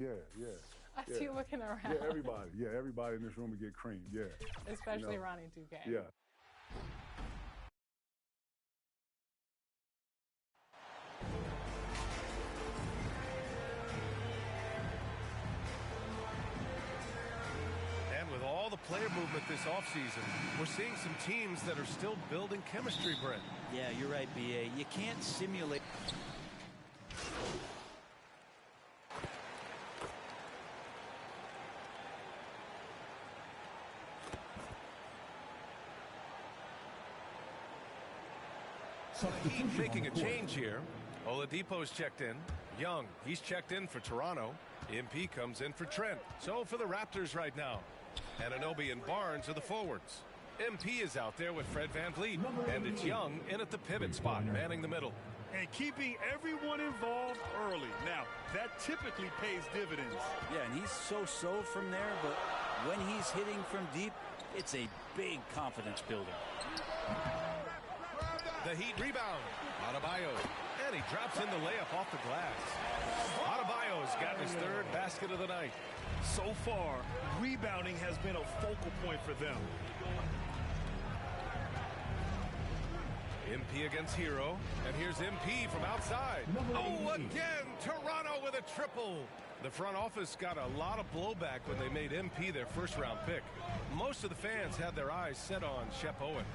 Yeah. I see you looking around. Yeah, everybody. Yeah, everybody in this room would get creamed. Yeah. Especially Ronnie 2K. Yeah. And with all the player movement this offseason, we're seeing some teams that are still building chemistry, Brent. Yeah, you're right, B.A. You can't simulate. Heat making a change here. Oladipo's checked in. Young, he's checked in for Toronto. MP comes in for Trent. So for the Raptors right now. Anunoby and Barnes are the forwards. MP is out there with Fred VanVleet. And it's Young in at the pivot spot, manning the middle. And keeping everyone involved early. Now, that typically pays dividends. Yeah, and he's so-so from there, but when he's hitting from deep, it's a big confidence builder. The Heat rebound. Adebayo. And he drops in the layup off the glass. Adebayo's gotten his third basket of the night. So far, rebounding has been a focal point for them. MP against Hero. And here's MP from outside. Oh, again, Toronto with a triple. The front office got a lot of blowback when they made MP their first-round pick. Most of the fans had their eyes set on Shep Owens.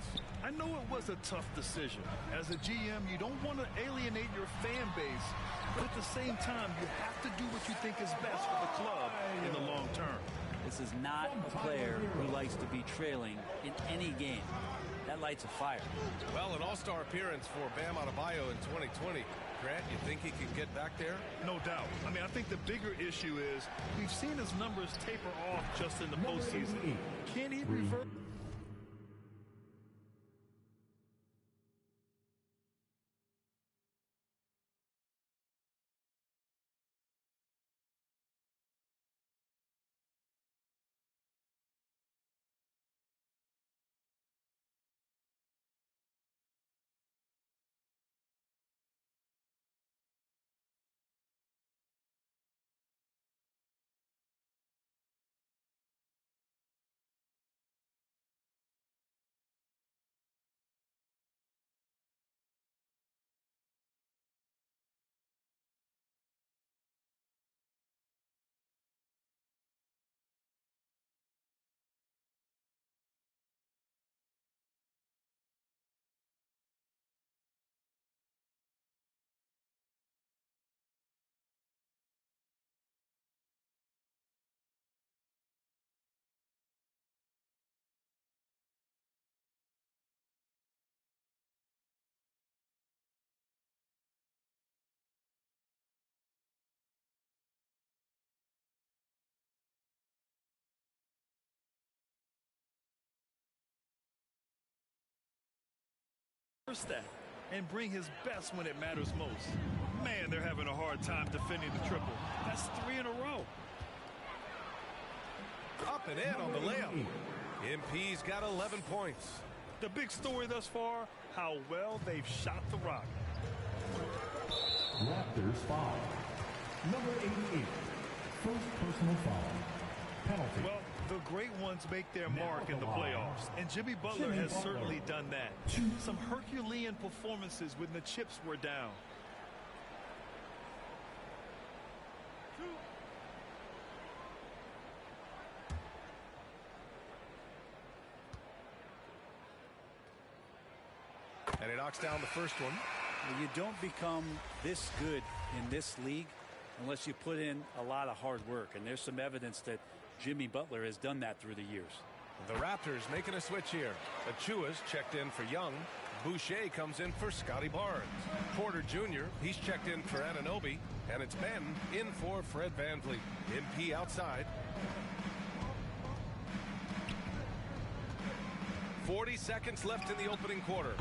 I know it was a tough decision. As a GM, you don't want to alienate your fan base, but at the same time, you have to do what you think is best for the club in the long term. This is not a player who likes to be trailing in any game. That lights a fire. Well, an all-star appearance for Bam Adebayo in 2020. Grant, you think he can get back there? No doubt. I mean, I think the bigger issue is we've seen his numbers taper off just in the postseason. Can he revert? That and bring his best when it matters most. Man, they're having a hard time defending the triple. That's 3 in a row. Up and in on the layup. MP's got 11 points. The big story thus far, how well they've shot the rock. Raptors foul. Number 88. First personal foul. Penalty. Well, the great ones make their mark in the playoffs, and Jimmy Butler has certainly done that. Some Herculean performances when the chips were down. And he knocks down the first one. You don't become this good in this league unless you put in a lot of hard work, and there's some evidence that Jimmy Butler has done that through the years. The Raptors making a switch here. Achua's checked in for Young. Boucher comes in for Scotty Barnes. Porter Jr., he's checked in for Anunoby. And it's Ben in for Fred VanVleet. MP outside. 40 seconds left in the opening quarter.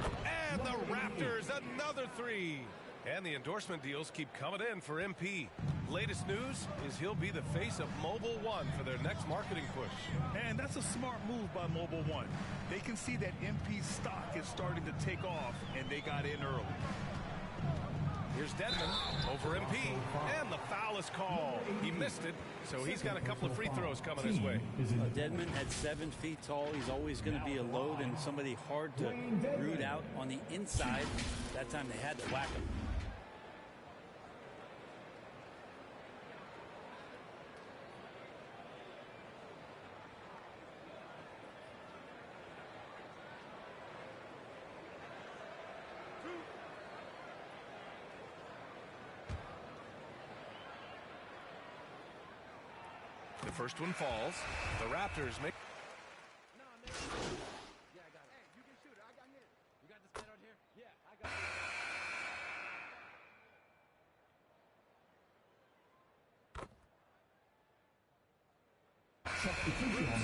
And the Raptors, another three. And the endorsement deals keep coming in for MP. Latest news is he'll be the face of Mobile One for their next marketing push. And that's a smart move by Mobile One. They can see that MP's stock is starting to take off, and they got in early. Here's Dedmon over MP, and the foul is called. He missed it, so he's got a couple of free throws coming his way. Dedmon at 7 feet tall. He's always going to be a load and somebody hard to root out on the inside. That time they had to whack him. The first one falls. The Raptors make.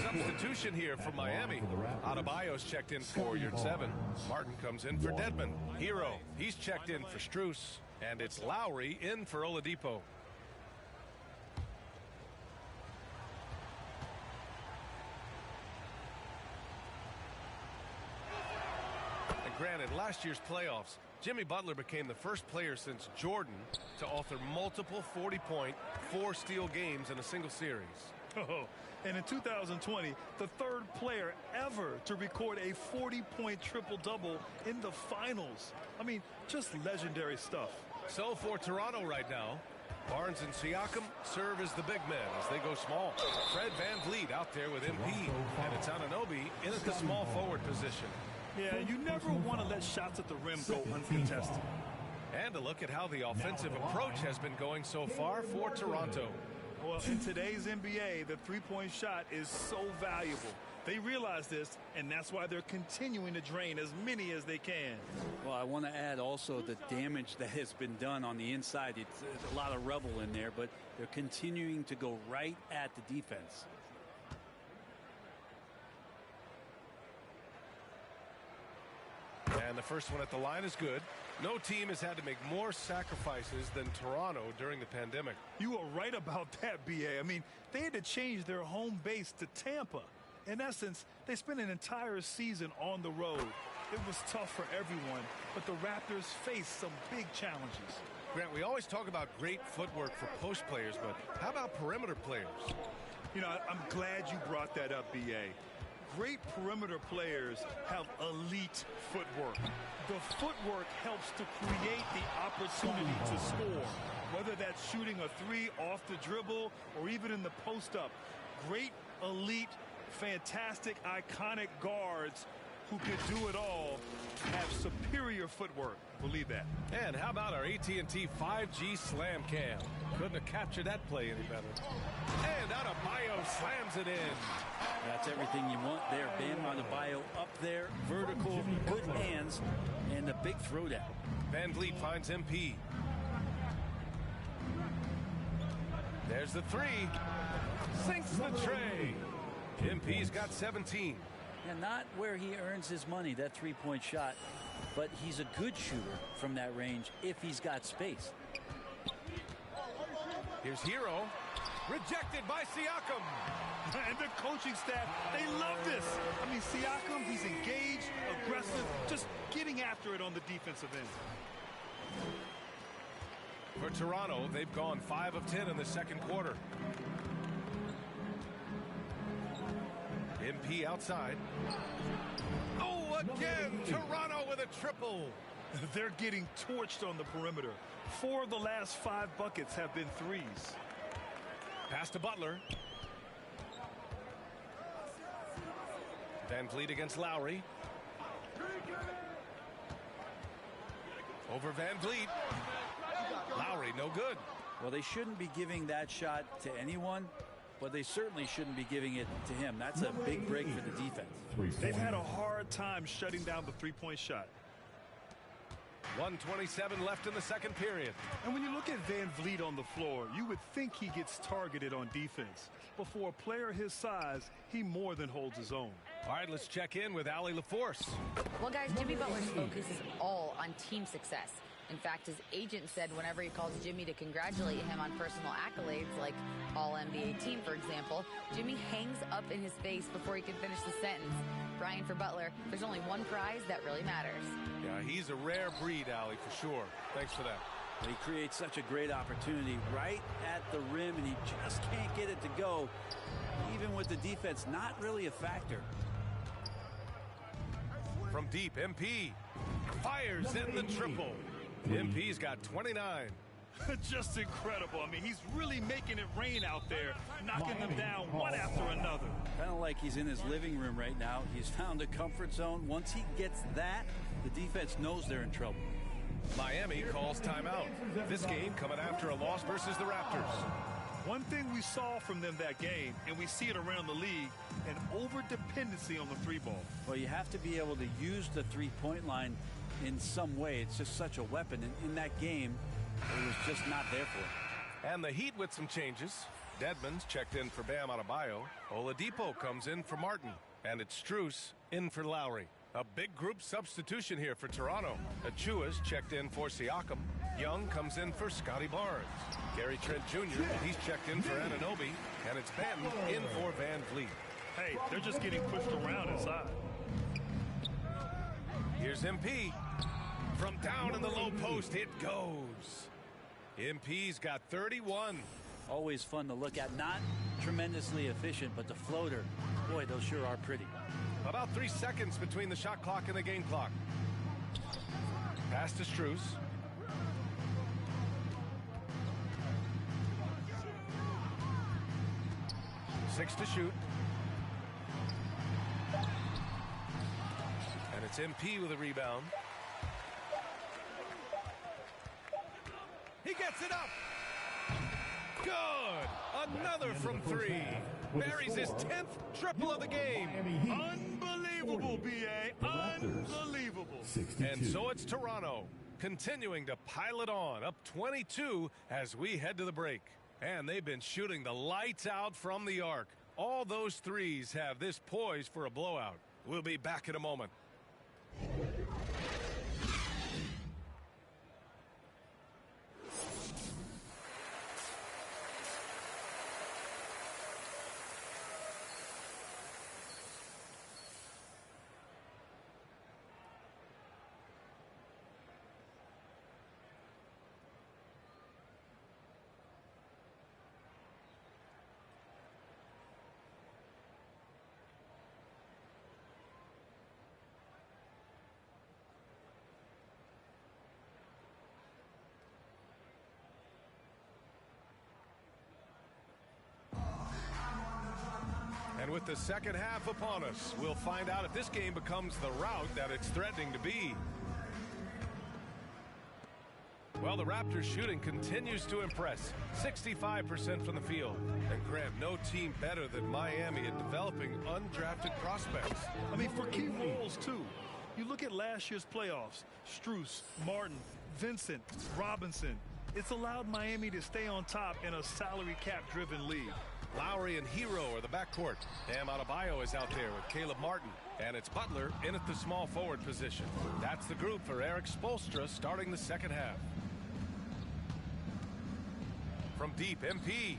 Substitution here for Miami. Adebayo's checked in for yard 7. Martin comes in for Dedmon. Hero, he's checked in for Strus. And it's Lowry in for Oladipo. Granted, last year's playoffs, Jimmy Butler became the first player since Jordan to author multiple 40-point, 4-steal games in a single series. Oh, and in 2020, the third player ever to record a 40-point triple-double in the finals. I mean, just legendary stuff. So for Toronto right now, Barnes and Siakam serve as the big men as they go small. Fred VanVleet out there with MP, and it's Anunoby in at the small forward position. Yeah, you never want to let shots at the rim go uncontested. And a look at how the offensive approach has been going so far for Toronto. Well, in today's NBA, the three-point shot is so valuable. They realize this, and that's why they're continuing to drain as many as they can. Well, I want to add also the damage that has been done on the inside. It's a lot of rubble in there, but they're continuing to go right at the defense. And the first one at the line is good. No team has had to make more sacrifices than Toronto during the pandemic. You are right about that, B.A. I mean, they had to change their home base to Tampa. In essence, they spent an entire season on the road. It was tough for everyone, but the Raptors faced some big challenges. Grant, we always talk about great footwork for post players, but how about perimeter players? You know, I'm glad you brought that up, B.A. Great perimeter players have elite footwork. The footwork helps to create the opportunity to score, whether that's shooting a three off the dribble or even in the post-up. Great, elite, fantastic, iconic guards who can do it all have superior footwork. Believe that. And how about our AT&T 5G Slam Cam? Couldn't have captured that play any better. And Adebayo slams it in. That's everything you want there. Bam Adebayo up there, vertical, good hands, and a big throwdown. VanVleet finds MP. There's the three. Sinks the tray. MP's got 17. And not where he earns his money, that three-point shot, but he's a good shooter from that range if he's got space. Here's Hero. Rejected by Siakam. And the coaching staff, they love this. I mean, Siakam, he's engaged, aggressive, just getting after it on the defensive end. For Toronto, they've gone 5 of 10 in the second quarter. MP outside. Oh, again, Toronto with a triple. They're getting torched on the perimeter. 4 of the last 5 buckets have been threes. Pass to Butler. VanVleet against Lowry. Over VanVleet. Lowry, no good. Well, they shouldn't be giving that shot to anyone, but they certainly shouldn't be giving it to him. That's a big break for the defense. They've had a hard time shutting down the three-point shot. 1:27 left in the second period. And when you look at VanVleet on the floor, you would think he gets targeted on defense. But for a player his size, he more than holds his own. All right, let's check in with Allie LaForce. Well, guys, Jimmy Butler's focus is all on team success. In fact, his agent said whenever he calls Jimmy to congratulate him on personal accolades, like All-NBA team, for example, Jimmy hangs up in his face before he can finish the sentence. Brian, for Butler, there's only one prize that really matters. Yeah, he's a rare breed, Allie, for sure. Thanks for that. He creates such a great opportunity right at the rim, and he just can't get it to go, even with the defense not really a factor. From deep, MP fires in the triple. MP's got 29. Just incredible. I mean, he's really making it rain out there, knocking them down one after another. Kind of like he's in his living room right now. He's found a comfort zone. Once he gets that, the defense knows they're in trouble. Miami calls timeout. This game coming after a loss versus the Raptors. One thing we saw from them that game, and we see it around the league, an over-dependency on the three ball. Well, you have to be able to use the three-point line in some way. It's just such a weapon. And in that game, it was just not there for him. And the Heat with some changes. Dedmon's checked in for Bam Adebayo. Oladipo comes in for Martin. And it's Strus in for Lowry. A big group substitution here for Toronto. Achua's checked in for Siakam. Young comes in for Scotty Barnes. Gary Trent Jr., he's checked in for Anunoby. And it's Banton in for Van Vliet. Hey, they're just getting pushed around inside. Here's MP. From down in the low post, it goes. MP's got 31. Always fun to look at. Not tremendously efficient, but the floater, boy, those sure are pretty. About 3 seconds between the shot clock and the game clock. Pass to Strus. Six to shoot. And it's MP with a rebound. He gets it up. Good. Another from three. Buries his 10th triple of the game. Unbelievable, B.A. Unbelievable. And so it's Toronto continuing to pile it on, up 22 as we head to the break. And they've been shooting the lights out from the arc. All those threes have this poised for a blowout. We'll be back in a moment. And with the second half upon us, we'll find out if this game becomes the rout that it's threatening to be. Well, the Raptors shooting continues to impress. 65% from the field. And Grant, no team better than Miami at developing undrafted prospects. I mean, for key roles, too. You look at last year's playoffs. Strus, Martin, Vincent, Robinson. It's allowed Miami to stay on top in a salary cap-driven league. Lowry and Hero are the backcourt. Bam Adebayo is out there with Caleb Martin. And it's Butler in at the small forward position. That's the group for Eric Spoelstra starting the second half. From deep, MP.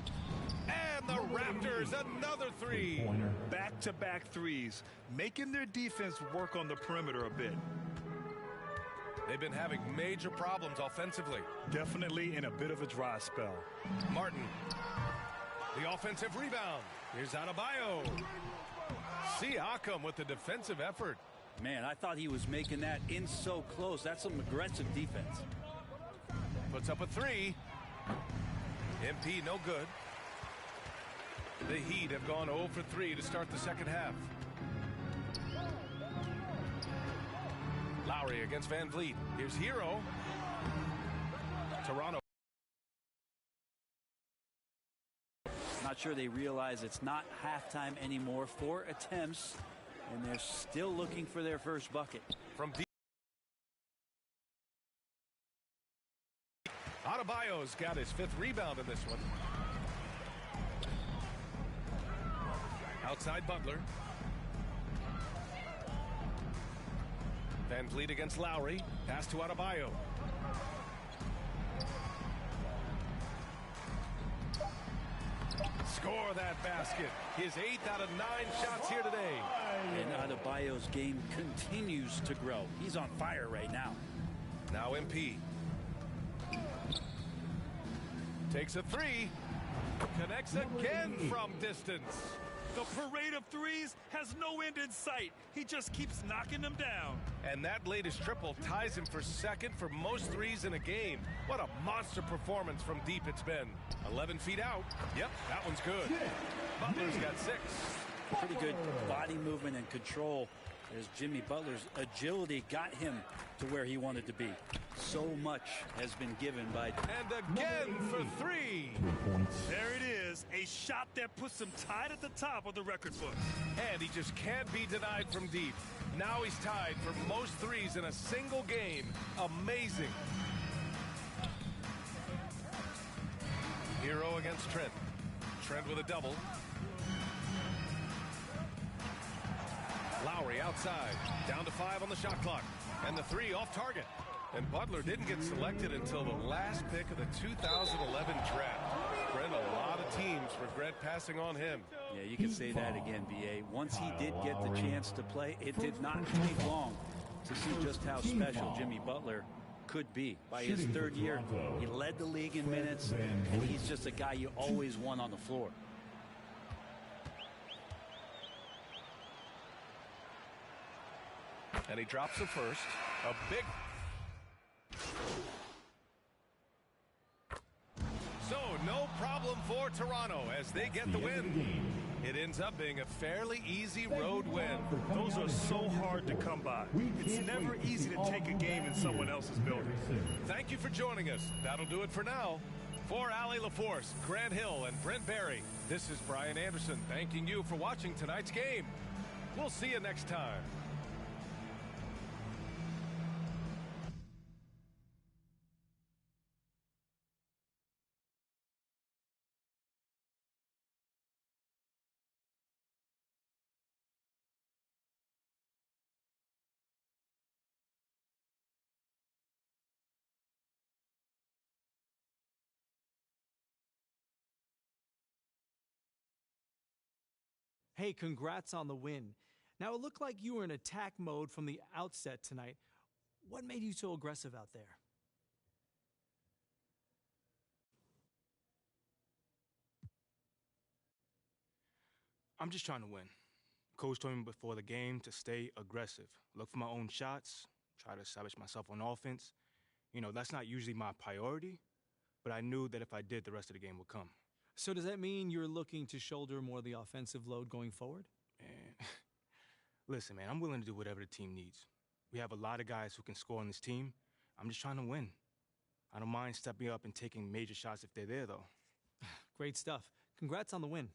And the Raptors, another three. Back-to-back threes, making their defense work on the perimeter a bit. They've been having major problems offensively. Definitely in a bit of a dry spell. Martin. The offensive rebound. Here's Adebayo. Siakam with the defensive effort. Man, I thought he was making that in so close. That's some aggressive defense. Puts up a three. MP no good. The Heat have gone 0 for 3 to start the second half. Lowry against Van Vliet. Here's Hero. Toronto. Not sure they realize it's not halftime anymore. 4 attempts, and they're still looking for their first bucket. From deep. Adebayo's got his 5th rebound in this one. Outside Butler. Van Vliet against Lowry. Pass to Adebayo. Score that basket. His 8th out of 9 shots here today. And Adebayo's game continues to grow. He's on fire right now. Now MP. Takes a three. Connects again from distance. The parade of threes has no end in sight. He just keeps knocking them down. And that latest triple ties him for second for most threes in a game. What a monster performance from deep it's been. 11 feet out. Yep, that one's good. Butler's got 6. Pretty good body movement and control as Jimmy Butler's agility got him to where he wanted to be. So much has been given by... And again for 3. There it is, a shot that puts him tied at the top of the record book. And he just can't be denied from deep. Now he's tied for most threes in a single game. Amazing. Hero against Trent. Trent with a double. Lowry outside, down to 5 on the shot clock, and the 3 off target. And Butler didn't get selected until the last pick of the 2011 draft. Brent, a lot of teams regret passing on him. Yeah, you can say that again, B.A. Once he did get the chance to play, it did not take long to see just how special Jimmy Butler could be. By his 3rd year, he led the league in minutes, and he's just a guy you always want on the floor. And he drops the first. A big... So, no problem for Toronto as they get the win. It ends up being a fairly easy road win. Those are so hard to come by. It's never easy to take a game in someone else's building. Thank you for joining us. That'll do it for now. For Allie LaForce, Grant Hill, and Brent Barry, this is Brian Anderson thanking you for watching tonight's game. We'll see you next time. Hey, congrats on the win. Now, it looked like you were in attack mode from the outset tonight. What made you so aggressive out there? I'm just trying to win. Coach told me before the game to stay aggressive, look for my own shots, try to establish myself on offense. You know, that's not usually my priority, but I knew that if I did, the rest of the game would come. So does that mean you're looking to shoulder more of the offensive load going forward? And listen, man, I'm willing to do whatever the team needs. We have a lot of guys who can score on this team. I'm just trying to win. I don't mind stepping up and taking major shots if they're there, though. Great stuff. Congrats on the win.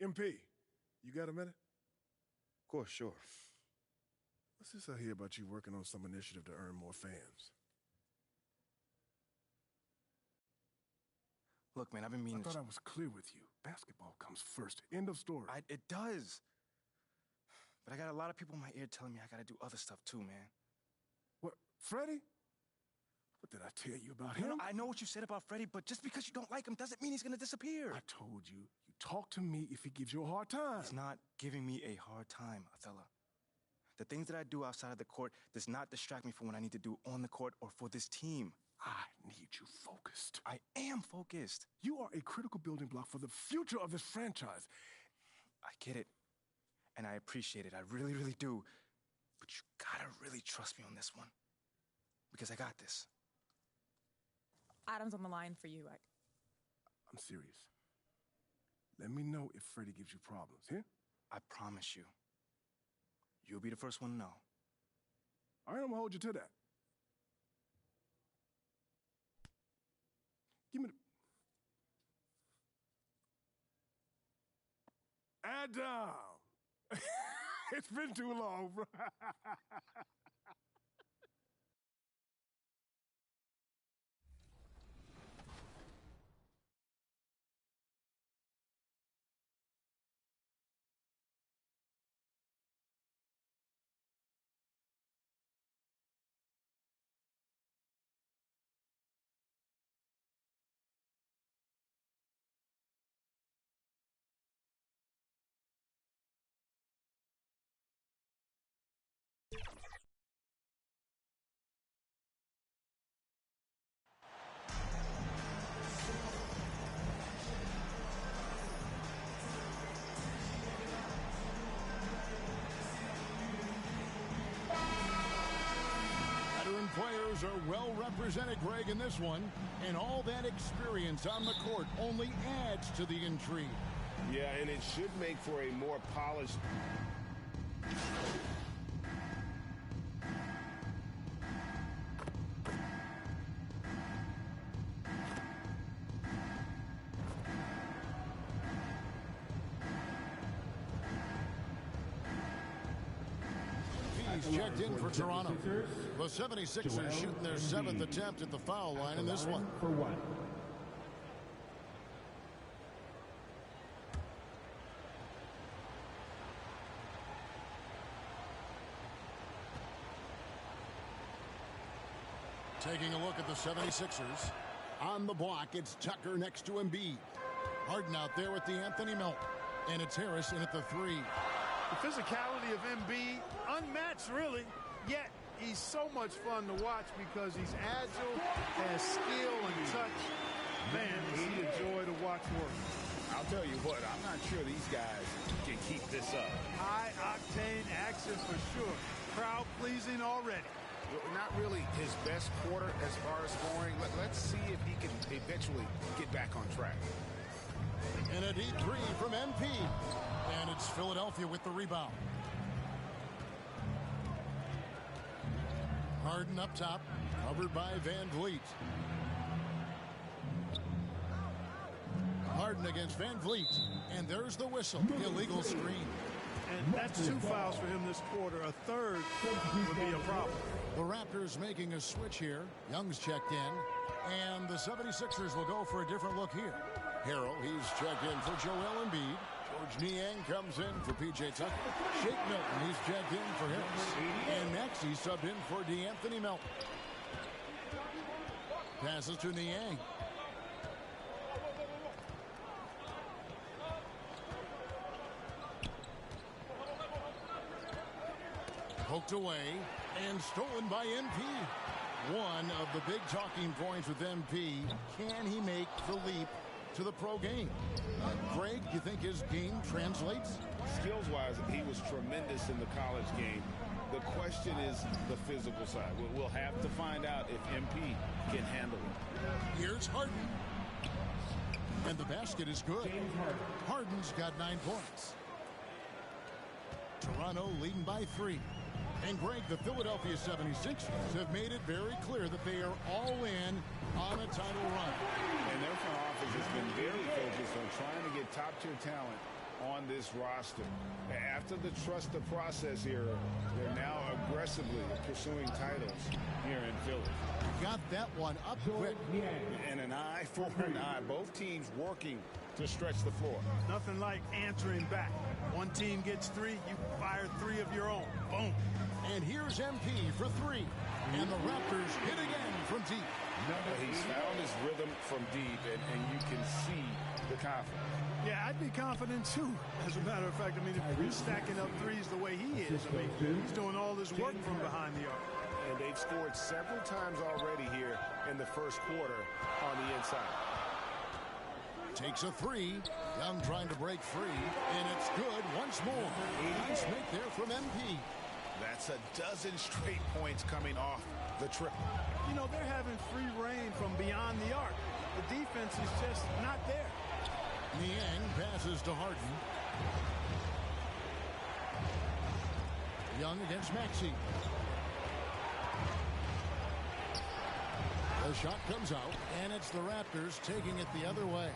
MP, you got a minute? Of course, sure. What's this I hear about you working on some initiative to earn more fans? Look, man, I've been meaning I thought I was clear with you. Basketball comes first. End of story. It does. But I got a lot of people in my ear telling me I got to do other stuff too, man. What, Freddie? What did I tell you about You him? know, I know what you said about Freddie, but just because you don't like him doesn't mean he's going to disappear. I told you, you talk to me if he gives you a hard time. He's not giving me a hard time, Othello. The things that I do outside of the court does not distract me from what I need to do on the court or for this team. I need you focused. I am focused. You are a critical building block for the future of this franchise. I get it, and I appreciate it. I really, really do. But you gotta really trust me on this one, because I got this. Adam's on the line for you. I'm serious. Let me know if Freddie gives you problems, yeah? I promise you. You'll be the first one to know. All right, I'm gonna hold you to that. Give me the... Adam! It's been too long, bro. Sixers are well represented, Greg, in this one. And all that experience on the court only adds to the intrigue. Yeah, and it should make for a more polished... Checked in for Toronto. The 76ers shooting their 7th attempt at the foul line in this one. Taking a look at the 76ers. On the block, it's Tucker next to Embiid. Harden out there with the Anthony Melt. And it's Harris in at the 3. The physicality of Embiid, unmatched really, yet he's so much fun to watch because he's agile, has skill and touch. Man, is he a joy to watch work. I'll tell you what, I'm not sure these guys can keep this up. High-octane action for sure. Crowd-pleasing already. Not really his best quarter as far as scoring. Let's see if he can eventually get back on track. And a deep 3 from MP. And it's Philadelphia with the rebound. Harden up top, covered by Van Vliet. Harden against Van Vliet. And there's the whistle. Illegal screen. And that's 2 fouls for him this quarter. A third would be a problem. The Raptors making a switch here. Young's checked in. And the 76ers will go for a different look here. Harrell, he's checked in for Joel Embiid. George Niang comes in for P.J. Tucker. Shake Milton, he's checked in for Harris. And next, he's subbed in for DeAnthony Melton. Passes to Niang. Poked away and stolen by MP. One of the big talking points with MP. Can he make the leap to the pro game? Greg, you think his game translates? Skills-wise, he was tremendous in the college game. The question is the physical side. We'll have to find out if MP can handle it. Here's Harden. And the basket is good. Harden's got 9 points. Toronto leading by 3. And Greg, the Philadelphia 76ers have made it very clear that they are all in on a title run. And their front office has been very focused on trying to get top-tier talent on this roster. After the trust the process era, they're now aggressively pursuing titles here in Philly. Got that one up quick. And an eye for an eye. Both teams working to stretch the floor. Nothing like answering back. One team gets 3, you fire 3 of your own. Boom. And here's MP for 3. And the Raptors hit again from deep. He's found his rhythm from deep, and you can see the confidence. Yeah, I'd be confident too. As a matter of fact, I mean, if he's stacking up threes the way he is, I mean, he's doing all this work from behind the arc. And they've scored several times already here in the first quarter on the inside. Takes a 3. Young trying to break free, and it's good once more. Nice make there from MP. That's a dozen straight points coming off the triple. You know, they're having free reign from beyond the arc. The defense is just not there. Niang passes to Harden. Young against Maxey. The shot comes out, and it's the Raptors taking it the other way.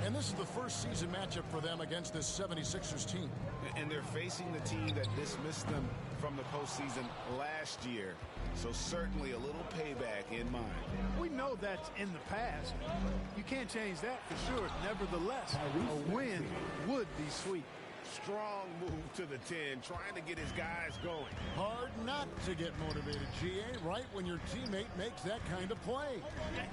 And this is the first season matchup for them against this 76ers team. And they're facing the team that dismissed them from the postseason last year. So certainly a little payback in mind. We know that's in the past. You can't change that for sure. Nevertheless, a win would be sweet. Strong move to the 10, trying to get his guys going. Hard not to get motivated, GA, right when your teammate makes that kind of play.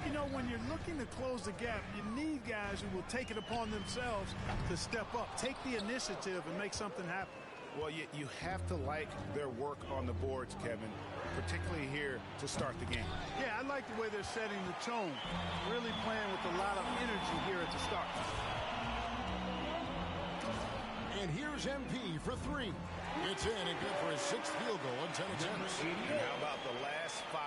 You know, when you're looking to close the gap, you need guys who will take it upon themselves to step up, take the initiative, and make something happen. Well, you have to like their work on the boards, Kevin, particularly here to start the game. Yeah, I like the way they're setting the tone, really playing with a lot of energy here at the start. And here's MP for three. It's in and good for his 6th field goal in 10 attempts. And how about the last 5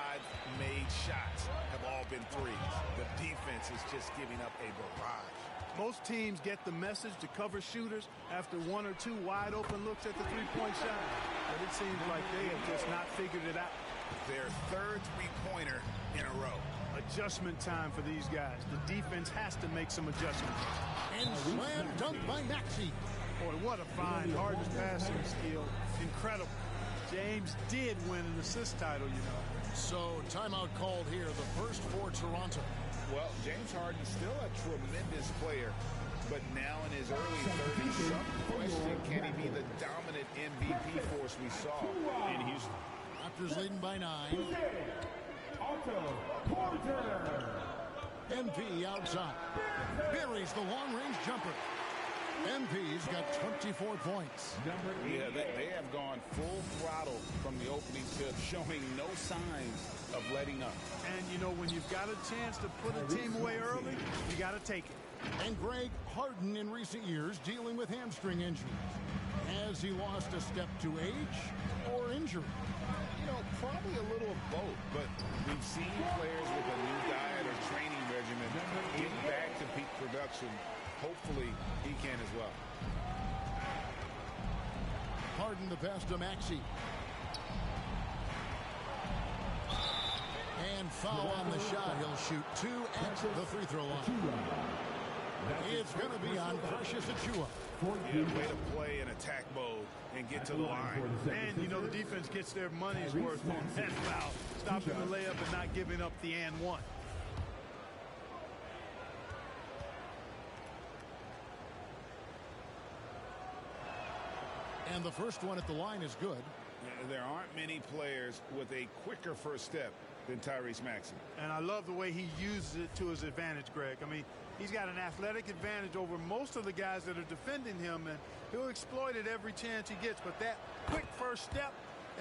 made shots have all been threes? The defense is just giving up a barrage. Most teams get the message to cover shooters after 1 or 2 wide open looks at the three-point shot. But it seems like they have just not figured it out. Their 3rd three-pointer in a row. Adjustment time for these guys. The defense has to make some adjustments. And slam dunk by Maxey. Boy, what a fine Harden's passing skill. Incredible. James did win an assist title, you know. So, timeout called here, the first for Toronto. Well, James Harden's still a tremendous player, but now in his early 30s, some question, can he be the dominant MVP force we saw in Houston? Raptors leading by 9. MP outside. Buries the long-range jumper. MP's got 24 points. Yeah, they have gone full throttle from the opening tip, showing no signs of letting up. And, you know, when you've got a chance to put a team away early, you got to take it. And Greg, Harden in recent years dealing with hamstring injuries. Has he lost a step to age or injury? You know, probably a little of both, but we've seen players with a new diet or training regimen get back to peak production. Hopefully, he can as well. Harden the pass to Maxey. And foul on the shot. He'll shoot 2 at the free throw line. It's going to be on Precious Achiuwa. Yeah, way to play in attack mode and get to the line. And, you know, the defense gets their money's worth on that foul. Stopping the layup and not giving up the and one. And the first one at the line is good. There aren't many players with a quicker first step than Tyrese Maxey. And I love the way he uses it to his advantage, Greg. I mean, he's got an athletic advantage over most of the guys that are defending him, and he'll exploit it every chance he gets. But that quick first step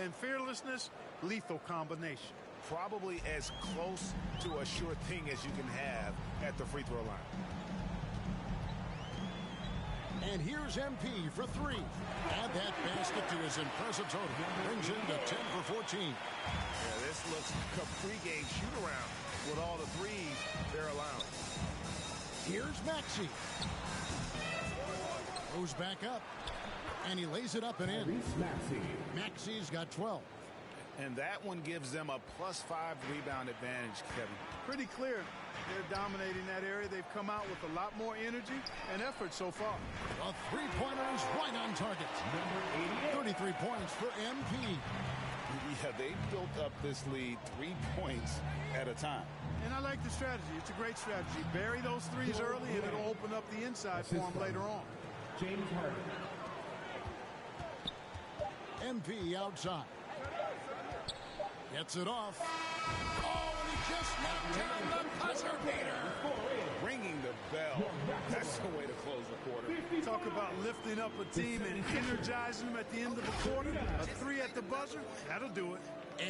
and fearlessness, lethal combination. Probably as close to a sure thing as you can have at the free throw line. And here's MP for 3. Add that basket to his impressive total. Brings him to 10 for 14. Yeah, this looks like a pregame shoot-around with all the threes they're allowing. Here's Maxey. Goes back up. And he lays it up and in. Maxey's got 12. And that one gives them a +5 rebound advantage, Kevin. Pretty clear. They're dominating that area. They've come out with a lot more energy and effort so far. A three-pointer is right on target. 33 points for MP. Yeah, they built up this lead 3 points at a time. And I like the strategy. It's a great strategy. Bury those threes early, and it'll open up the inside for them later on. James Harden. MP outside. Gets it off. Oh, and he just knocked down the buzzer beater. Ringing the bell. That's the way to close the quarter. Talk about lifting up a team and energizing them at the end of the quarter. A 3 at the buzzer, that'll do it.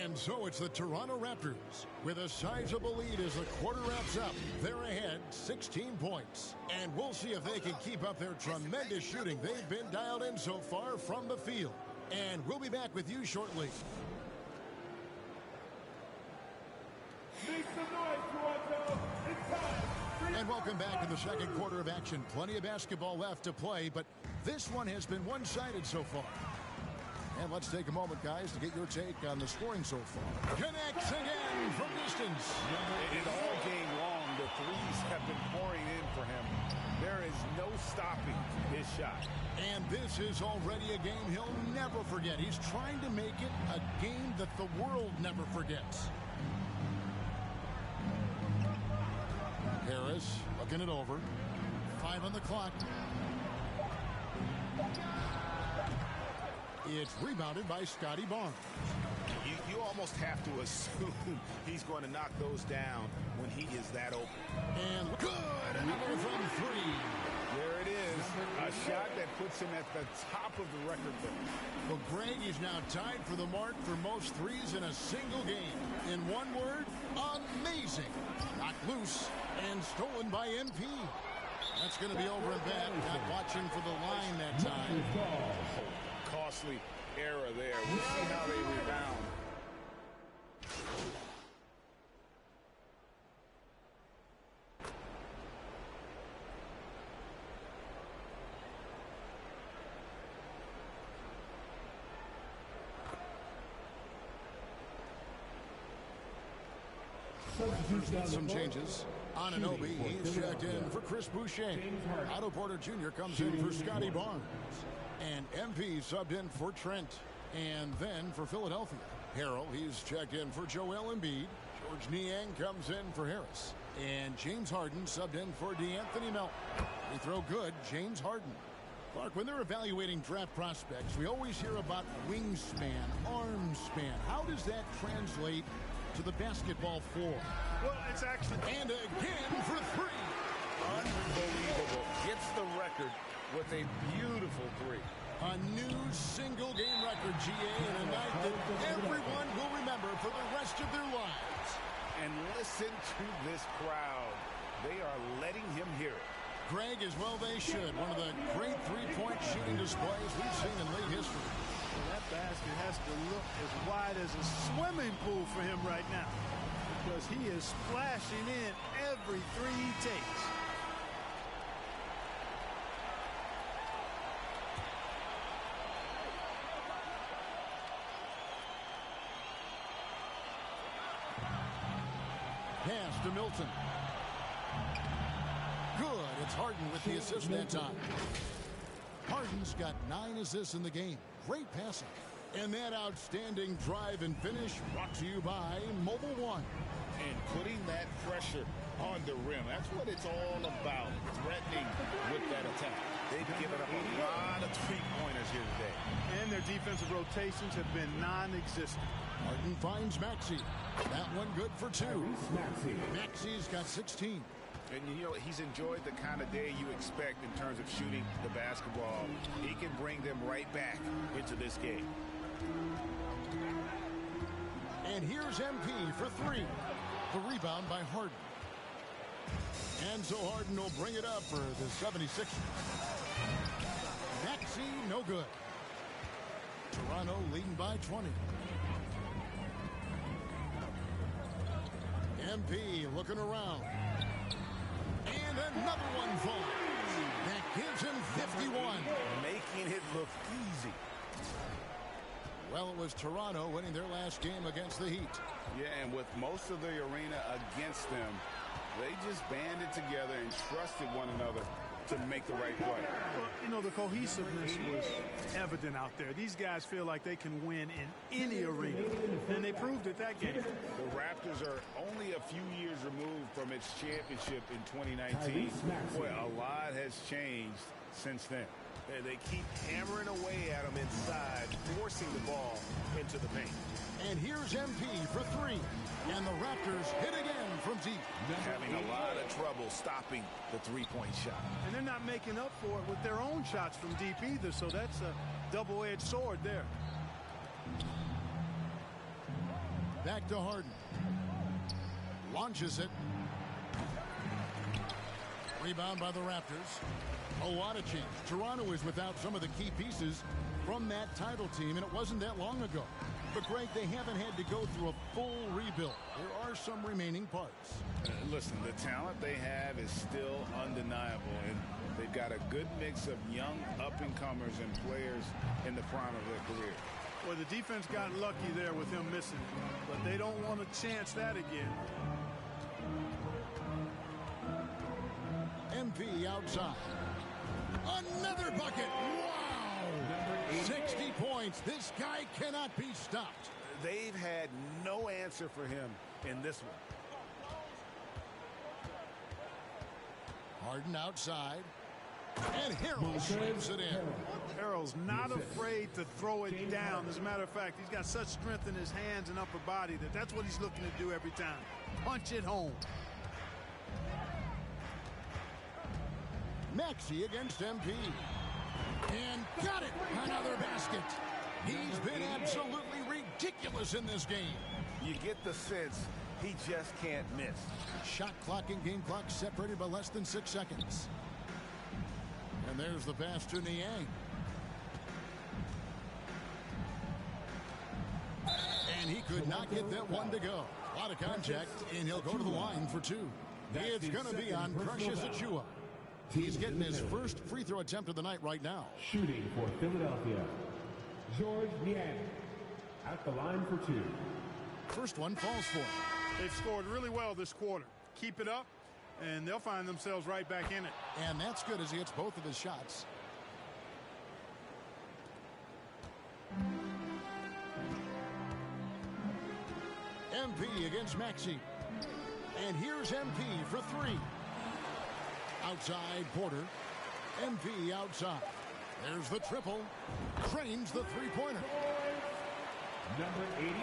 And so it's the Toronto Raptors with a sizable lead as the quarter wraps up. They're ahead 16 points. And we'll see if they can keep up their tremendous shooting they've been dialed in so far from the field. And we'll be back with you shortly. Make some noise, Toronto. It's time. And welcome back in the second quarter of action. Plenty of basketball left to play, but this one has been one-sided so far. And let's take a moment, guys, to get your take on the scoring so far. Connects again from distance. And all game long, the threes have been pouring in for him. There is no stopping his shot. And this is already a game he'll never forget. He's trying to make it a game that the world never forgets. Harris looking it over. 5 on the clock. It's rebounded by Scotty Barnes. You almost have to assume he's going to knock those down when he is that open. And good! Another from 3. There it is. A shot that puts him at the top of the record book. Well, Greg is now tied for the mark for most threes in a single game. In one word, amazing. Knocked loose and stolen by MP. That's going to be over and back. Not watching for the line that time. Costly error there. We'll see how they rebound. Some changes. Ananobi, he's checked in for Chris Boucher. Otto Porter Jr. comes in for Scotty Barnes. And MP subbed in for Trent. And then for Philadelphia, Harrell, he's checked in for Joel Embiid. George Niang comes in for Harris. And James Harden subbed in for DeAnthony Melton. They throw good, James Harden. Clark, when they're evaluating draft prospects, we always hear about wingspan, arm span. How does that translate to the basketball floor? Well, it's actually... And again for three. Unbelievable. Gets the record with a beautiful three. A new single-game record, GA, in a night that everyone will remember for the rest of their lives. And listen to this crowd. They are letting him hear it. Greg, as well they should. One of the great three-point shooting displays we've seen in league history. That basket has to look as wide as a swimming pool for him right now, because he is splashing in every three he takes. Pass to Milton. Good. It's Harden with the assist that time. Harden's got 9 assists in the game. Great passing. And that outstanding drive and finish brought to you by Mobile One. And putting that pressure on the rim. That's what it's all about. Threatening with that attack. They've given up a lot of three-pointers here today. And their defensive rotations have been non-existent. Harden finds Maxey. That one good for 2. Maxey's got 16. And, you know, he's enjoyed the kind of day you expect in terms of shooting the basketball. He can bring them right back into this game. And here's MP for 3. The rebound by Harden. And so Harden will bring it up for the 76ers. Maxey, no good. Toronto leading by 20. MP looking around. And another one falls. That gives him 51. Making it look easy. Well, it was Toronto winning their last game against the Heat. Yeah, and with most of the arena against them, they just banded together and trusted one another to make the right play. Well, you know, the cohesiveness was evident out there. These guys feel like they can win in any arena, and they proved it that game. The Raptors are only a few years removed from its championship in 2019. Boy, a lot has changed since then. They keep hammering away at him inside, forcing the ball into the paint. And here's MP for 3. And the Raptors hit again from deep. Having a lot of trouble stopping the three-point shot. And they're not making up for it with their own shots from deep either, so that's a double-edged sword there. Back to Harden. Launches it. Rebound by the Raptors. A lot of change. Toronto is without some of the key pieces from that title team, and it wasn't that long ago. But, Greg, they haven't had to go through a full rebuild. There are some remaining parts. Listen, the talent they have is still undeniable, and they've got a good mix of young up-and-comers and players in the prime of their career. Well, the defense got lucky there with him missing, but they don't want to chance that again. MP outside. Another bucket. Wow. 60 points. This guy cannot be stopped. They've had no answer for him in this one. Harden outside. And Harrell slams it in. Harrell's not afraid to throw it down. As a matter of fact, he's got such strength in his hands and upper body that's what he's looking to do every time. Punch it home. Maxey against MP. And got it. Another basket. He's been absolutely ridiculous in this game. You get the sense he just can't miss. Shot clock and game clock separated by less than 6 seconds. And there's the pass to Niang. And he could not get that one to go. A lot of contact, and he'll go to the line for two. It's going to be on Precious Achiuwa. He's getting his first free throw attempt of the night right now. Shooting for Philadelphia, George Niang at the line for two. First one falls for him. They've scored really well this quarter. Keep it up, and they'll find themselves right back in it. And that's good as he hits both of his shots. MP against Maxey. And here's MP for three. Outside Porter. MP outside. There's the triple. Cranes the three-pointer. Number 88.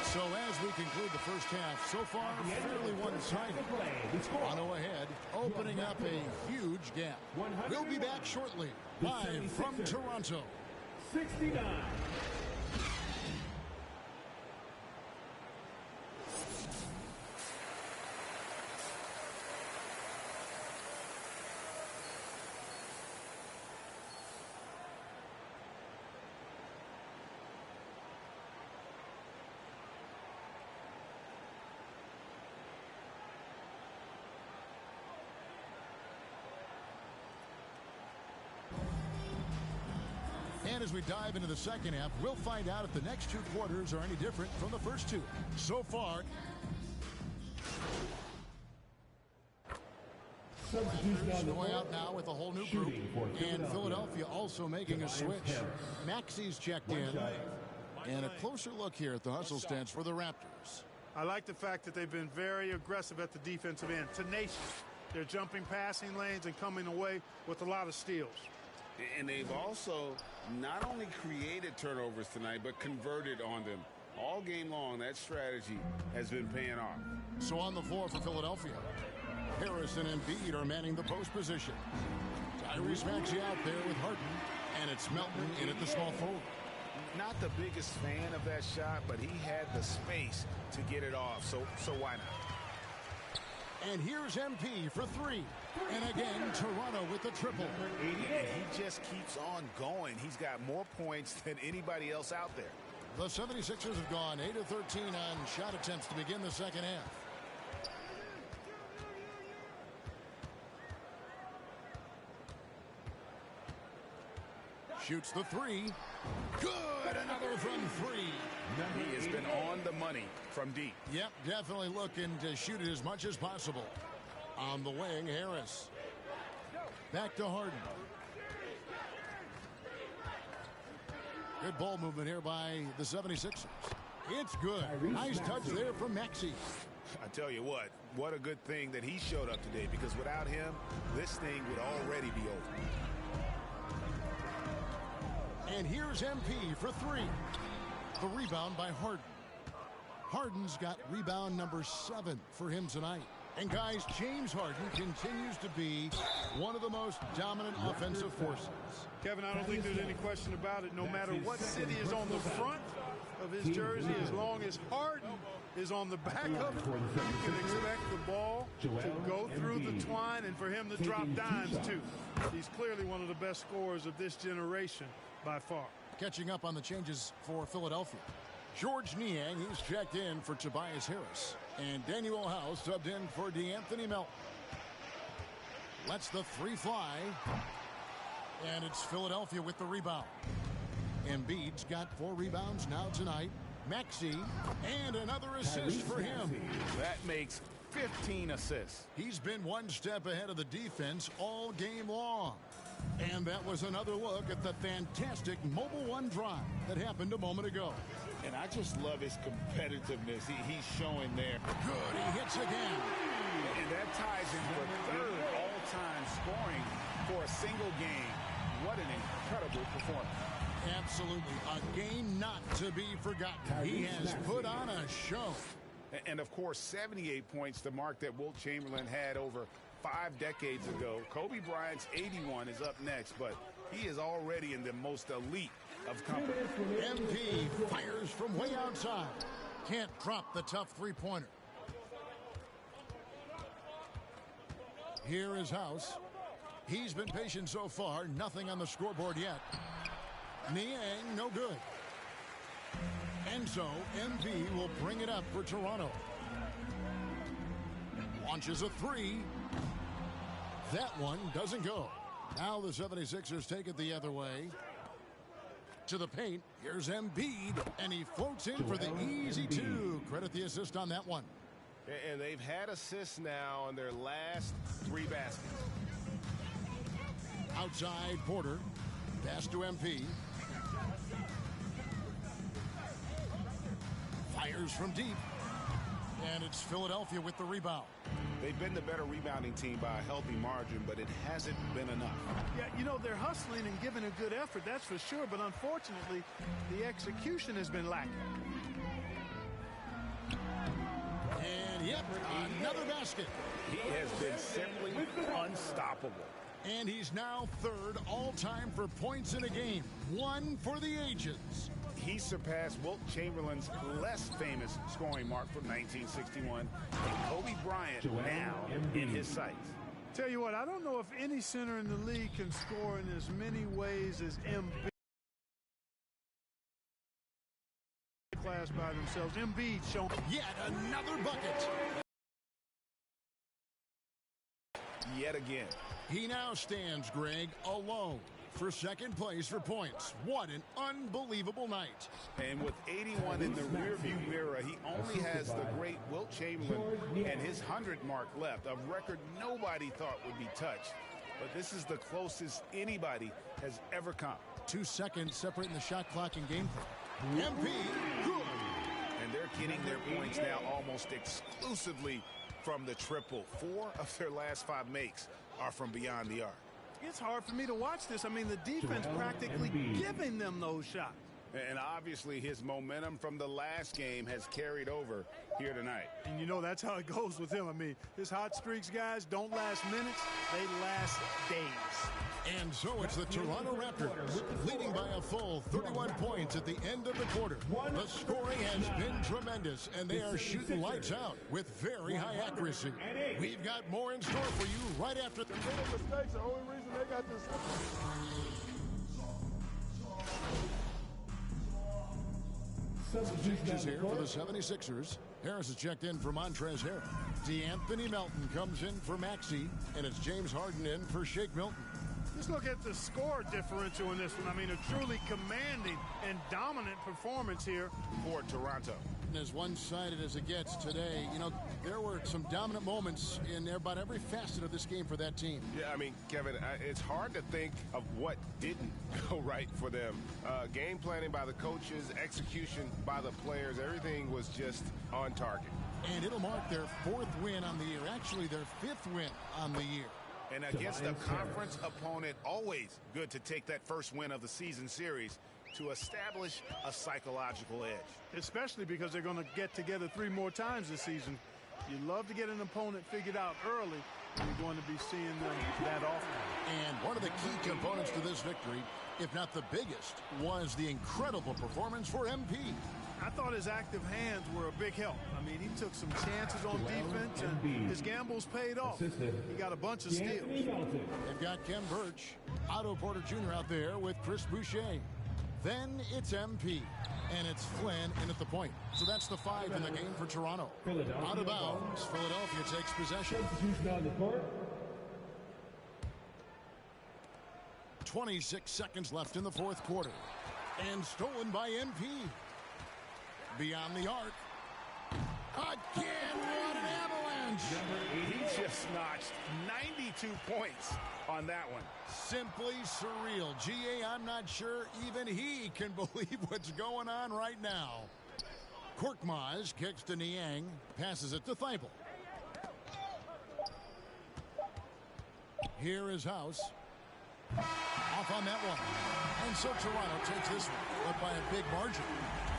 So as we conclude the first half, so far fairly one-sided. Toronto ahead, opening up a huge gap. We'll be back shortly, live from Toronto. 69. And as we dive into the second half, we'll find out if the next two quarters are any different from the first two. So far, going out now with a whole new group. And Philadelphia also making a switch. Maxey's checked in. And a closer look here at the hustle stance for the Raptors. I like the fact that they've been very aggressive at the defensive end. Tenacious. They're jumping passing lanes and coming away with a lot of steals. And they've also not only created turnovers tonight, but converted on them. All game long, that strategy has been paying off. So on the floor for Philadelphia, Harris and Embiid are manning the post position. Tyrese Maxey out there with Harden, and it's Melton in at the small forward. Not the biggest fan of that shot, but he had the space to get it off, so why not? And here's MP for three. And again, Toronto with the triple. And he just keeps on going. He's got more points than anybody else out there. The 76ers have gone 8 of 13 on shot attempts to begin the second half. Shoots the three. Good! Another from three. He has been on the money from deep. Yep, definitely looking to shoot it as much as possible. On the wing, Harris. Back to Harden. Good ball movement here by the 76ers. It's good. Nice touch there from Maxey. I tell you what a good thing that he showed up today, because without him, this thing would already be over. And here's MP for three. The rebound by Harden. Harden's got rebound number 7 for him tonight. And guys, James Harden continues to be one of the most dominant offensive forces. Kevin, I don't think there's any question about it. No matter what city is on the front of his jersey, as long as Harden is on the back of it, you can expect the ball to go through the twine and for him to drop dimes too. He's clearly one of the best scorers of this generation by far. Catching up on the changes for Philadelphia. George Niang, he's checked in for Tobias Harris. And Daniel House subbed in for DeAnthony Melton. Lets the three fly. And it's Philadelphia with the rebound. Embiid's got 4 rebounds now tonight. Maxey, and another assist for him. That makes 15 assists. He's been one step ahead of the defense all game long. And that was another look at the fantastic Mobile One drive that happened a moment ago. And I just love his competitiveness he's showing there. Good, he hits again. And that ties in for 3rd all-time scoring for a single game. What an incredible performance. Absolutely. A game not to be forgotten. He has put on a show. And of course, 78 points, the mark that Wilt Chamberlain had over 5 decades ago. Kobe Bryant's 81 is up next, but he is already in the most elite of company. MP fires from way outside. Can't drop the tough He's been patient so far. Nothing on the scoreboard yet. Niang, no good. And so, MB will bring it up for Toronto. Launches a three. That one doesn't go. Now the 76ers take it the other way. To the paint. Here's Embiid. And he floats in for the easy two. Credit the assist on that one. And they've had assists now on their last 3 baskets. Outside Porter. Pass to MP. Fires from deep. And it's Philadelphia with the rebound. They've been the better rebounding team by a healthy margin, but it hasn't been enough. Yeah, you know, they're hustling and giving a good effort, that's for sure. But unfortunately, the execution has been lacking. And, yep, another basket. He has been simply unstoppable. And he's now third all-time for points in a game. 1 for the ages. He surpassed Wilt Chamberlain's less famous scoring mark from 1961. And Kobe Bryant now in his sights. Tell you what, I don't know if any center in the league can score in as many ways as Embiid. Class by themselves. Embiid showing yet another bucket. Yet again. He now stands, Greg, alone for second place for points. What an unbelievable night. And with 81 in the rearview mirror, he only has the great Wilt Chamberlain and his 100 mark left, a record nobody thought would be touched. But this is the closest anybody has ever come. 2 seconds separating the shot clock and game play. MP, good. And they're getting their points now almost exclusively from the triple. 4 of their last 5 makes are from beyond the arc. It's hard for me to watch this. I mean, the defense practically giving them those shots. And obviously his momentum from the last game has carried over here tonight. And you know, that's how it goes with him. I mean, his hot streaks, guys, don't last minutes. They last days. And so it's the Toronto Raptors leading by a full 31 points at the end of the quarter. The scoring has been tremendous, and they are shooting lights out with very high accuracy. We've got more in store for you right after the mistakes. The only reason they got this. Changes here for the 76ers. Harris is checked in for Montrezl Harrell. DeAnthony Melton comes in for Maxey, and it's James Harden in for Shake Milton. Just look at the score differential in this one. I mean, a truly commanding and dominant performance here for Toronto. And as one-sided as it gets today, you know, there were some dominant moments in about every facet of this game for that team. Yeah, I mean, Kevin, it's hard to think of what didn't go right for them. Game planning by the coaches, execution by the players, everything was just on target. And it'll mark their 4th win on the year, actually their 5th win on the year. And against a conference opponent, always good to take that first win of the season series to establish a psychological edge. Especially because they're going to get together 3 more times this season. You love to get an opponent figured out early, and you're going to be seeing them that often. And one of the key components to this victory, if not the biggest, was the incredible performance for MP. I thought his active hands were a big help. I mean, he took some chances on defense, and his gambles paid off. He got a bunch of steals. They've got Ken Birch, Otto Porter Jr. out there with Chris Boucher. Then it's MP, and it's Flynn in at the point. So that's the 5 in the game for Toronto. Out of bounds, Philadelphia takes possession. 26 seconds left in the 4th quarter. And stolen by MP. Beyond the arc. Again, what an avalanche! He just notched 92 points on that one. Simply surreal. G.A., I'm not sure even he can believe what's going on right now. Korkmaz kicks to Niang, passes it to Thibault. Here is House. Off on that one. And so Toronto takes this one, but by a big margin.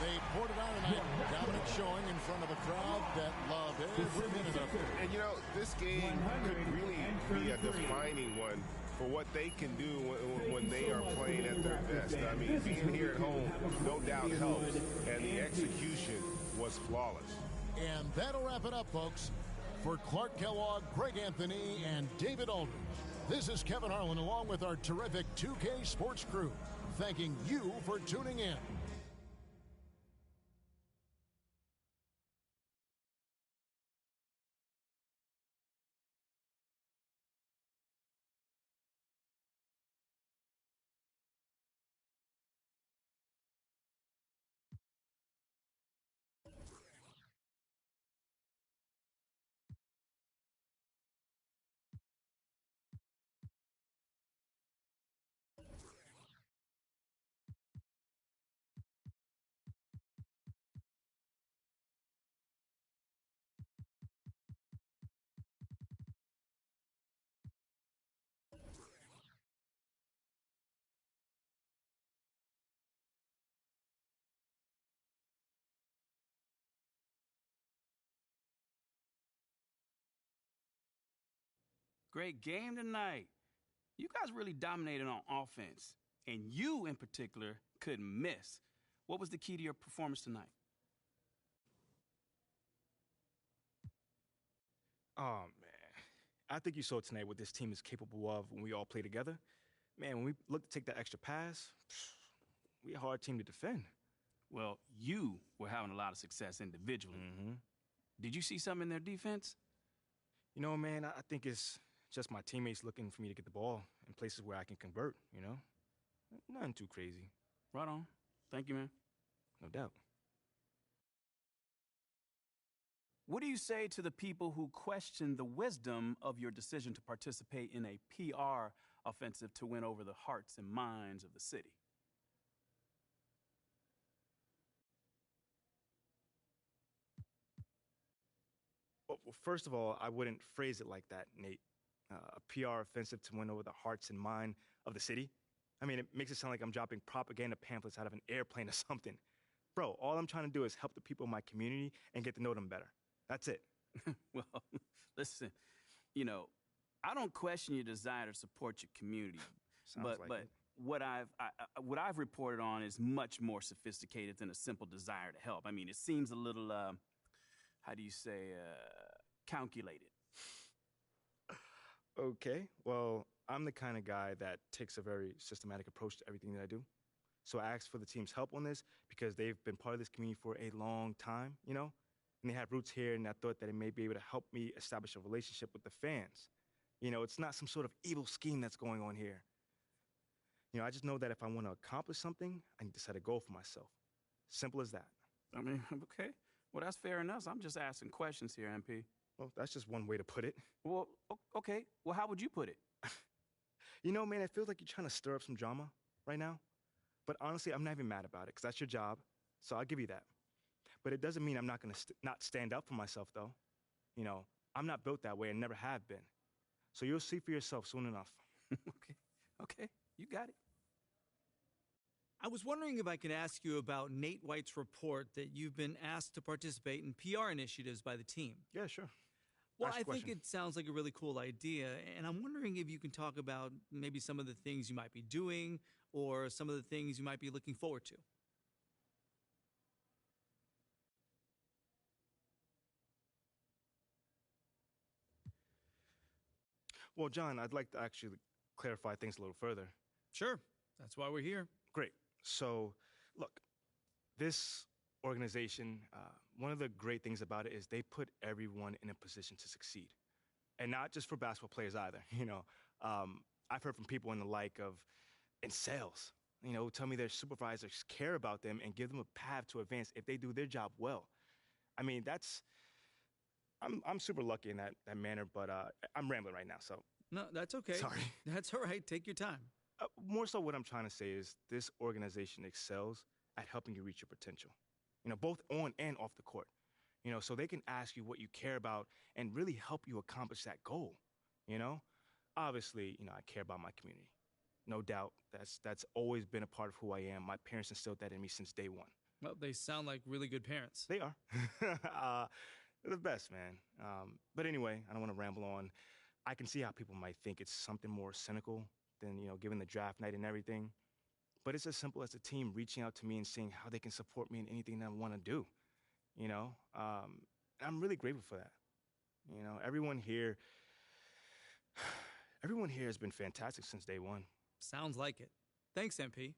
They poured it out tonight. Dominant showing in front of a crowd that loved every minute of it. And, you know, this game could really be a defining one for what they can do when they are playing at their best. I mean, being here at home, no doubt helps. And the execution was flawless. And that'll wrap it up, folks. For Clark Kellogg, Greg Anthony, and David Aldridge, This is Kevin Harlan along with our terrific 2K Sports crew, thanking you for tuning in. Great game tonight. You guys really dominated on offense, and you in particular couldn't miss. What was the key to your performance tonight? Oh, man. I think you saw tonight what this team is capable of when we all play together. Man, when we look to take that extra pass, we're a hard team to defend. Well, you were having a lot of success individually. Did you see something in their defense? You know, man, I think it's just my teammates looking for me to get the ball in places where I can convert, you know? Nothing too crazy. Right on. Thank you, man. No doubt. What do you say to the people who question the wisdom of your decision to participate in a PR offensive to win over the hearts and minds of the city? Well, first of all, I wouldn't phrase it like that, Nate. A PR offensive to win over the hearts and mind of the city? I mean, it makes it sound like I'm dropping propaganda pamphlets out of an airplane or something. Bro, all I'm trying to do is help the people in my community and get to know them better. That's it. Well, listen, you know, I don't question your desire to support your community. Sounds like but it. what I've reported on is much more sophisticated than a simple desire to help. I mean, it seems a little, how do you say, calculated. Okay, well, I'm the kind of guy that takes a very systematic approach to everything that I do. So I asked for the team's help on this because they've been part of this community for a long time, you know? And they have roots here, and I thought that it may be able to help me establish a relationship with the fans. You know, it's not some sort of evil scheme that's going on here. You know, I just know that if I want to accomplish something, I need to set a goal for myself. Simple as that. I mean, okay. Well, that's fair enough. I'm just asking questions here, MP. Well, that's just one way to put it. Well, okay. Well, how would you put it? You know, man, it feels like you're trying to stir up some drama right now. But honestly, I'm not even mad about it, because that's your job, so I'll give you that. But it doesn't mean I'm not going to not stand up for myself, though. You know, I'm not built that way and never have been. So you'll see for yourself soon enough. Okay, you got it. I was wondering if I could ask you about Nate White's report that you've been asked to participate in PR initiatives by the team. Yeah, sure. Well, Ask I the think question. it sounds like a really cool idea, and I'm wondering if you can talk about maybe some of the things you might be doing or some of the things you might be looking forward to. Well, John, I'd like to actually clarify things a little further. Sure. That's why we're here. Great. So, look, this organization, one of the great things about it is they put everyone in a position to succeed. And not just for basketball players either. You know, I've heard from people in the like of, in sales, you know, who tell me their supervisors care about them and give them a path to advance if they do their job well. I mean, I'm super lucky in that manner, but I'm rambling right now, so. No, that's okay. Sorry. That's all right. Take your time. More so what I'm trying to say is this organization excels at helping you reach your potential, you know, both on and off the court, you know, so they can ask you what you care about and really help you accomplish that goal, you know? Obviously, you know, I care about my community. No doubt. That's always been a part of who I am. My parents instilled that in me since day one. Well, they sound like really good parents. They are. They're the best, man. But anyway, I don't want to ramble on. I can see how people might think it's something more cynical than, you know, given the draft night and everything. But it's as simple as a team reaching out to me and seeing how they can support me in anything that I want to do, you know? I'm really grateful for that. You know, everyone here Everyone here has been fantastic since day one. Sounds like it. Thanks, MP.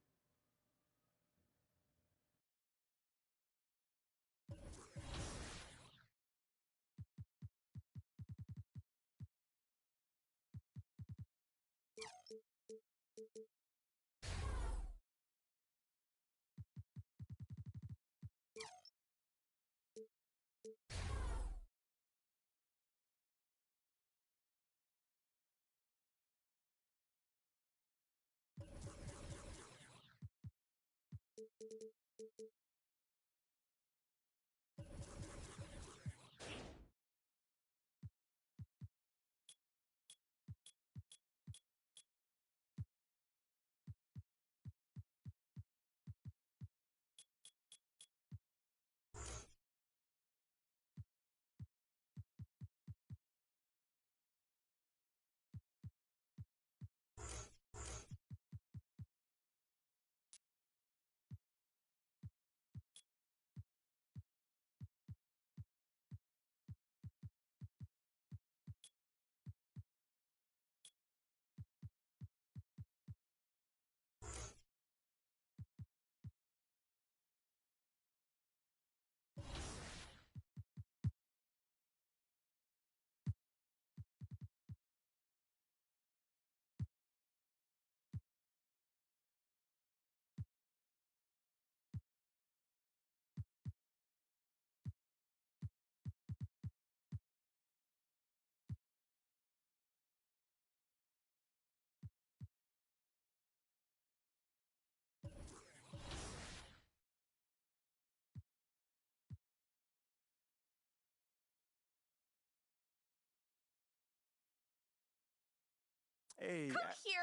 Hey. Come here.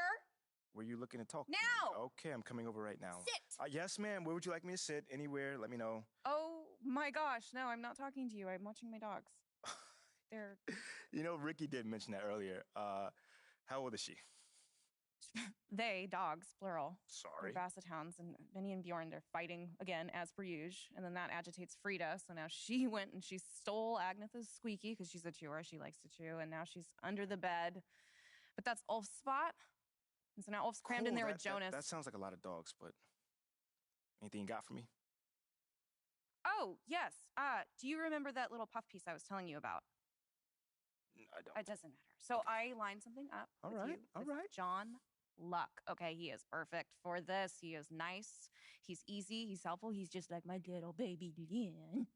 Were you looking to talk? Now. Okay, I'm coming over right now. Sit. Yes, ma'am. Where would you like me to sit? Anywhere. Let me know. Oh my gosh, no, I'm not talking to you. I'm watching my dogs. They're You know, Ricky did mention that earlier. How old is she? they, dogs, plural. Sorry. They're Basset Hounds, and Benny and Bjorn, they're fighting again, as per usual. And then that agitates Frida, so now she went and she stole Agnetha's squeaky, because she's a chewer, she likes to chew, and now she's under the bed. But that's Ulf's spot. And so now Ulf's crammed in there with Jonas. That sounds like a lot of dogs, but anything you got for me? Oh, yes. Do you remember that little puff piece I was telling you about? I don't. It doesn't matter. So I lined something up All with right, you all with right. John Luck. Okay, he is perfect for this. He is nice. He's easy. He's helpful. He's just like my little baby Lynn.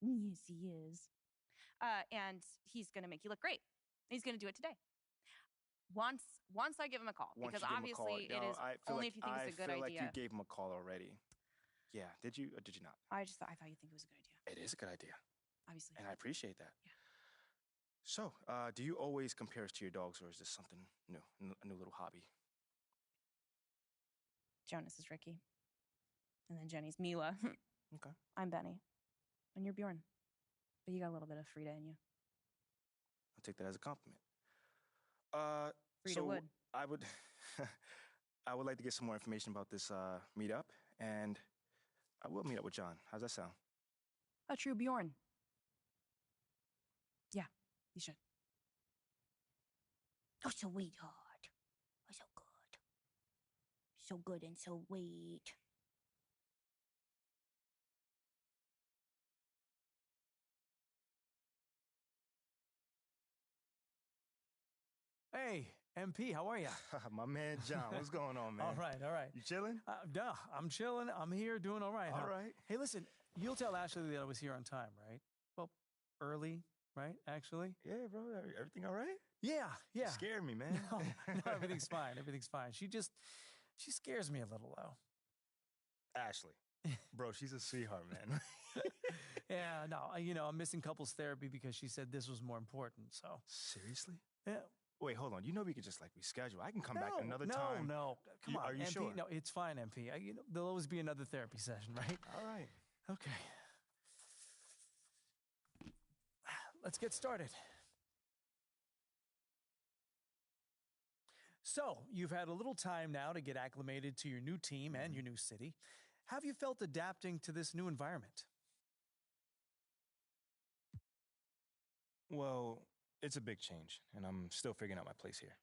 Yes, he is. And he's going to make you look great. He's going to do it today. Once I give him a call, because obviously it is only if you think it's a good idea. I feel like you gave him a call already. Yeah, did you or did you not? I thought you think it was a good idea. It is a good idea. Obviously. And I appreciate that. Yeah. So, do you always compare us to your dogs, or is this something new, a new little hobby? Jonas is Ricky. And then Jenny's Mila. Okay. I'm Benny. And you're Bjorn. But you got a little bit of Frida in you. I'll take that as a compliment. Frida so would. I would, I would like to get some more information about this meetup, and I will meet up with John. How's that sound? A true Bjorn. Yeah, you should. Oh, sweetheart. Oh, so good. So good and so sweet. Hey, MP, how are you? My man John, what's going on, man? All right. You chilling? Duh, I'm chilling. I'm here doing all right. All right. Hey, listen, you'll tell Ashley that I was here on time, right? Well, early, right, actually? Yeah, bro. Everything all right? Yeah. You scared me, man. No, everything's fine. Everything's fine. She scares me a little, though. Ashley. Bro, she's a sweetheart, man. Yeah, no, I'm missing couples therapy because she said this was more important, so. Seriously? Yeah. Wait, hold on. You know we could just reschedule. I can come back another time. No, come on. Are you MP, sure? No, it's fine, MP. There'll always be another therapy session, right? All right. Okay. Let's get started. So, you've had a little time now to get acclimated to your new team and your new city. Have you felt adapting to this new environment? Well, it's a big change, and I'm still figuring out my place here.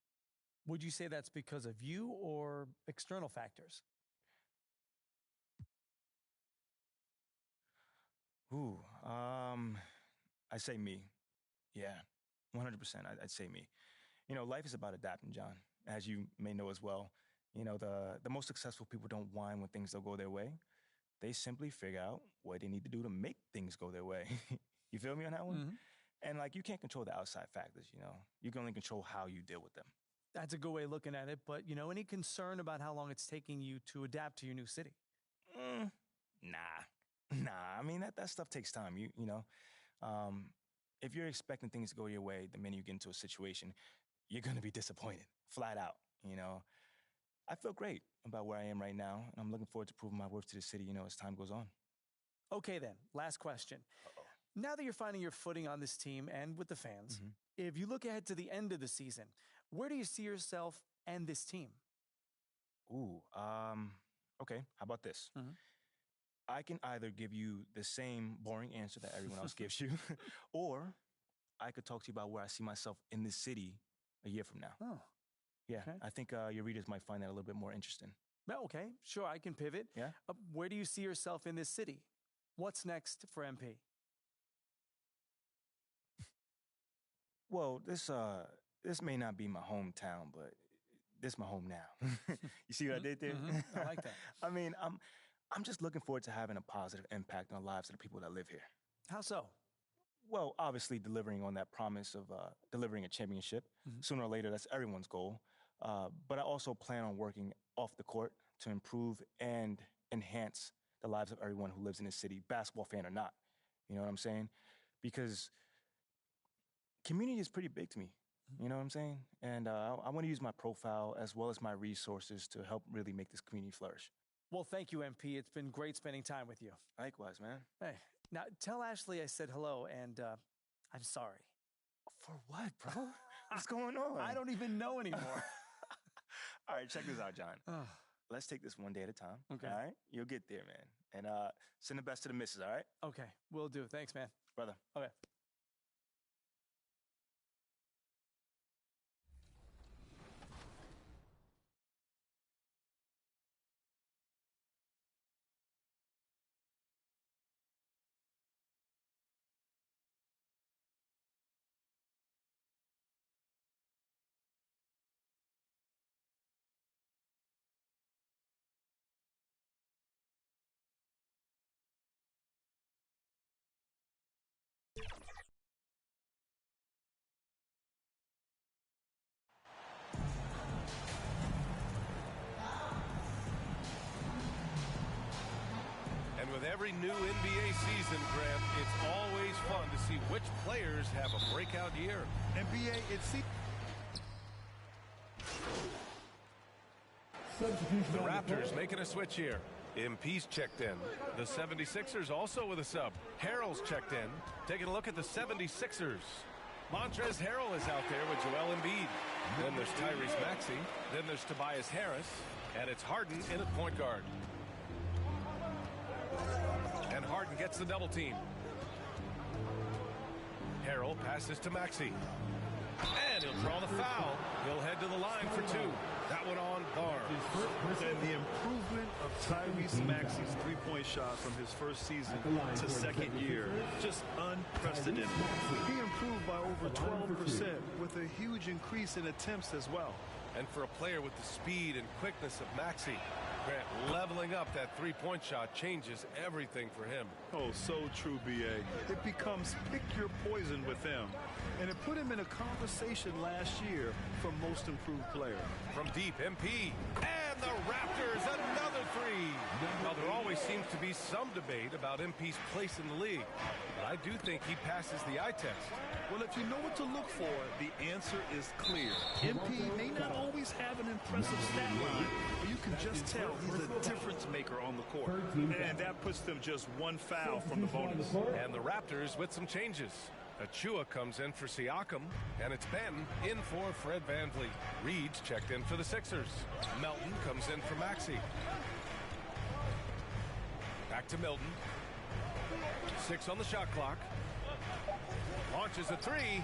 Would you say that's because of you or external factors? Ooh, I'd say me. Yeah, 100%. I'd say me. You know, life is about adapting, John, as you may know as well. You know, the most successful people don't whine when things don't go their way. They simply figure out what they need to do to make things go their way. You feel me on that one? Mm-hmm. And like, you can't control the outside factors, you know. You can only control how you deal with them. That's a good way of looking at it, but, any concern about how long it's taking you to adapt to your new city? Nah. I mean, that stuff takes time, you know. If you're expecting things to go your way, the minute you get into a situation, you're going to be disappointed, flat out, you know. I feel great about where I am right now, and I'm looking forward to proving my worth to the city, as time goes on. Okay, then, last question. Uh-oh. Now that you're finding your footing on this team and with the fans, if you look ahead to the end of the season, where do you see yourself and this team? Ooh, okay, how about this? I can either give you the same boring answer that everyone else gives you, or I could talk to you about where I see myself in this city a year from now. Oh. Yeah, Okay. I think your readers might find that a little bit more interesting. Well, okay, sure, I can pivot. Yeah? Where do you see yourself in this city? What's next for MP? Well, this may not be my hometown, but this is my home now. You see what I did there? I like that. I mean, I'm just looking forward to having a positive impact on the lives of the people that live here. How so? Well, obviously delivering on that promise of delivering a championship. Sooner or later, that's everyone's goal. But I also plan on working off the court to improve and enhance the lives of everyone who lives in this city, basketball fan or not. You know what I'm saying? Because community is pretty big to me. You know what I'm saying? And I want to use my profile as well as my resources to help really make this community flourish. Well, thank you, MP. It's been great spending time with you. Likewise, man. Hey, now tell Ashley I said hello, and I'm sorry. For what, bro? What's going on? I don't even know anymore. All right, check this out, John. Let's take this one day at a time. Okay. All right? You'll get there, man. And send the best to the missus, all right? Okay, will do. Thanks, man. Brother. Okay. And with every new NBA season, Grant, it's always fun to see which players have a breakout year. NBA, The Raptors making a switch here. MP's checked in. The 76ers also with a sub. Harrell's checked in. Taking a look at the 76ers. Montrezl Harrell is out there with Joel Embiid. Then there's Tyrese Maxey. Then there's Tobias Harris. And it's Harden in at point guard. And Harden gets the double team. Harrell passes to Maxey. And he'll draw the foul. He'll head to the line for two. That one on Barnes. And the improvement of Tyrese Maxey's three-point shot from his first season to second year, just unprecedented. He improved by over 12% with a huge increase in attempts as well. And for a player with the speed and quickness of Maxey, Grant, leveling up that three-point shot changes everything for him. Oh, so true, B.A. It becomes pick your poison with him. And it put him in a conversation last year for most improved player. From deep, MP. And the Raptors, another three. Now, there always seems to be some debate about MP's place in the league. But I do think he passes the eye test. Well, if you know what to look for, the answer is clear. MP may not always have an impressive stat line, but you can just tell he's a difference maker on the court. And that puts them just one foul from the bonus. And the Raptors with some changes. Achua comes in for Siakam, and it's Ben in for Fred VanVleet. Reed's checked in for the Sixers. Melton comes in for Maxey. Back to Milton. 6 on the shot clock. Launches a three.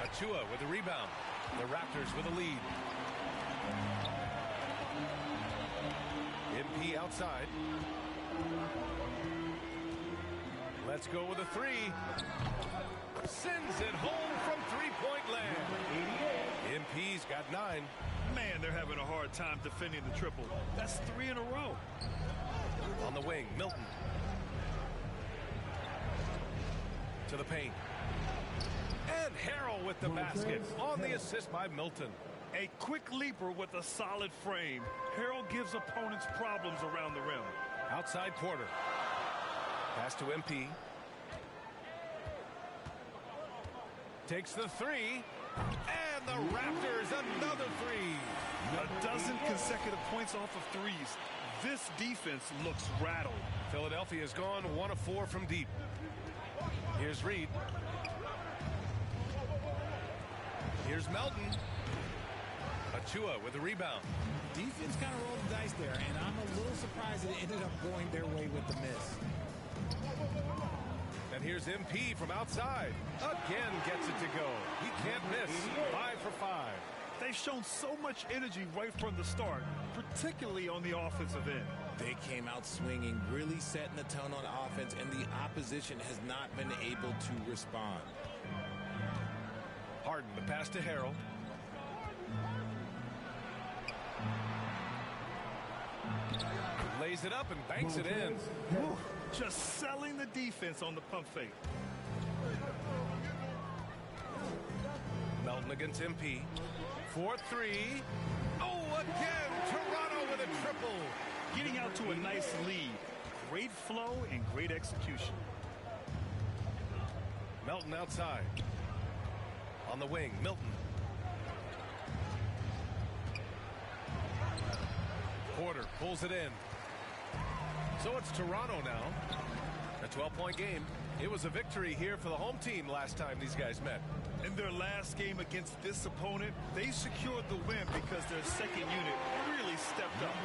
Achua with a rebound. The Raptors with a lead. MP outside. Let's go with a three. Sends it home from three-point land. MP's got 9. Man, they're having a hard time defending the triple. That's 3 in a row. On the wing, Milton. To the paint. And Harrell with the basket on the assist by Milton. A quick leaper with a solid frame. Harrell gives opponents problems around the rim. Outside quarter. Pass to MP. Takes the three. And the Raptors another three. A dozen consecutive points off of threes. This defense looks rattled. Philadelphia's gone 1 of 4 from deep. Here's Reed. Here's Melton. Achua with the rebound. Defense kind of rolled the dice there, and I'm a little surprised that it ended up going their way with the miss. And here's MP from outside. Again gets it to go. He can't miss. 5 for 5. They've shown so much energy right from the start, particularly on the offensive end. They came out swinging, really setting the tone on offense, and the opposition has not been able to respond. Harden, the pass to Harrell. Lays it up and banks it in. Whew. Just selling the defense on the pump fake. Melton against MP. 4-3. Oh, again, Toronto with a triple. Getting out to a nice lead. Great flow and great execution. Melton outside. On the wing, Milton. Porter pulls it in. So it's Toronto now. A 12-point game. It was a victory here for the home team last time these guys met. In their last game against this opponent, they secured the win because their second unit really stepped up.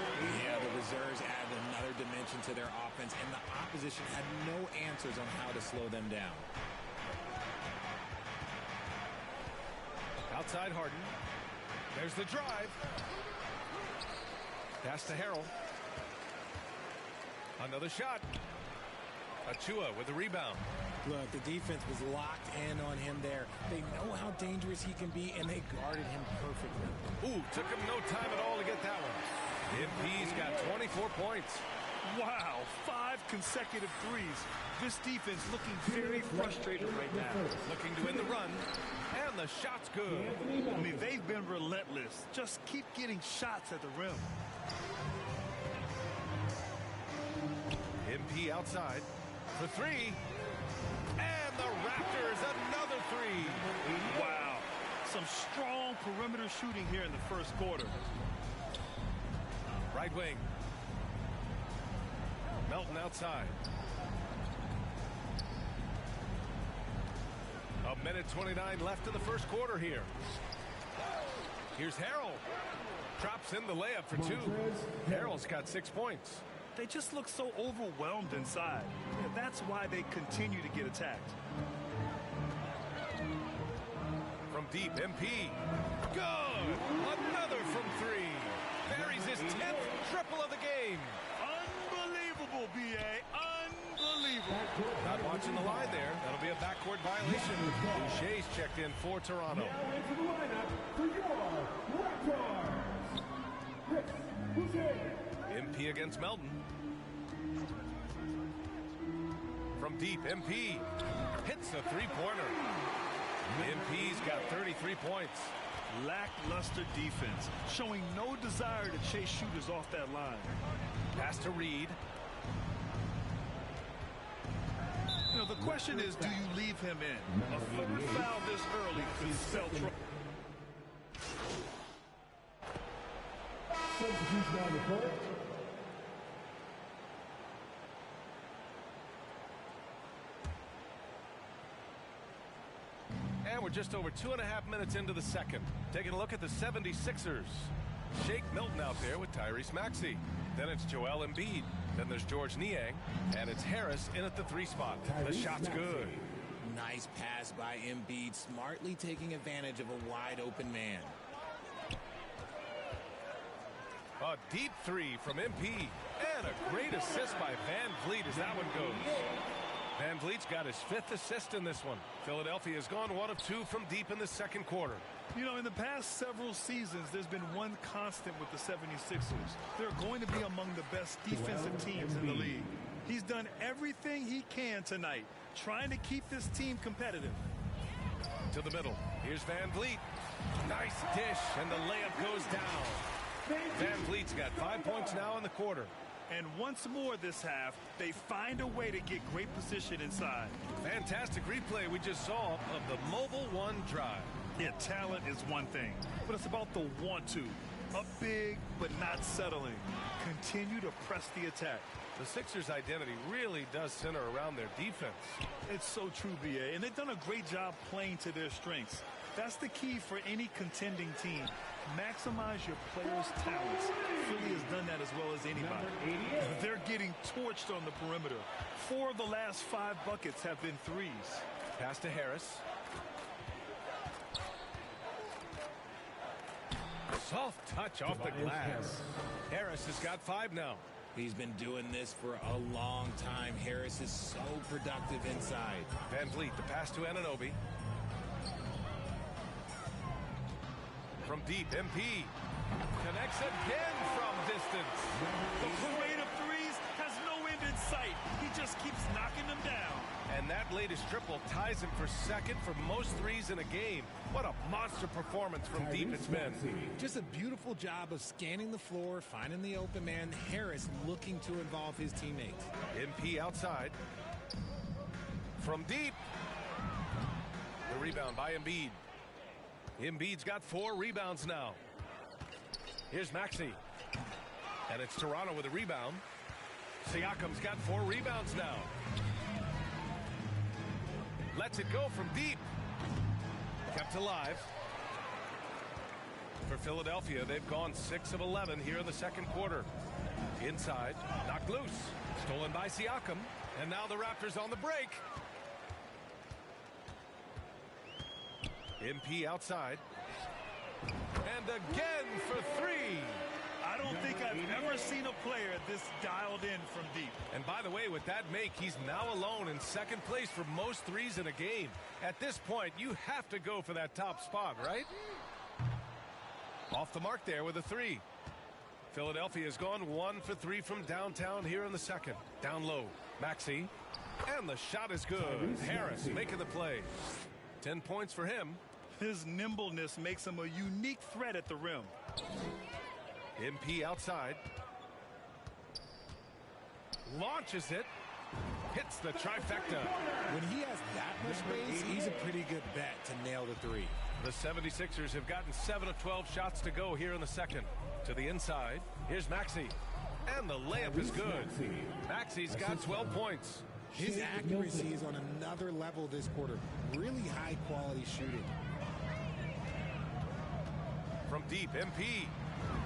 Yeah, the reserves added another dimension to their offense, and the opposition had no answers on how to slow them down. Outside Harden. There's the drive. Pass to Harrell. Another shot. Achua with the rebound. Look, the defense was locked in on him there. They know how dangerous he can be, and they guarded him perfectly. Ooh, took him no time at all to get that one. MP's got 24 points. Wow, 5 consecutive threes. This defense looking very frustrated right now. Looking to win the run, and the shot's good. I mean, they've been relentless. Just keep getting shots at the rim. MP outside for 3. And the Raptors another 3. Wow. Some strong perimeter shooting here in the first quarter. Right wing. Melton outside. A minute 29 left in the first quarter here. Here's Harrell. Drops in the layup for 2. Harrell's got 6 points. They just look so overwhelmed inside. Yeah, that's why they continue to get attacked. From deep, MP. Good! Another from 3. Buries his 10th triple of the game. Unbelievable, B.A. Unbelievable. Not watching the line there. That'll be a backcourt violation. Boucher's checked in for Toronto. Now into the lineup for your Raptors. Boucher. MP against Melton. From deep, MP hits the three-pointer. MP's got 33 points. Lackluster defense, showing no desire to chase shooters off that line. Pass to Reed. You know, the question is, do you leave him in? A third foul this early could spell trouble. Substitution on the court. And we're just over 2.5 minutes into the second. Taking a look at the 76ers. Shake Milton out there with Tyrese Maxey. Then it's Joel Embiid. Then there's George Niang. And it's Harris in at the 3 spot. The shot's good. Nice pass by Embiid, smartly taking advantage of a wide-open man. A deep three from MP. And a great assist by Van Vliet as that one goes. Van Vliet's got his 5th assist in this one. Philadelphia has gone 1 of 2 from deep in the second quarter. You know, in the past several seasons, there's been one constant with the 76ers. They're going to be among the best defensive teams in the league. He's done everything he can tonight, trying to keep this team competitive. To the middle. Here's Van Vliet. Nice dish, and the layup goes down. Van Vliet's got 5 points now in the quarter. And once more this half, they find a way to get great position inside. Fantastic replay we just saw of the Mobile One drive. Yeah, talent is one thing, but it's about the want to. Up big, but not settling. Continue to press the attack. The Sixers' identity really does center around their defense. It's so true, B.A., and they've done a great job playing to their strengths. That's the key for any contending team. Maximize your players' talents. Philly has done that as well as anybody. They're getting torched on the perimeter. 4 of the last 5 buckets have been threes. Pass to Harris. Soft touch off the glass. Harris has got 5 now. He's been doing this for a long time. Harris is so productive inside. Van Vliet, the pass to Anunoby. From deep, MP connects again from distance. The parade of threes has no end in sight. He just keeps knocking them down. And that latest triple ties him for second for most threes in a game. What a monster performance from deep it's been. Just a beautiful job of scanning the floor, finding the open man. Harris looking to involve his teammates. MP outside. From deep. The rebound by Embiid. Embiid's got 4 rebounds now. Here's Maxey. And it's Toronto with a rebound. Siakam's got 4 rebounds now. Lets it go from deep. Kept alive. For Philadelphia, they've gone 6 of 11 here in the second quarter. Inside, knocked loose. Stolen by Siakam. And now the Raptors on the break. MP outside. And again for 3. I don't think I've ever seen a player this dialed in from deep. And by the way, with that make, he's now alone in second place for most threes in a game. At this point, you have to go for that top spot, right? Off the mark there with a 3. Philadelphia has gone 1 for 3 from downtown here in the second. Down low, Maxey. And the shot is good. Harris making the play. 10 points for him. His nimbleness makes him a unique threat at the rim. MP outside. Launches it. Hits the trifecta. When he has that much space, he's a pretty good bet to nail the 3. The 76ers have gotten 7 of 12 shots to go here in the second. To the inside. Here's Maxey. And the layup is good. Maxey's got 12 points. His accuracy is on another level this quarter. Really high quality shooting. From deep, MP.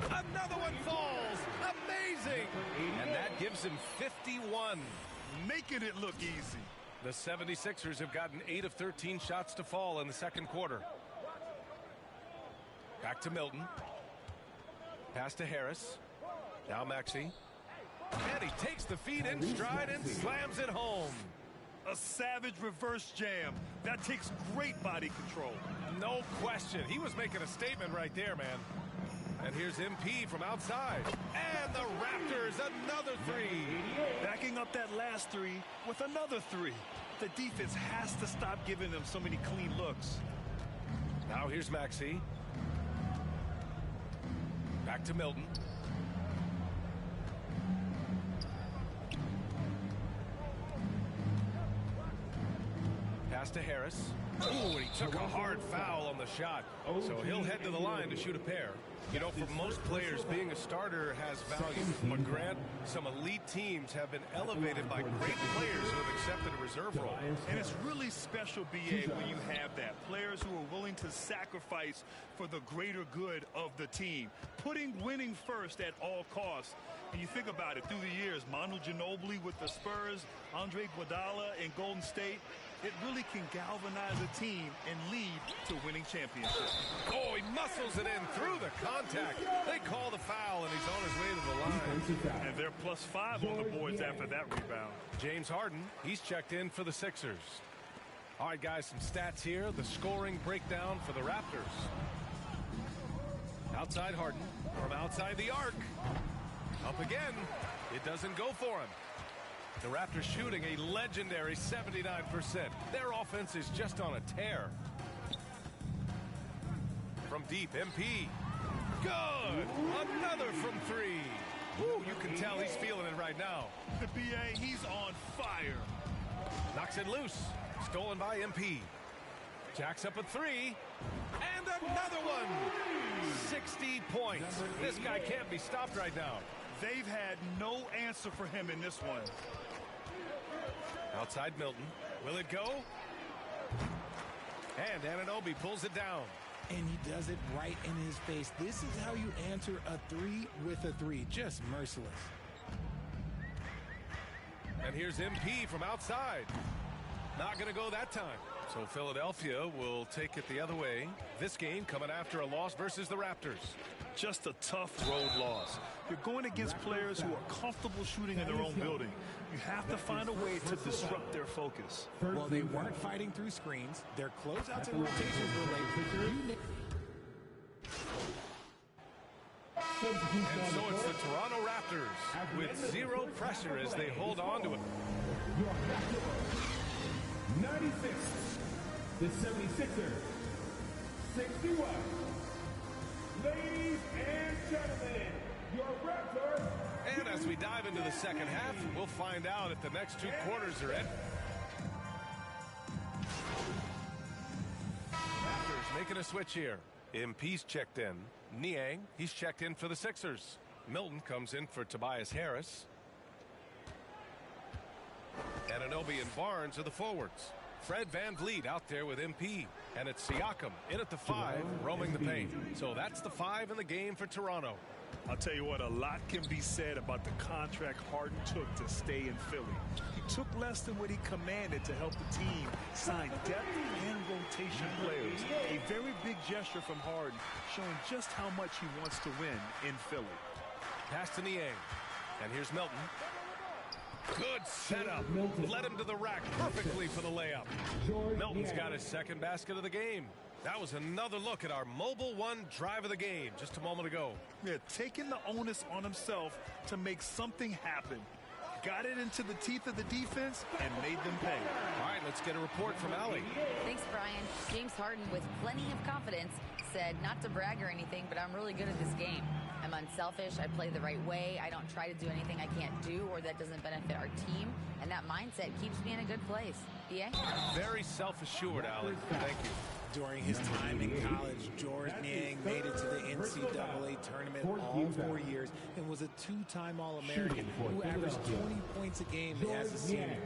Another one falls. Amazing. And that gives him 51. Making it look easy. The 76ers have gotten 8 of 13 shots to fall in the second quarter. Back to Milton. Pass to Harris. Now Maxey. And he takes the feed in stride and slams it home. A savage reverse jam. That takes great body control. No question. He was making a statement right there, man. And here's MP from outside. And the Raptors, another 3. Backing up that last 3 with another 3. The defense has to stop giving them so many clean looks. Now here's Maxey. Back to Milton. Pass to Harris. Oh, and he took a hard foul on the shot. So he'll head to the line to shoot a pair. You know, for most players, being a starter has value. But Grant, some elite teams have been elevated by great players who have accepted a reserve role. And it's really special, B.A., when you have that. Players who are willing to sacrifice for the greater good of the team. Putting winning first at all costs. And you think about it, through the years, Manu Ginobili with the Spurs, Andre Iguodala in Golden State. it really can galvanize a team and lead to winning championships. Oh, he muscles it in through the contact. They call the foul, and he's on his way to the line. And they're +5 on the boards after that rebound. James Harden, he's checked in for the Sixers. All right, guys, some stats here. The scoring breakdown for the Raptors. Outside Harden, from outside the arc. Up again. It doesn't go for him. The Raptors shooting a legendary 79%. Their offense is just on a tear. From deep, MP. Good. Another from three. Woo, you can tell he's feeling it right now. The BA, he's on fire. Knocks it loose. Stolen by MP. Jacks up a three. And another one. 60 points. This guy can't be stopped right now. They've had no answer for him in this one. Outside Milton. Will it go? And Anunoby pulls it down. And he does it right in his face. This is how you answer a three with a three. Just merciless. And here's MP from outside. Not going to go that time. So Philadelphia will take it the other way. This game coming after a loss versus the Raptors. Just a tough road loss. You're going against players who are comfortable shooting in their own building. You have to find a way to disrupt their focus. Well, they weren't fighting through screens. Their closeouts and rotations were late. And so it's the Toronto Raptors with zero pressure as they hold on to it. 96, the 76ers, 61. Ladies and gentlemen, your Raptors. And as we dive into the second half, we'll find out if the next two quarters are in. Raptors making a switch here. MP's checked in. Niang, he's checked in for the Sixers. Milton comes in for Tobias Harris. Anunoby and Barnes are the forwards. Fred VanVleet out there with MP. And it's Siakam in at the 5, roaming the paint. So that's the 5 in the game for Toronto. I'll tell you what, a lot can be said about the contract Harden took to stay in Philly. He took less than what he commanded to help the team sign depth and rotation players. A very big gesture from Harden, showing just how much he wants to win in Philly. Pass to Niang. And here's Milton. Good setup. Led him to the rack perfectly for the layup. Milton's got his second basket of the game. That was another look at our Mobile One drive of the game just a moment ago. Yeah, taking the onus on himself to make something happen. Got it into the teeth of the defense and made them pay. All right, let's get a report from Allie. Thanks, Brian. James Harden, with plenty of confidence, said not to brag or anything, but I'm really good at this game. I'm unselfish. I play the right way. I don't try to do anything I can't do or that doesn't benefit our team. And that mindset keeps me in a good place. BA? Very self-assured, Allie. Thank you. During his time in college, George Niang made it to the NCAA tournament all 4 years and was a two-time All-American who averaged 20 points a game as a senior.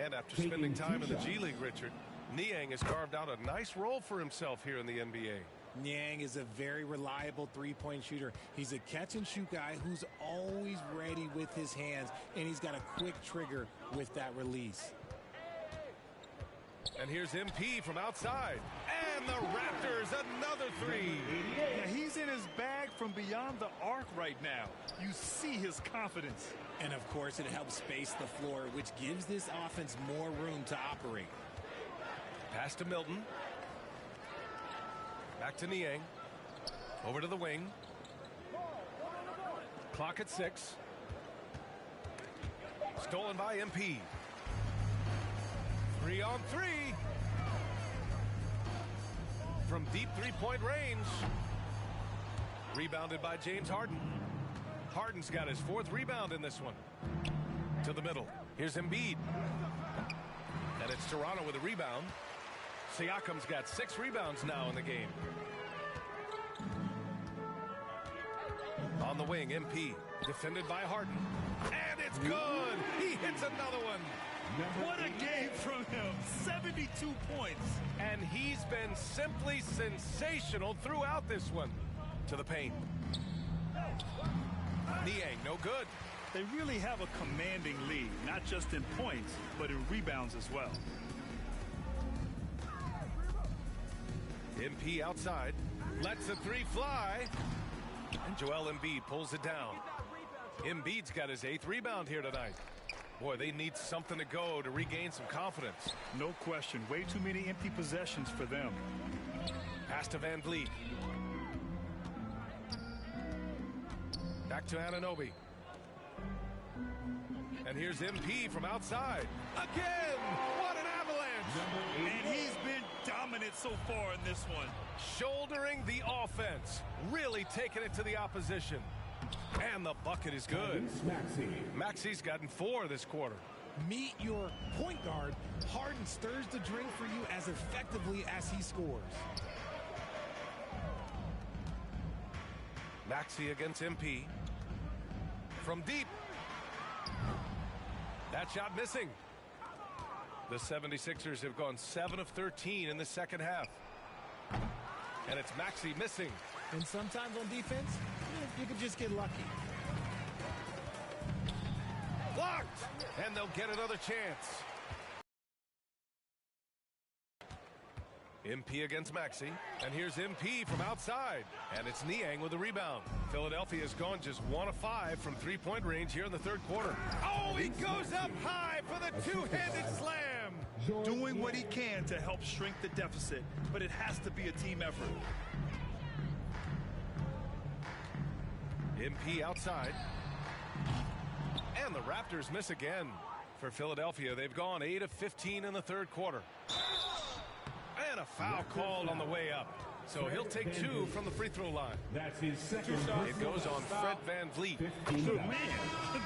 And after spending time in the G League, Richard, Niang has carved out a nice role for himself here in the NBA. Niang is a very reliable three-point shooter. He's a catch-and-shoot guy who's always ready with his hands, and he's got a quick trigger with that release. And here's MP from outside. And the Raptors, another three. Yeah, he's in his bag from beyond the arc right now. You see his confidence. And, of course, it helps space the floor, which gives this offense more room to operate. Pass to Milton. Back to Niang. Over to the wing. Clock at 6. Stolen by MP. 3-on-3. From deep three-point range. Rebounded by James Harden. Harden's got his 4th rebound in this one. To the middle. Here's Embiid. And it's Toronto with a rebound. Siakam's got 6 rebounds now in the game. On the wing, MP. Defended by Harden. And it's good! He hits another one! What a game from him. 72 points. And he's been simply sensational throughout this one. To the paint. Niang, no good. They really have a commanding lead, not just in points, but in rebounds as well. MP outside. Lets the three fly. And Joel Embiid pulls it down. Embiid's got his 8th rebound here tonight. Boy, they need something to go to regain some confidence. No question. Way too many empty possessions for them. Pass to Van Vliet. Back to Anunoby. And here's MP from outside. Again! What an avalanche! And he's been dominant so far in this one. Shouldering the offense. Really taking it to the opposition. And the bucket is good. Maxi's gotten 4 this quarter. Meet your point guard. Harden stirs the drink for you as effectively as he scores. Maxey against MP. From deep. That shot missing. The 76ers have gone 7 of 13 in the second half. And it's Maxey missing. And sometimes on defense, you could just get lucky. Blocked! And they'll get another chance. MP against Maxey. And here's MP from outside. And it's Niang with the rebound. Philadelphia's gone just 1 of 5 from three-point range here in the third quarter. Oh, he goes up high for the two-handed slam. Doing what he can to help shrink the deficit, but it has to be a team effort. MP outside. And the Raptors miss again. For Philadelphia, they've gone 8 of 15 in the third quarter. And a foul called on the way up. So he'll take 2 from the free throw line. That's his second. It goes on Fred Van Vliet. Man,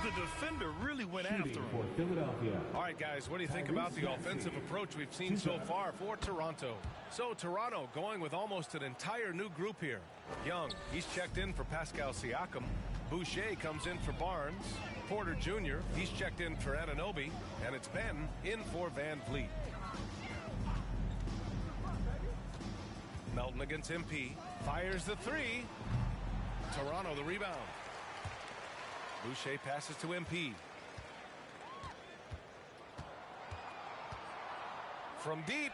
the defender really went after him. For Philadelphia. All right, guys, what do you think about the offensive approach we've seen so far for Toronto? So Toronto going with almost an entire new group here. Young, he's checked in for Pascal Siakam. Boucher comes in for Barnes. Porter Jr., he's checked in for Anunoby. And it's Ben in for Van Vliet. Melton against MP. Fires the 3. Toronto the rebound. Boucher passes to MP. From deep.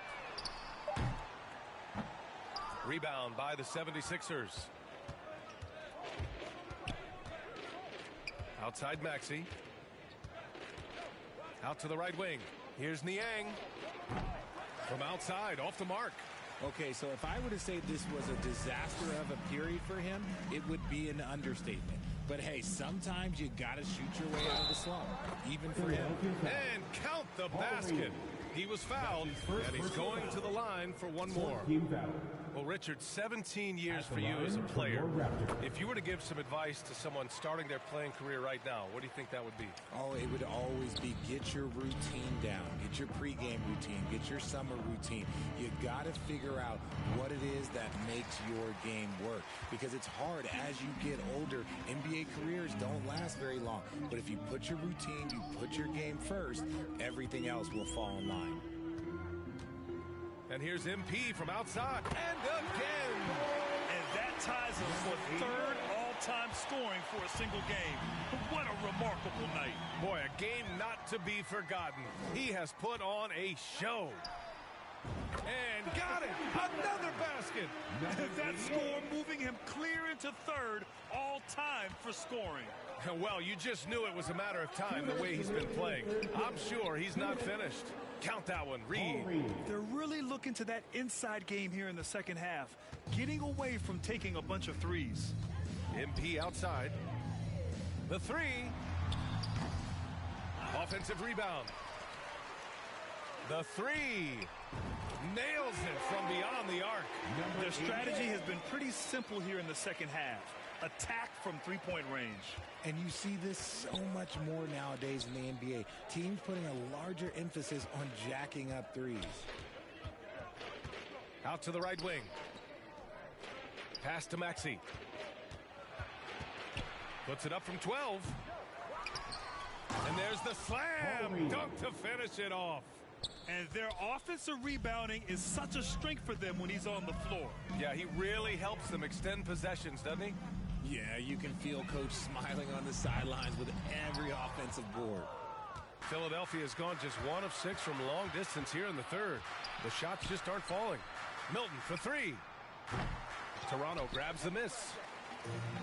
Rebound by the 76ers. Outside Maxey. Out to the right wing. Here's Niang. From outside, off the mark. Okay, so if I were to say this was a disaster of a period for him, it would be an understatement. But hey, sometimes you got to shoot your way out of the slump, even for him. And count the basket. He was fouled, and he's going to the line for one more. Well, Richard, 17 years for you as a player. If you were to give some advice to someone starting their playing career right now, what do you think that would be? Oh, it would always be get your routine down. Get your pregame routine. Get your summer routine. You got to figure out what it is that makes your game work. Because it's hard as you get older. NBA careers don't last very long. But if you put your routine, you put your game first, everything else will fall in line. And here's MP from outside. And again. And that ties him for 3rd all-time scoring for a single game. What a remarkable night. Boy, a game not to be forgotten. He has put on a show. And got it. Another basket. That score moving him clear into 3rd all-time for scoring. Well, you just knew it was a matter of time the way he's been playing. I'm sure he's not finished. Count that one, Reed. They're really looking to that inside game here in the second half, getting away from taking a bunch of threes. MP outside. The 3. Offensive rebound. The 3. Nails it from beyond the arc. Their strategy has been pretty simple here in the second half. Attack from three-point range. And you see this so much more nowadays in the NBA. Teams putting a larger emphasis on jacking up threes. Out to the right wing. Pass to Maxey. Puts it up from 12. And there's the slam. Dunk to finish it off. And their offensive rebounding is such a strength for them when he's on the floor. Yeah, he really helps them extend possessions, doesn't he? Yeah, you can feel Coach smiling on the sidelines with every offensive board. Philadelphia has gone just 1 of 6 from long distance here in the third. The shots just aren't falling. Milton for 3. Toronto grabs the miss.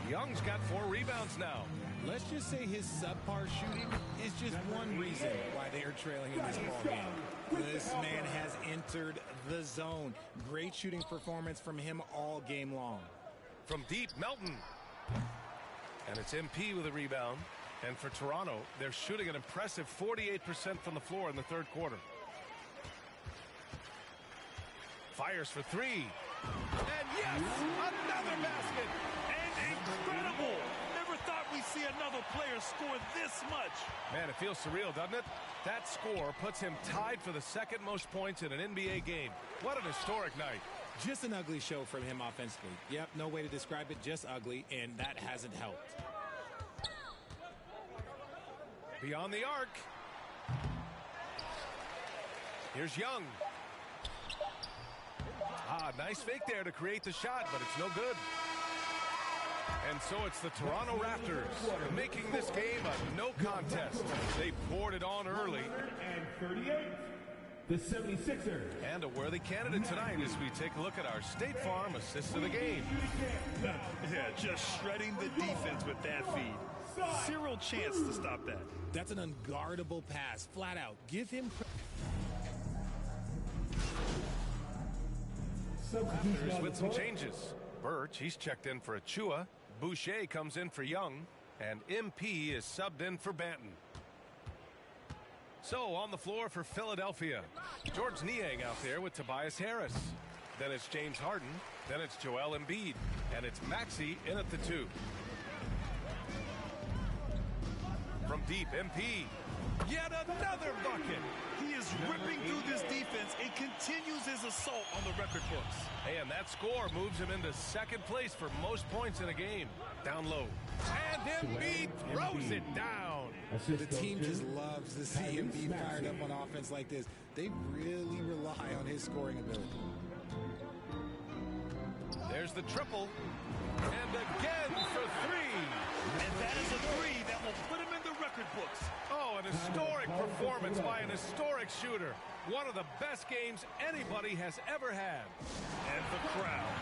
Young's got 4 rebounds now. Let's just say his subpar shooting is just one reason why they are trailing in this ball game. This man has entered the zone. Great shooting performance from him all game long. From deep, Melton. And it's MP with a rebound. And for Toronto, they're shooting an impressive 48% from the floor in the third quarter. Fires for 3. And yes, another basket. And incredible. Never thought we'd see another player score this much. Man, it feels surreal, doesn't it? That score puts him tied for the second most points in an NBA game. What an historic night. Just an ugly show from him offensively. Yep, no way to describe it, just ugly, and that hasn't helped. Beyond the arc. Here's Young. Nice fake there to create the shot, but it's no good. And so it's the Toronto Raptors making this game a no contest. They poured it on early. And 38, the 76ers. And a worthy candidate tonight as we take a look at our State Farm assist of the game. Yeah, just shredding the defense with that feed. Zero chance to stop that. That's an unguardable pass, flat out. Give him Raptors with some changes. Birch, he's checked in for Achua. Boucher comes in for Young. And MP is subbed in for Banton. So on the floor for Philadelphia, George Niang out there with Tobias Harris. Then it's James Harden. Then it's Joel Embiid. And it's Maxey in at the 2. From deep, MP. Yet another bucket. He is ripping through this defense and continues his assault on the record books. And that score moves him into second place for most points in a game. Down low. And Embiid throws it down. The team just loves to see him be fired up on offense like this. They really rely on his scoring ability. There's the triple. And again for 3. And that is a 3 that will put him in the record books. Oh, an historic performance by an historic shooter. One of the best games anybody has ever had. And the crowd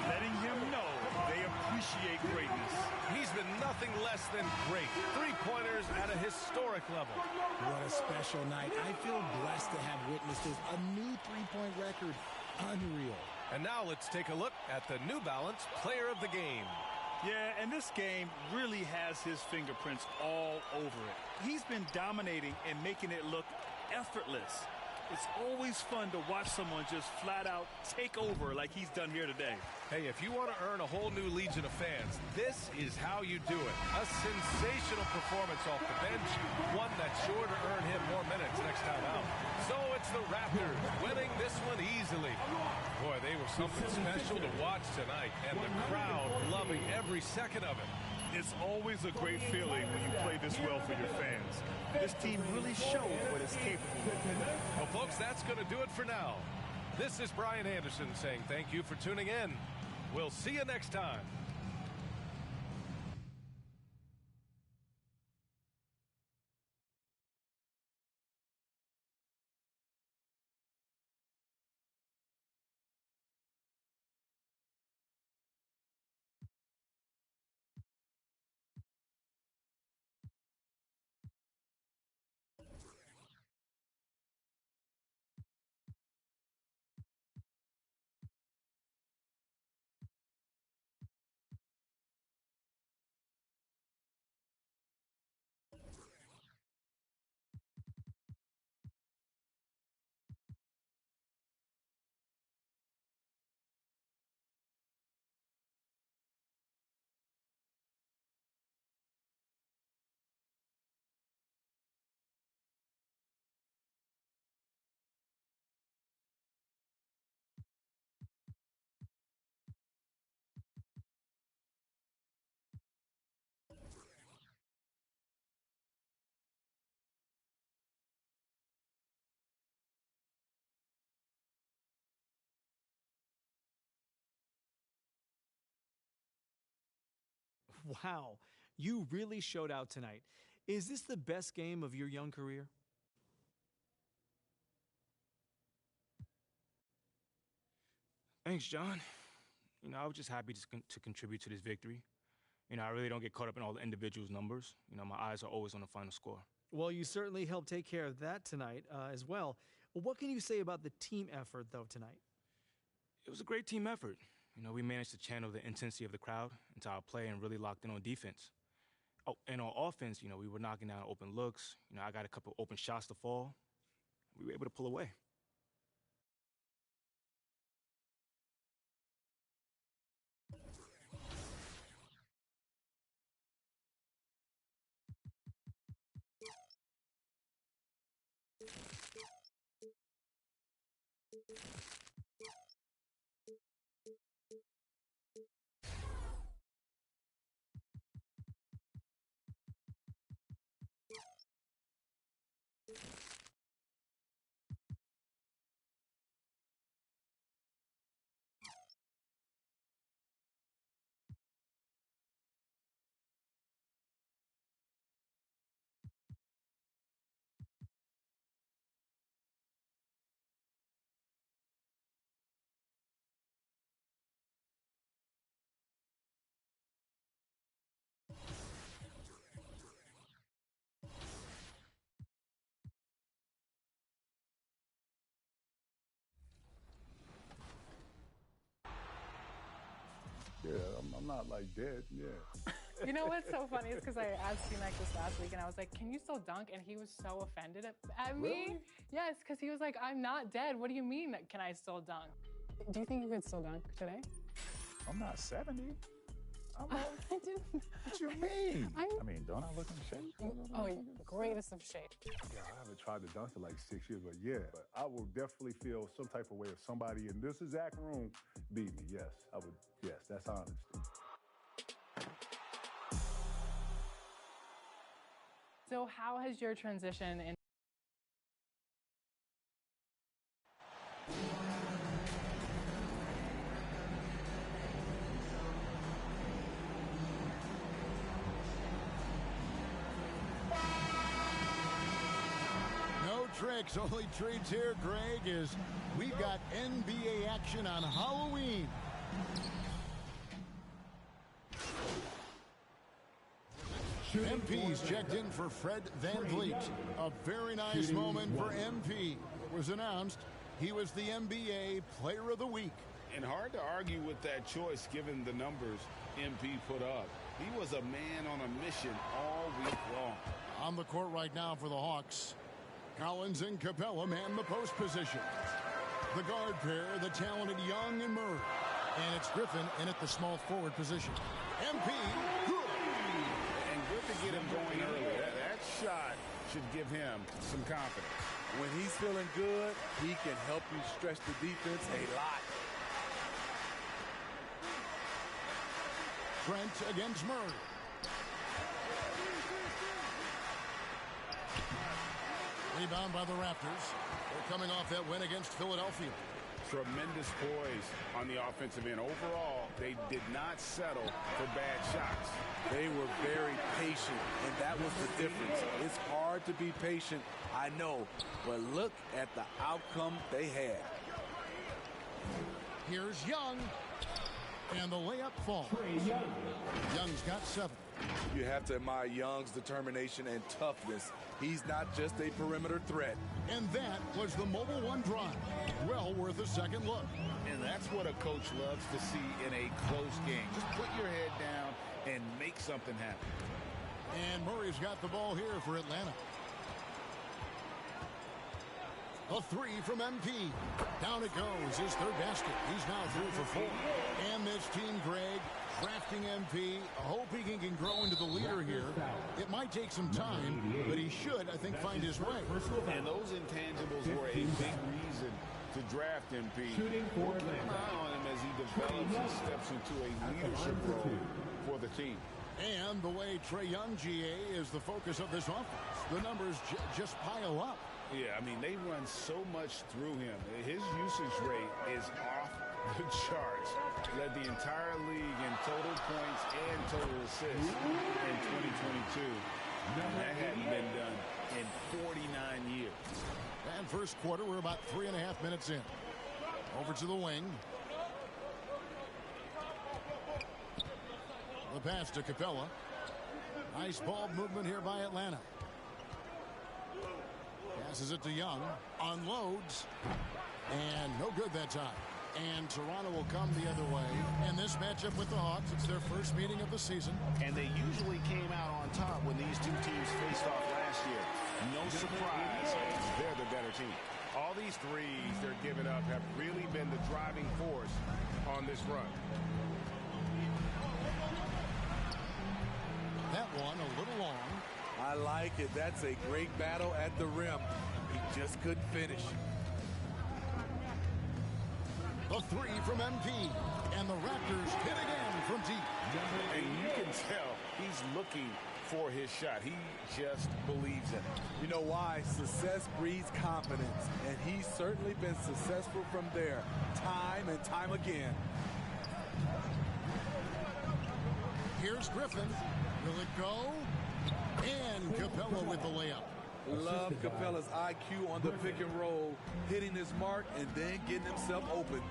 letting him know they appreciate greatness. He's been nothing less than great. 3-pointers at a historic level. What a special night. I feel blessed to have witnessed this. A new 3-point record. Unreal. And now let's take a look at the New Balance Player of the Game. Yeah, and this game really has his fingerprints all over it. He's been dominating and making it look effortless. It's always fun to watch someone just flat out take over like he's done here today. Hey, if you want to earn a whole new legion of fans, this is how you do it. A sensational performance off the bench, one that's sure to earn him more minutes next time out. So it's the Raptors winning this one easily. Boy, they were something special to watch tonight, and the crowd loving every second of it. It's always a great feeling when you play this well for your fans. This team really shows what it's capable of. Well, folks, that's going to do it for now. This is Brian Anderson saying thank you for tuning in. We'll see you next time. Wow, you really showed out tonight. Is this the best game of your young career? Thanks, John. You know, I was just happy to contribute to this victory. You know, I really don't get caught up in all the individuals' numbers. You know, my eyes are always on the final score. Well, you certainly helped take care of that tonight as well. What can you say about the team effort, though, tonight? It was a great team effort. You know, we managed to channel the intensity of the crowd into our play and really locked in on defense. Oh, and on offense, you know, we were knocking down open looks. You know, I got a couple open shots to fall. We were able to pull away. Yeah, I'm not like dead. Yeah. You know what's so funny is because I asked C-Mac this last week and I was like, can you still dunk? And he was so offended at me. Really? Yes, because he was like, I'm not dead. What do you mean, can I still dunk? Do you think you could still dunk today? I'm not 70. I'm I didn't. What you mean? I mean, don't I look in shape? Oh, greatest of shape. Yeah, I haven't tried to dunk in like 6 years, but yeah. But I will definitely feel some type of way if somebody in this exact room beat me. Yes, I would. Yes, that's honesty. So how has your transition in No tricks, only treats here, Greg, is we've got NBA action on Halloween. MP's checked in for Fred VanVleet. A very nice moment for MP. It was announced he was the NBA Player of the Week. And hard to argue with that choice given the numbers MP put up. He was a man on a mission all week long. On the court right now for the Hawks. Collins and Capella man the post position. The guard pair, the talented Young and Murray. And it's Griffin in at the small forward position. MP, good. And good to get him going early. That shot should give him some confidence. When he's feeling good, he can help you stretch the defense a lot. Trent against Murray. Rebound by the Raptors. They're coming off that win against Philadelphia. Tremendous poise on the offensive end. Overall, they did not settle for bad shots. They were very patient, and that was the difference. It's hard to be patient, I know, but look at the outcome they had. Here's Young. And the layup falls. Young's got 7. You have to admire Young's determination and toughness. He's not just a perimeter threat. And that was the Mobile One drive. Well worth a second look. And that's what a coach loves to see in a close game. Just put your head down and make something happen. And Murray's got the ball here for Atlanta. A 3 from MP. Down it goes. His third basket. He's now through for 4. And this team, Greg, drafting MP. I hope he can grow into the leader here. It might take some time, but he should, I think, find his way. And those intangibles were a big reason to draft MP. Keep an eye on him as he develops and steps into a leadership role for the team. And the way Trae Young, GA, is the focus of this offense. The numbers just pile up. Yeah, I mean, they run so much through him. His usage rate is off the charts. Led the entire league in total points and total assists in 2022. And that hadn't been done in 49 years. And first quarter, we're about 3.5 minutes in. Over to the wing. The pass to Capella. Nice ball movement here by Atlanta. Passes it to Young. Unloads. And no good that time. And Toronto will come the other way. In this matchup with the Hawks, it's their first meeting of the season. And they usually came out on top when these two teams faced off last year. No surprise, they're the better team. All these threes they're giving up have really been the driving force on this run. That one a little long. I like it. That's a great battle at the rim. He just couldn't finish. The three from MP. And the Raptors hit again from deep. And you can tell he's looking for his shot. He just believes in it. You know why? Success breeds confidence. And he's certainly been successful from there, time and time again. Here's Griffin. Will it go? And Capella with the layup. Love Capella's IQ on the pick and roll, hitting his mark and then getting himself open.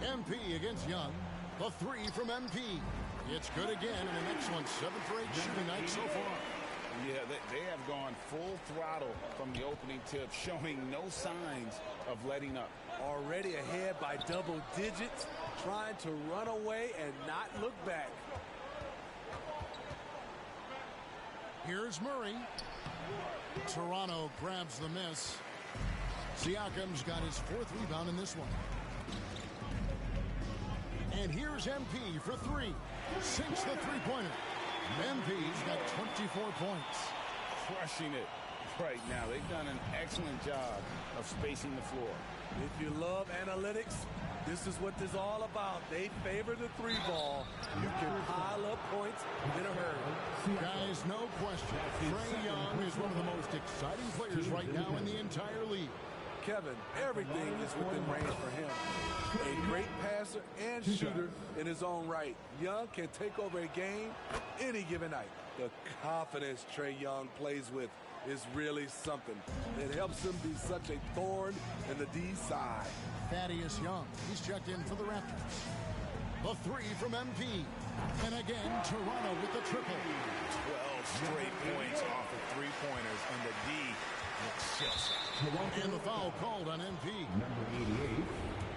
MP against Young. The three from MP. It's good again, and an excellent 7 for 8 shooting night so far. Yeah, they have gone full throttle from the opening tip, showing no signs of letting up. Already ahead by double digits, trying to run away and not look back. Here's Murray. Toronto grabs the miss. Siakam's got his 4th rebound in this one. And here's MP for 3. Sinks the three-pointer. MP's got 24 points. Crushing it right now. They've done an excellent job of spacing the floor. If you love analytics, this is what this is all about. They favor the 3-ball. You can pile up points in a hurry. Guys, no question. Trae Young is one of the most exciting players right now in the entire league. Kevin, everything is within range for him. A great passer and shooter in his own right. Young can take over a game any given night. The confidence Trae Young plays with is really something. It helps him be such a thorn in the D side. Thaddeus Young, he's checked in for the Raptors. The 3 from MP. And again, Toronto with the triple. 12 straight points off of three-pointers, and the D looks shell-shocked. And the foul called on MP. Number 88.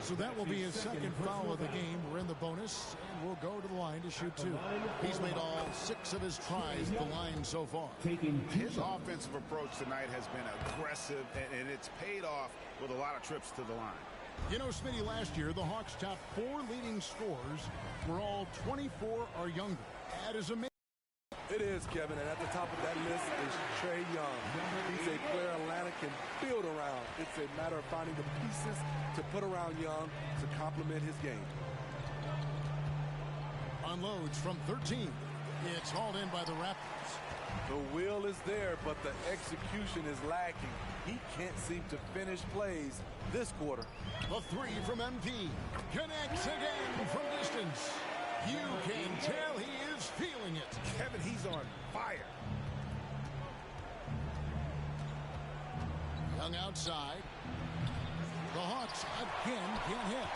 So that will be his second foul of the game. We're in the bonus, and we'll go to the line to shoot 2. He's made all 6 of his tries at the line so far. His offensive approach tonight has been aggressive, and it's paid off with a lot of trips to the line. You know, Smitty, last year, the Hawks' top 4 leading scorers were all 24 or younger. That is amazing. It is, Kevin, and at the top of that list is Trae Young. He's a player Atlanta can build around. It's a matter of finding the pieces to put around Young to complement his game. Unloads from 13. It's hauled in by the Raptors. The will is there, but the execution is lacking. He can't seem to finish plays this quarter. The 3 from MP. Connects again from distance. You can tell he is feeling it. Kevin, he's on fire. Young outside. The Hawks again can't hit.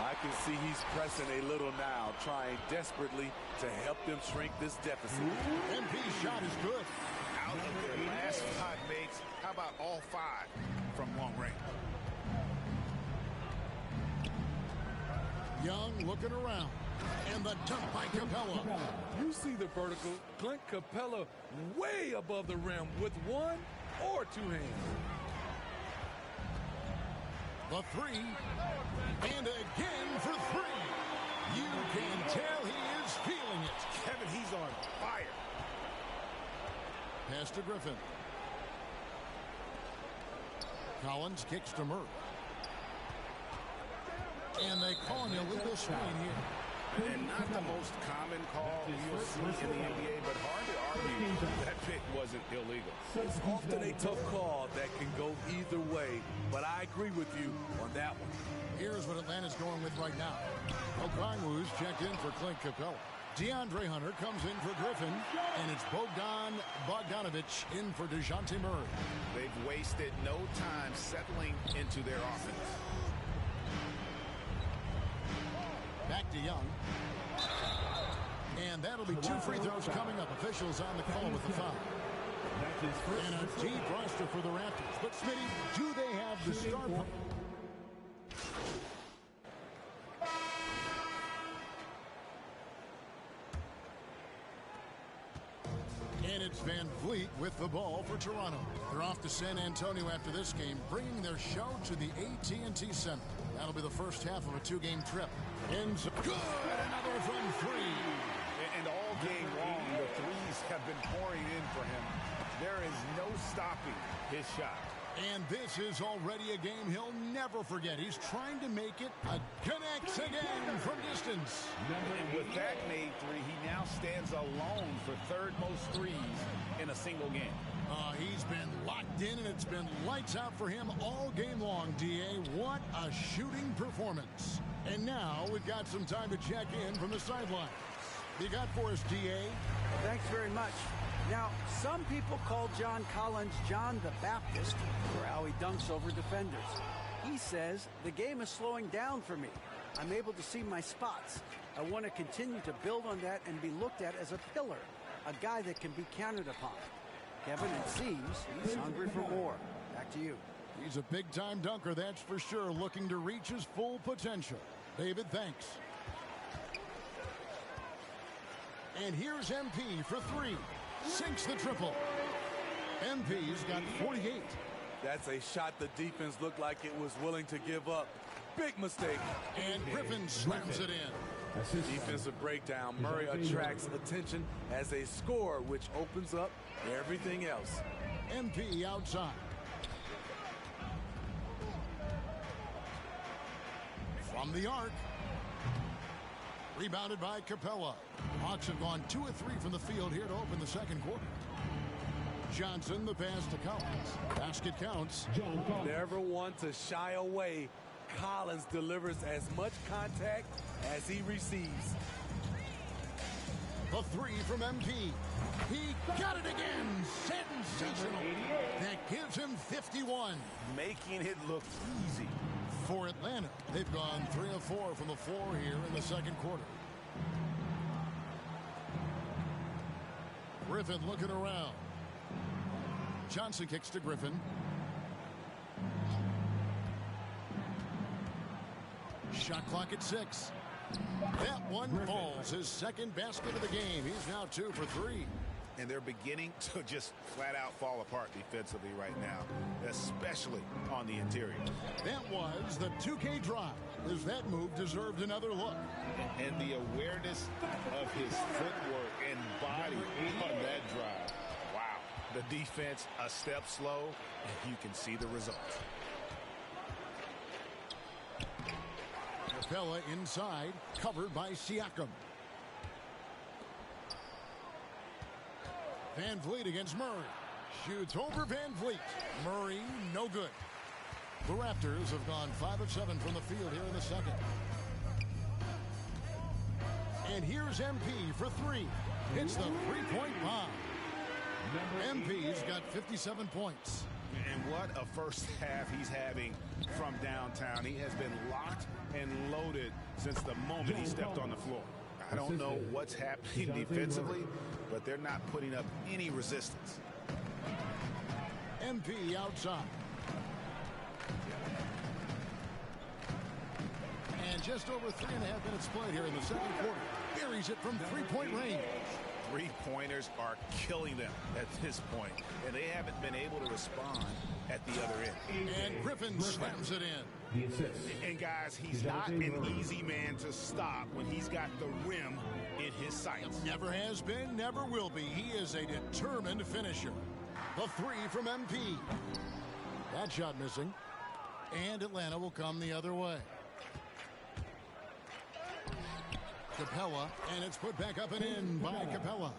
I can see he's pressing a little now, trying desperately to help them shrink this deficit. MP's shot is good. Out of their last 5 makes, how about all 5 from long range? Young looking around. And the dunk by Capella. You see the vertical. Clint Capella way above the rim with 1 or 2 hands. The 3. And again for 3. You can tell he is feeling it. Kevin, he's on fire. Pass to Griffin. Collins kicks to Murray. And they call an illegal screen here. And not the most common call you'll see in the NBA, but hard to argue that pick wasn't illegal. It's often a tough call that can go either way, but I agree with you on that one. Here's what Atlanta's going with right now. Okongwu's checked in for Clint Capella. DeAndre Hunter comes in for Griffin, and it's Bogdanovich in for DeJounte Murray. They've wasted no time settling into their offense. Back to Young. And that'll be 2 free throws coming up. Officials on the call with the foul. And a deep roster for the Raptors. But Smitty, do they have the star power? And it's Van Vliet with the ball for Toronto. They're off to San Antonio after this game, bringing their show to the AT&T Center. That'll be the first half of a 2-game trip. Ends good. Another from 3. And all game long, the threes have been pouring in for him. There is no stopping his shot. And this is already a game he'll never forget. He's trying to make it. Connects again from distance. And with that made 3, he now stands alone for third most threes in a single game. He's been locked in, and it's been lights out for him all game long, D.A. What a shooting performance. And now we've got some time to check in from the sideline. You got for us, D.A.? Thanks very much. Now, some people call John Collins John the Baptist for how he dunks over defenders. He says, the game is slowing down for me. I'm able to see my spots. I want to continue to build on that and be looked at as a pillar, a guy that can be counted upon. Kevin, it seems he's hungry for more. Back to you. He's a big-time dunker, that's for sure, looking to reach his full potential. David, thanks. And here's MP for 3. Sinks the triple. MP's got 48. That's a shot the defense looked like it was willing to give up. Big mistake. And Griffin slams it in. Defensive breakdown. Murray attracts attention as a scorer, which opens up everything else. MP outside. From the arc. Rebounded by Capella. Hawks have gone 2 of 3 from the field here to open the second quarter. Johnson, the pass to Collins. Basket counts. Never one to shy away. Collins delivers as much contact as he receives. The 3 from MP. He got it again. Sensational. That gives him 51. Making it look easy. For Atlanta, they've gone 3 of 4 from the floor here in the second quarter. Griffin looking around. Johnson kicks to Griffin. Shot clock at 6. That one falls. His second basket of the game. He's now 2 for 3. And they're beginning to just flat out fall apart defensively right now, especially on the interior. That was the 2K drive. As that move deserved another look. And the awareness of his footwork and body on that drive. Wow. The defense a step slow, and you can see the result. Capella inside, covered by Siakam. Van Vliet against Murray. Shoots over Van Vliet. Murray, no good. The Raptors have gone 5 of 7 from the field here in the second. And here's MP for 3. Hits the three-point bomb. MP's got 57 points. And what a first half he's having from downtown. He has been locked and loaded since the moment he stepped on the floor. I don't know what's happening defensively, but they're not putting up any resistance. MP outside. And just over 3.5 minutes played here in the second quarter. Buries it from three-point range. Three-pointers are killing them at this point, and they haven't been able to respond at the other end. And Griffin slams it in. And guys, he's not an easy man to stop when he's got the rim in his sights. Never has been, never will be. He is a determined finisher. The 3 from MP. That shot missing. And Atlanta will come the other way. Capella, and it's put back up and in by Capella.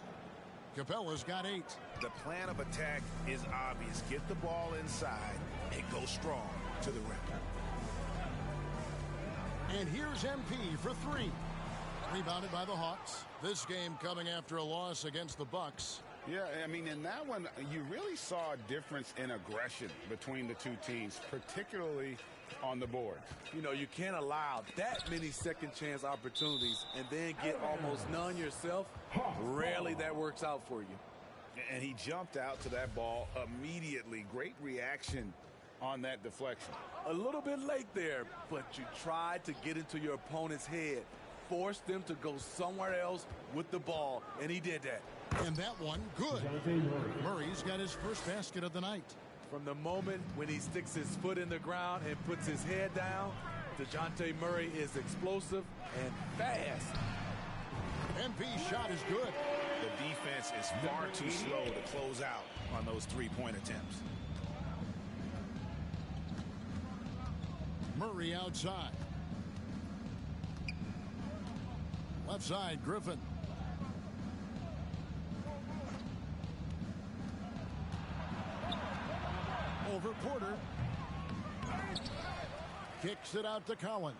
Capella's got 8. The plan of attack is obvious. Get the ball inside and go strong to the rim. And here's MP for 3. Rebounded by the Hawks. This game coming after a loss against the Bucks. Yeah, I mean, in that one, you really saw a difference in aggression between the two teams, particularly on the board. You know, you can't allow that many second chance opportunities and then get almost none yourself. Rarely that works out for you. And he jumped out to that ball immediately. Great reaction on that deflection. A little bit late there, but you tried to get into your opponent's head. Forced them to go somewhere else with the ball, and he did that. And that one, good. Murray's got his first basket of the night. From the moment when he sticks his foot in the ground and puts his head down, DeJounte Murray is explosive and fast. MP's shot is good. The defense is far too slow to close out on those three-point attempts. Murray outside. Left side, Griffin. Over Porter. Kicks it out to Collins.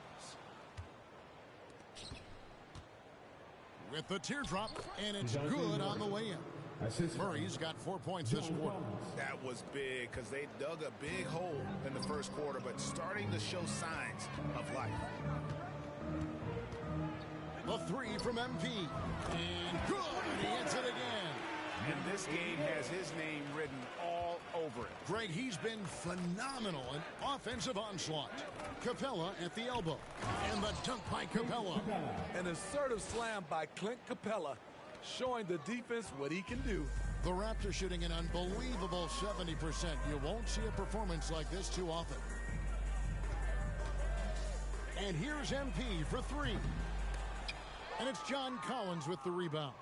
With the teardrop, and it's good on the way in. Murray's got 4 points this quarter. That was big because they dug a big hole in the first quarter, but starting to show signs of life. The three from MP. And good. He hits it again. And this game has his name written all over it. Greg, he's been phenomenal in offensive onslaught. Capella at the elbow. And the dunk by Capella. An assertive slam by Clint Capella, showing the defense what he can do. The Raptors shooting an unbelievable 70%. You won't see a performance like this too often. And here's MP for three. And it's John Collins with the rebound.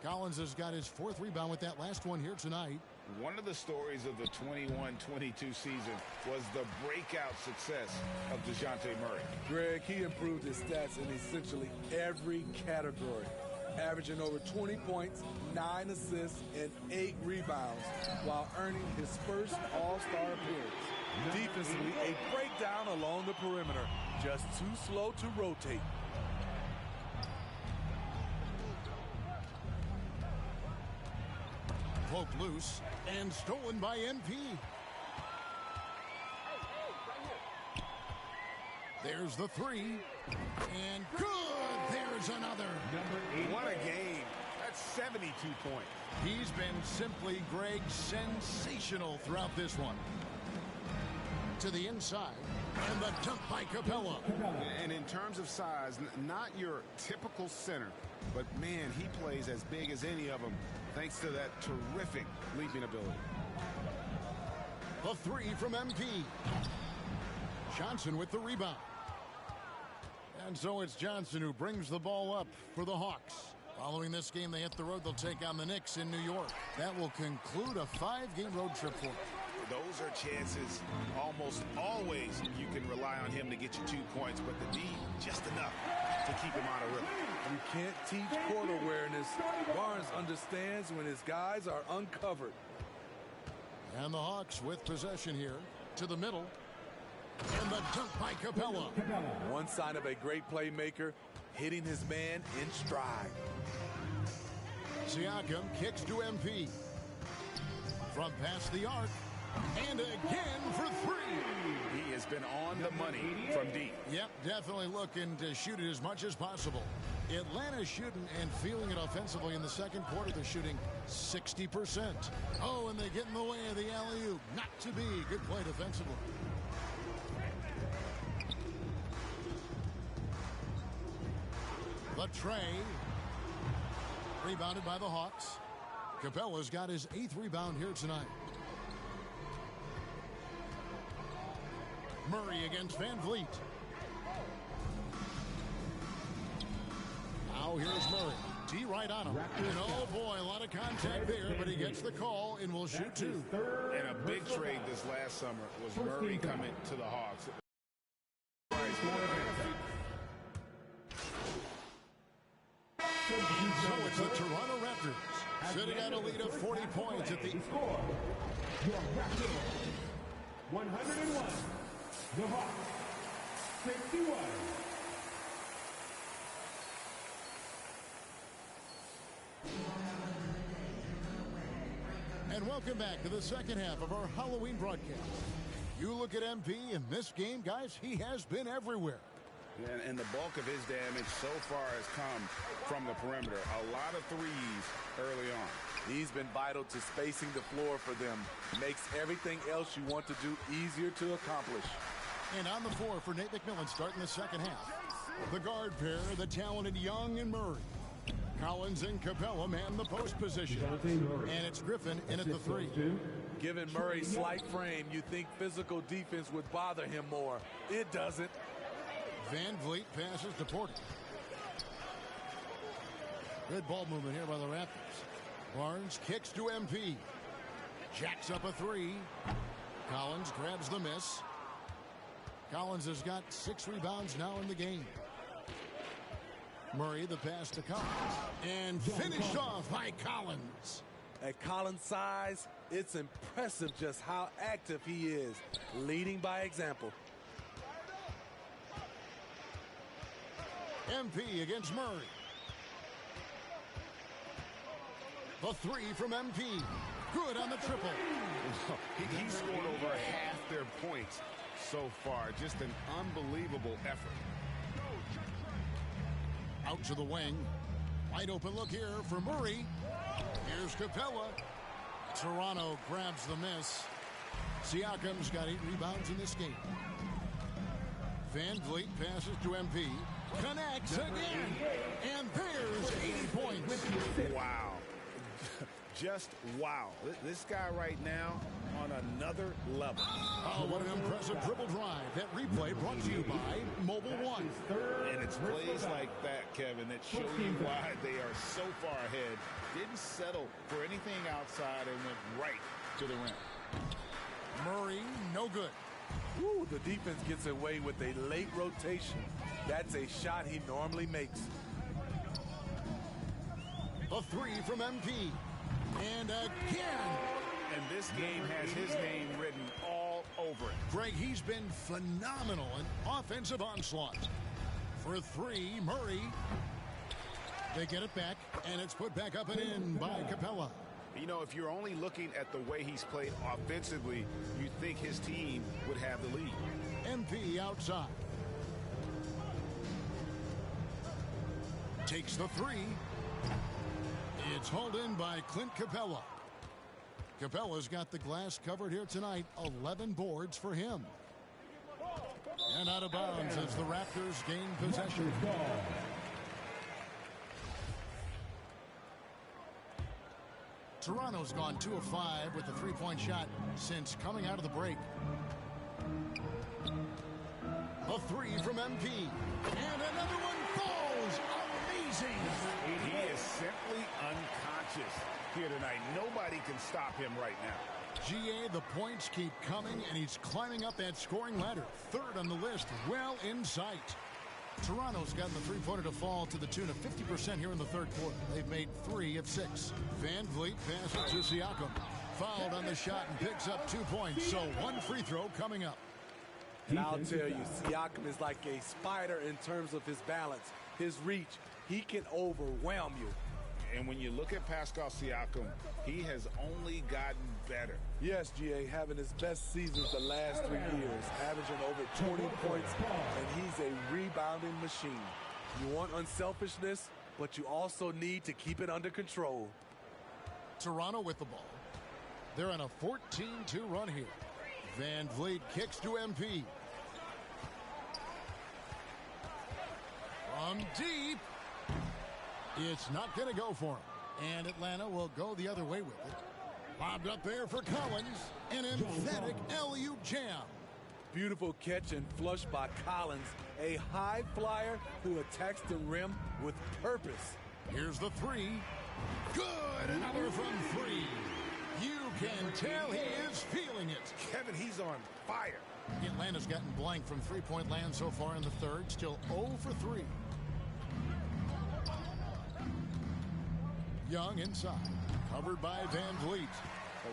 Collins has got his fourth rebound with that last one here tonight. One of the stories of the 21-22 season was the breakout success of DeJounte Murray. Greg, he improved his stats in essentially every category, averaging over 20 points, 9 assists, and 8 rebounds, while earning his first All-Star appearance. Defensively, a breakdown along the perimeter, just too slow to rotate. Poked loose and stolen by MP. There's the three. And good. There's another. What a game. That's 72 points. He's been simply, Greg, sensational throughout this one. To the inside. And the dunk by Capella. And in terms of size, not your typical center, but man, he plays as big as any of them thanks to that terrific leaping ability. The three from MP. Johnson with the rebound. And so it's Johnson who brings the ball up for the Hawks. Following this game, they hit the road. They'll take on the Knicks in New York. That will conclude a 5-game road trip for them. Those are chances. Almost always you can rely on him to get you 2 points, but the D, just enough to keep him out of rhythm. You can't teach court awareness. Barnes understands when his guys are uncovered. And the Hawks with possession here to the middle. And the dunk by Capella. One sign of a great playmaker, hitting his man in stride. Siakam kicks to MP. From past the arc. And again for three. He has been on the money from deep. Yep, definitely looking to shoot it as much as possible. Atlanta shooting and feeling it offensively in the second quarter. They're shooting 60%. Oh, and they get in the way of the alley-oop. Not to be. Good play defensively. The tray. Rebounded by the Hawks. Capella's got his 8th rebound here tonight. Murray against Van Vliet. Now here's Murray. D right on him. And oh boy, a lot of contact there, but he gets the call and will shoot two. And a big trade this last summer was Murray coming to the Hawks. So it's the Toronto Raptors sitting at a lead of 40 points at the score. Your Raptors 101. The Hawks 61. And welcome back to the second half of our Halloween broadcast. You look at MP in this game, guys, he has been everywhere. Yeah, and the bulk of his damage so far has come from the perimeter. A lot of threes early on. He's been vital to spacing the floor for them. Makes everything else you want to do easier to accomplish. And on the floor for Nate McMillan starting the second half. The guard pair, the talented Young and Murray. Collins and Capella man the post position. And it's Griffin in at the three. Given Murray's slight frame, you think physical defense would bother him more. It doesn't. Van Vliet passes to Porter. Good ball movement here by the Raptors. Barnes kicks to MP. Jacks up a three. Collins grabs the miss. Collins has got 6 rebounds now in the game. Murray the pass to Collins. And finished off by Collins. At Collins' size, it's impressive just how active he is, leading by example. MP against Murray. The three from MP. Good on the triple. He scored over half their points so far. Just an unbelievable effort. Out to the wing. Wide open look here for Murray. Here's Capella. Toronto grabs the miss. Siakam's got 8 rebounds in this game. Van Vliet passes to MP. Connects again. And there's 80 points. Wow. Just wow. This guy right now on another level. Oh, what an impressive dribble drive. That replay brought to you by Mobile One. And it's plays like that, Kevin, that show you why they are so far ahead. Didn't settle for anything outside and went right to the rim. Murray, no good. Woo, the defense gets away with a late rotation. That's a shot he normally makes. The three from MP. And again. And this game has his name written all over it. Greg, he's been phenomenal in offensive onslaught. For 3, Murray. They get it back, and it's put back up and in by Capella. You know, if you're only looking at the way he's played offensively, you'd think his team would have the lead. MP outside. Takes the 3. It's hauled in by Clint Capella. Capella's got the glass covered here tonight. 11 boards for him. And out of bounds as the Raptors gain possession. Toronto's gone 2 of 5 with the 3-point shot since coming out of the break. A 3 from MP. And another one falls. Amazing. He is simply unconscious here tonight. Nobody can stop him right now. GA, the points keep coming, and he's climbing up that scoring ladder. 3rd on the list, well in sight. Toronto's gotten the three-pointer to fall to the tune of 50% here in the 3rd quarter. They've made 3 of 6. Van Vliet passes to Siakam. Fouled on the shot and picks up 2 points. So 1 free throw coming up. And I'll tell you, Siakam is like a spider in terms of his balance, his reach. He can overwhelm you. And when you look at Pascal Siakam, he has only gotten better. Yes, GA, having his best seasons the last 3 years, averaging over 20 points, and he's a rebounding machine. You want unselfishness, but you also need to keep it under control. Toronto with the ball. They're on a 14-2 run here. Van Vliet kicks to MP. From deep. It's not going to go for him. And Atlanta will go the other way with it. Lobbed up there for Collins. An emphatic alley-oop jam. Beautiful catch and flush by Collins. A high flyer who attacks the rim with purpose. Here's the 3. Good. Another from 3. You can tell he is feeling it. Kevin, he's on fire. Atlanta's gotten blank from three-point land so far in the 3rd. Still 0 for 3. Young inside. Covered by Van Vliet.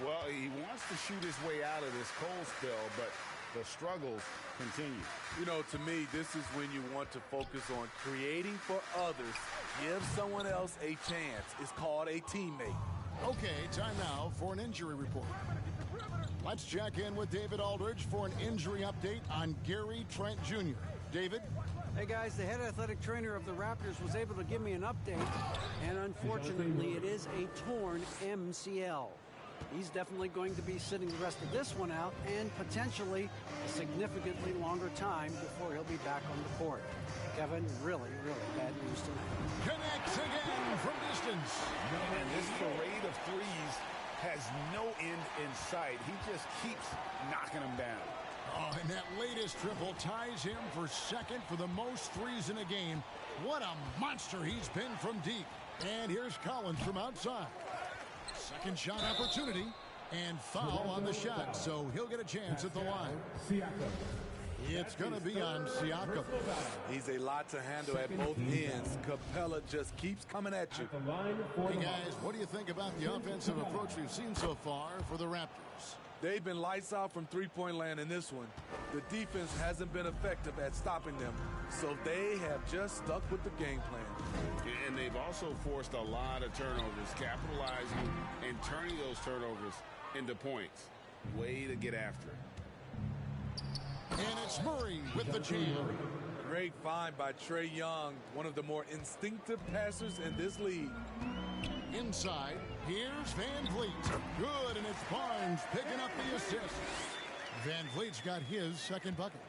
Well, he wants to shoot his way out of this cold spell, but the struggles continue. You know, to me, this is when you want to focus on creating for others. Give someone else a chance. It's called a teammate. Okay, time now for an injury report. Let's check in with David Aldridge for an injury update on Gary Trent Jr. David? Hey guys, the head athletic trainer of the Raptors was able to give me an update, and unfortunately it is a torn MCL. He's definitely going to be sitting the rest of this one out and potentially a significantly longer time before he'll be back on the court. Kevin, really, really bad news tonight. Connects again from distance. And this parade of threes has no end in sight. He just keeps knocking them down. Oh, and that latest triple ties him for second for the most threes in a game. What a monster he's been from deep. And here's Collins from outside. Second shot opportunity and foul on the shot, so he'll get a chance at the line. It's going to be on Siakam. He's a lot to handle at both ends. Capella just keeps coming at you. Hey, guys, what do you think about the offensive approach we've seen so far for the Raptors? They've been lights out from three-point land in this one. The defense hasn't been effective at stopping them, so they have just stuck with the game plan. And they've also forced a lot of turnovers, capitalizing and turning those turnovers into points. Way to get after it. And it's Murray with the jam. Great find by Trae Young, one of the more instinctive passers in this league. Inside, here's Van Vliet. Good, and it's Barnes picking up the assist. Van Vliet's got his second bucket.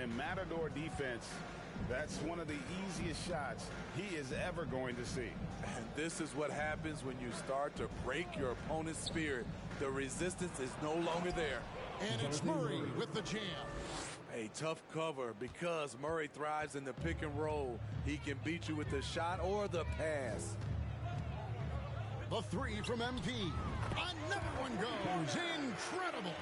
And Matador defense, that's one of the easiest shots he is ever going to see. And this is what happens when you start to break your opponent's spirit. The resistance is no longer there. And it's Murray with the jam. A tough cover because Murray thrives in the pick and roll. He can beat you with the shot or the pass. The three from MP. Another one goes. Incredible.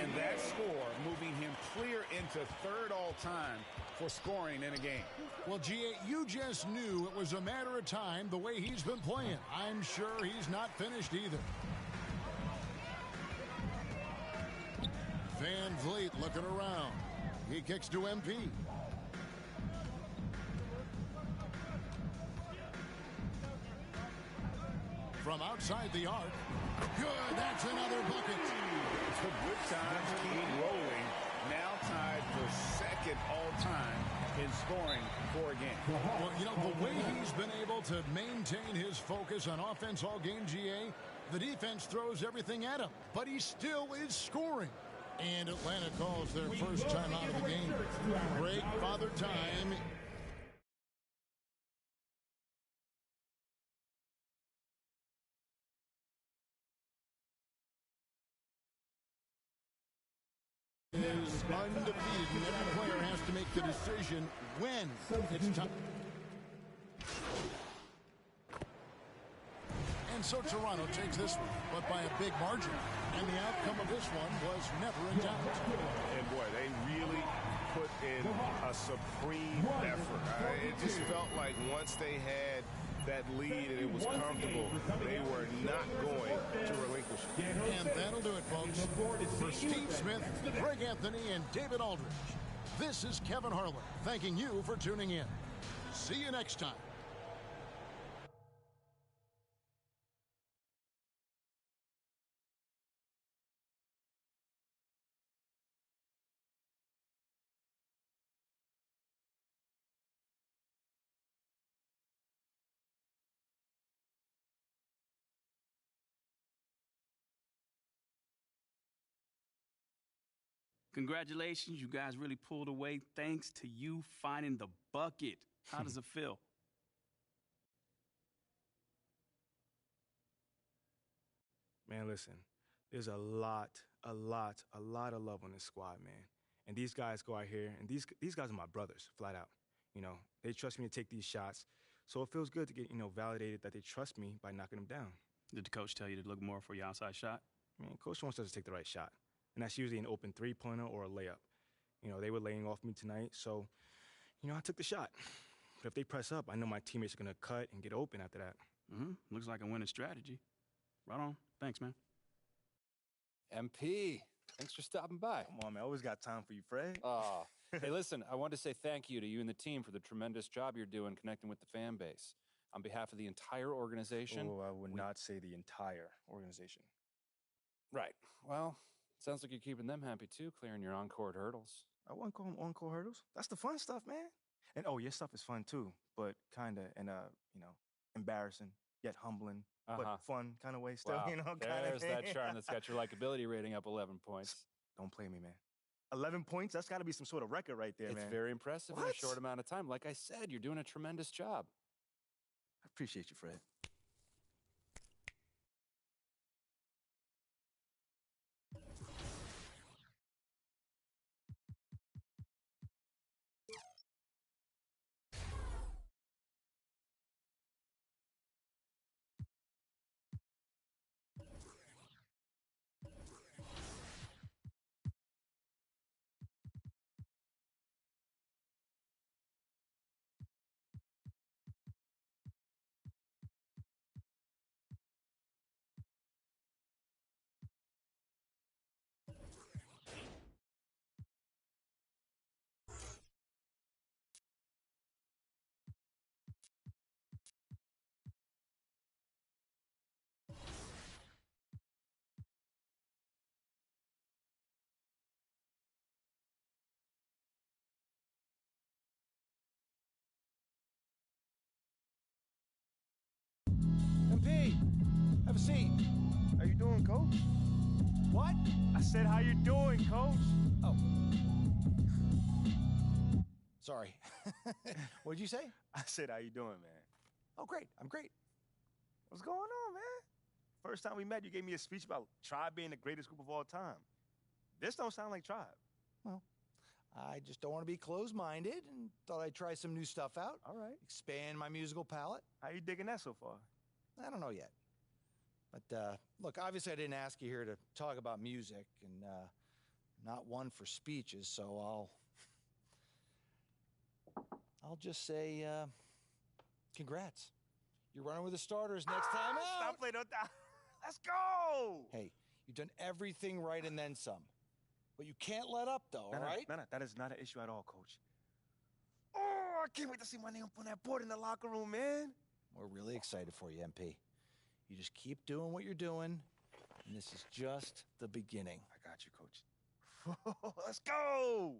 And that score moving him clear into third all-time for scoring in a game. Well, G8, you just knew it was a matter of time the way he's been playing. I'm sure he's not finished either. Van Vliet looking around. He kicks to MP. From outside the arc. Good, that's another bucket. The good times keep rolling. Now tied for second all-time in scoring for a game. Well, you know, the way he's been able to maintain his focus on offense all game, GA, the defense throws everything at him, but he still is scoring. And Atlanta calls their first time out of the game. Break father time. Is undefeated, and every player has to make the decision when it's time. And so Toronto takes this one, but by a big margin. And the outcome of this one was never in doubt. And boy, they really put in a supreme effort. It just felt like once they had that lead and it was comfortable, they were not going to relinquish it. And that'll do it, folks. For Steve Smith, Greg Anthony, and David Aldridge, this is Kevin Harlan thanking you for tuning in. See you next time. Congratulations, you guys really pulled away thanks to you finding the bucket. How does it feel? Man, listen, there's a lot of love on this squad, man. And these guys go out here, and these guys are my brothers, flat out. You know, they trust me to take these shots, so it feels good to get, validated that they trust me by knocking them down. Did the coach tell you to look more for your outside shot? Man, coach wants us to take the right shot. And that's usually an open three-pointer or a layup. They were laying off me tonight, so, I took the shot. But if they press up, I know my teammates are going to cut and get open after that. Looks like a winning strategy. Right on. Thanks, man. MP, thanks for stopping by. Come on, man. I always got time for you, Fred. Hey, listen, I want to say thank you to you and the team for the tremendous job you're doing connecting with the fan base. on behalf of the entire organization. Oh, I would not say the entire organization. Right. Well, sounds like you're keeping them happy too, clearing your on-court hurdles. I wouldn't call them on-court hurdles. That's the fun stuff, man. And your stuff is fun too, but kind of in a, embarrassing yet humbling, but fun kind of way still, Wow. There's that charm that's got your likability rating up 11 points. Don't play me, man. 11 points? That's got to be some sort of record right there, man. It's very impressive in a short amount of time. Like I said, you're doing a tremendous job. I appreciate you, Fred. MP, have a seat. How you doing, Coach? What? I said, how you doing, Coach? Oh. Sorry. What did you say? I said, how you doing, man? Oh, great. I'm great. What's going on, man? First time we met, you gave me a speech about Tribe being the greatest group of all time. This don't sound like Tribe. Well, I just don't want to be closed-minded and thought I'd try some new stuff out. All right. Expand my musical palette. How you digging that so far? I don't know yet. But, look, obviously I didn't ask you here to talk about music, and not one for speeches, so I'll just say, congrats. You're running with the starters next time out. Stop playing on that. Let's go. Hey, you've done everything right and then some. But you can't let up, though, all right? No, that is not an issue at all, Coach. Oh, I can't wait to see my name up on that board in the locker room, man. We're really excited for you, MP. You just keep doing what you're doing, and this is just the beginning. I got you, Coach. Let's go.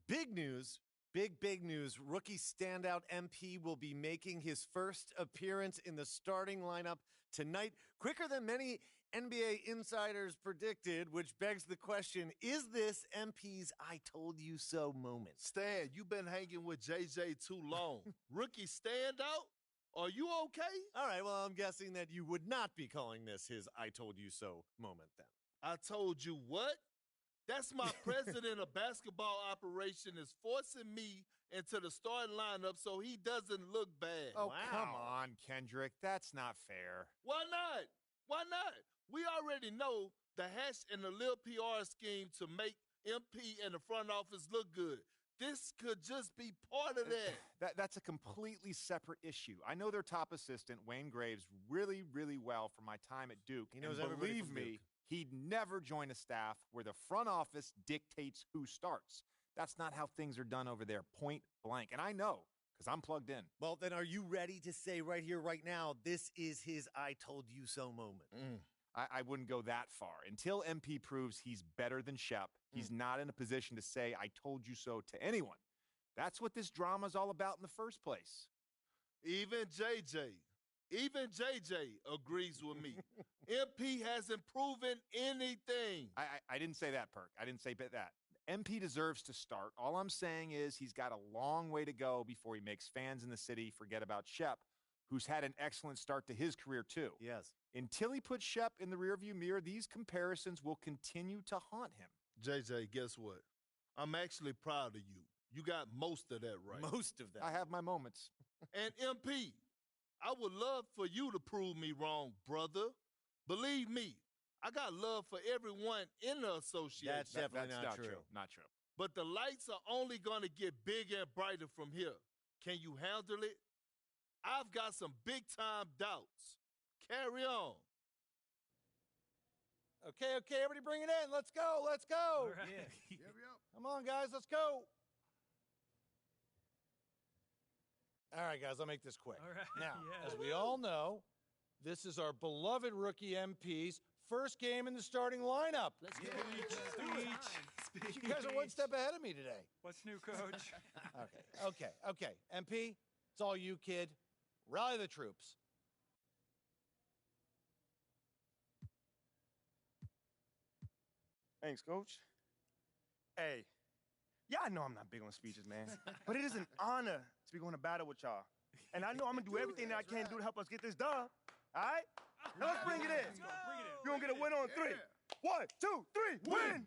Big news. Big news. Rookie standout MP will be making his first appearance in the starting lineup tonight, quicker than many NBA insiders predicted, which begs the question, is this MP's I told you so moment? Stan, you've been hanging with JJ too long. Rookie standout? Are you okay? All right, well, I'm guessing that you would not be calling this his I told you so moment then. I told you what? That's my president of basketball operation is forcing me into the starting lineup so he doesn't look bad. Oh, wow. Come on, Kendrick. That's not fair. Why not? Why not? We already know the hash and the little PR scheme to make MP and the front office look good. This could just be part of that. That's a completely separate issue. I know their top assistant, Wayne Graves, really, really well from my time at Duke. He knows and everybody believe from me, Duke. He'd never join a staff where the front office dictates who starts. That's not how things are done over there, point blank. And I know, because I'm plugged in. Well, then are you ready to say right here, right now, this is his I told you so moment? I wouldn't go that far. Until MP proves he's better than Shep, he's not in a position to say I told you so to anyone. That's what this drama's all about in the first place. Even JJ agrees with me. MP hasn't proven anything. I didn't say that, Perk. I didn't say that. MP deserves to start. All I'm saying is he's got a long way to go before he makes fans in the city forget about Shep, who's had an excellent start to his career too. Yes. Until he puts Shep in the rearview mirror, these comparisons will continue to haunt him. JJ, guess what? I'm actually proud of you. You got most of that right. Most of that. I have my moments. And MP, I would love for you to prove me wrong, brother. Believe me, I got love for everyone in the association. That's definitely not true. Not true. But the lights are only going to get bigger and brighter from here. Can you handle it? I've got some big-time doubts. Carry on. Okay, everybody bring it in. Let's go. All right. Come on, guys, let's go. All right, guys, I'll make this quick. All right. Now, Yeah. as we all know, this is our beloved rookie MP's first game in the starting lineup. Let's go. You guys are one step ahead of me today. What's new, Coach? Okay. MP, it's all you, kid. Rally the troops. Thanks, Coach. Hey, y'all know I'm not big on speeches, man. But it is an honor to be going to battle with y'all. And I know I'm going to do everything that I can do to help us get this done. All right? Now let's bring it in. You're going to get a win on 3. 1, 2, 3, win!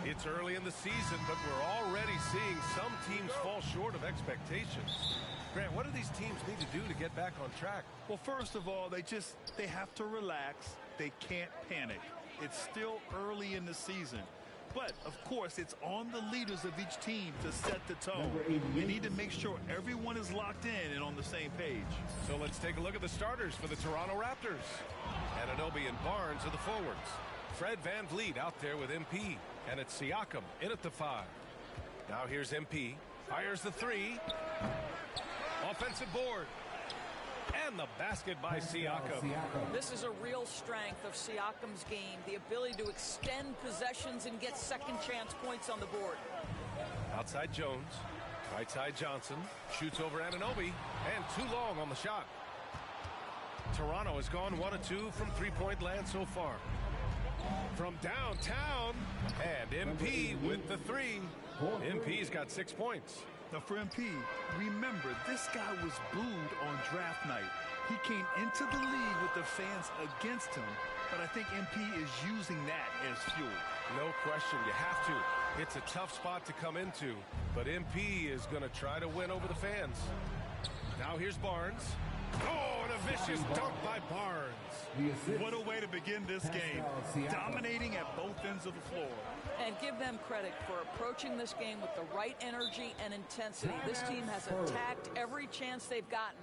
It's early in the season, but we're already seeing some teams fall short of expectations. Grant, what do these teams need to do to get back on track? Well, first of all, they have to relax. They can't panic. It's still early in the season. But, of course, it's on the leaders of each team to set the tone. You need to make sure everyone is locked in and on the same page. So let's take a look at the starters for the Toronto Raptors. Anunoby and Barnes are the forwards. Fred VanVleet out there with MP. And it's Siakam in at the 5. Now here's MP. Fires the 3. Offensive board. And the basket by Siakam. This is a real strength of Siakam's game, the ability to extend possessions and get second chance points on the board. Outside Jones. Right side Johnson. Shoots over Anunoby. And too long on the shot. Toronto has gone 1 of 2 from three-point land so far. From downtown, and MP with the 3. MP's got 6 points. Now for MP, remember, this guy was booed on draft night. He came into the league with the fans against him, but I think MP is using that as fuel. No question, you have to. It's a tough spot to come into, but MP is going to try to win over the fans. Now here's Barnes. Oh, and a vicious dunk by Barnes. What a way to begin this game. Dominating at both ends of the floor. And give them credit for approaching this game with the right energy and intensity. This team has attacked every chance they've gotten.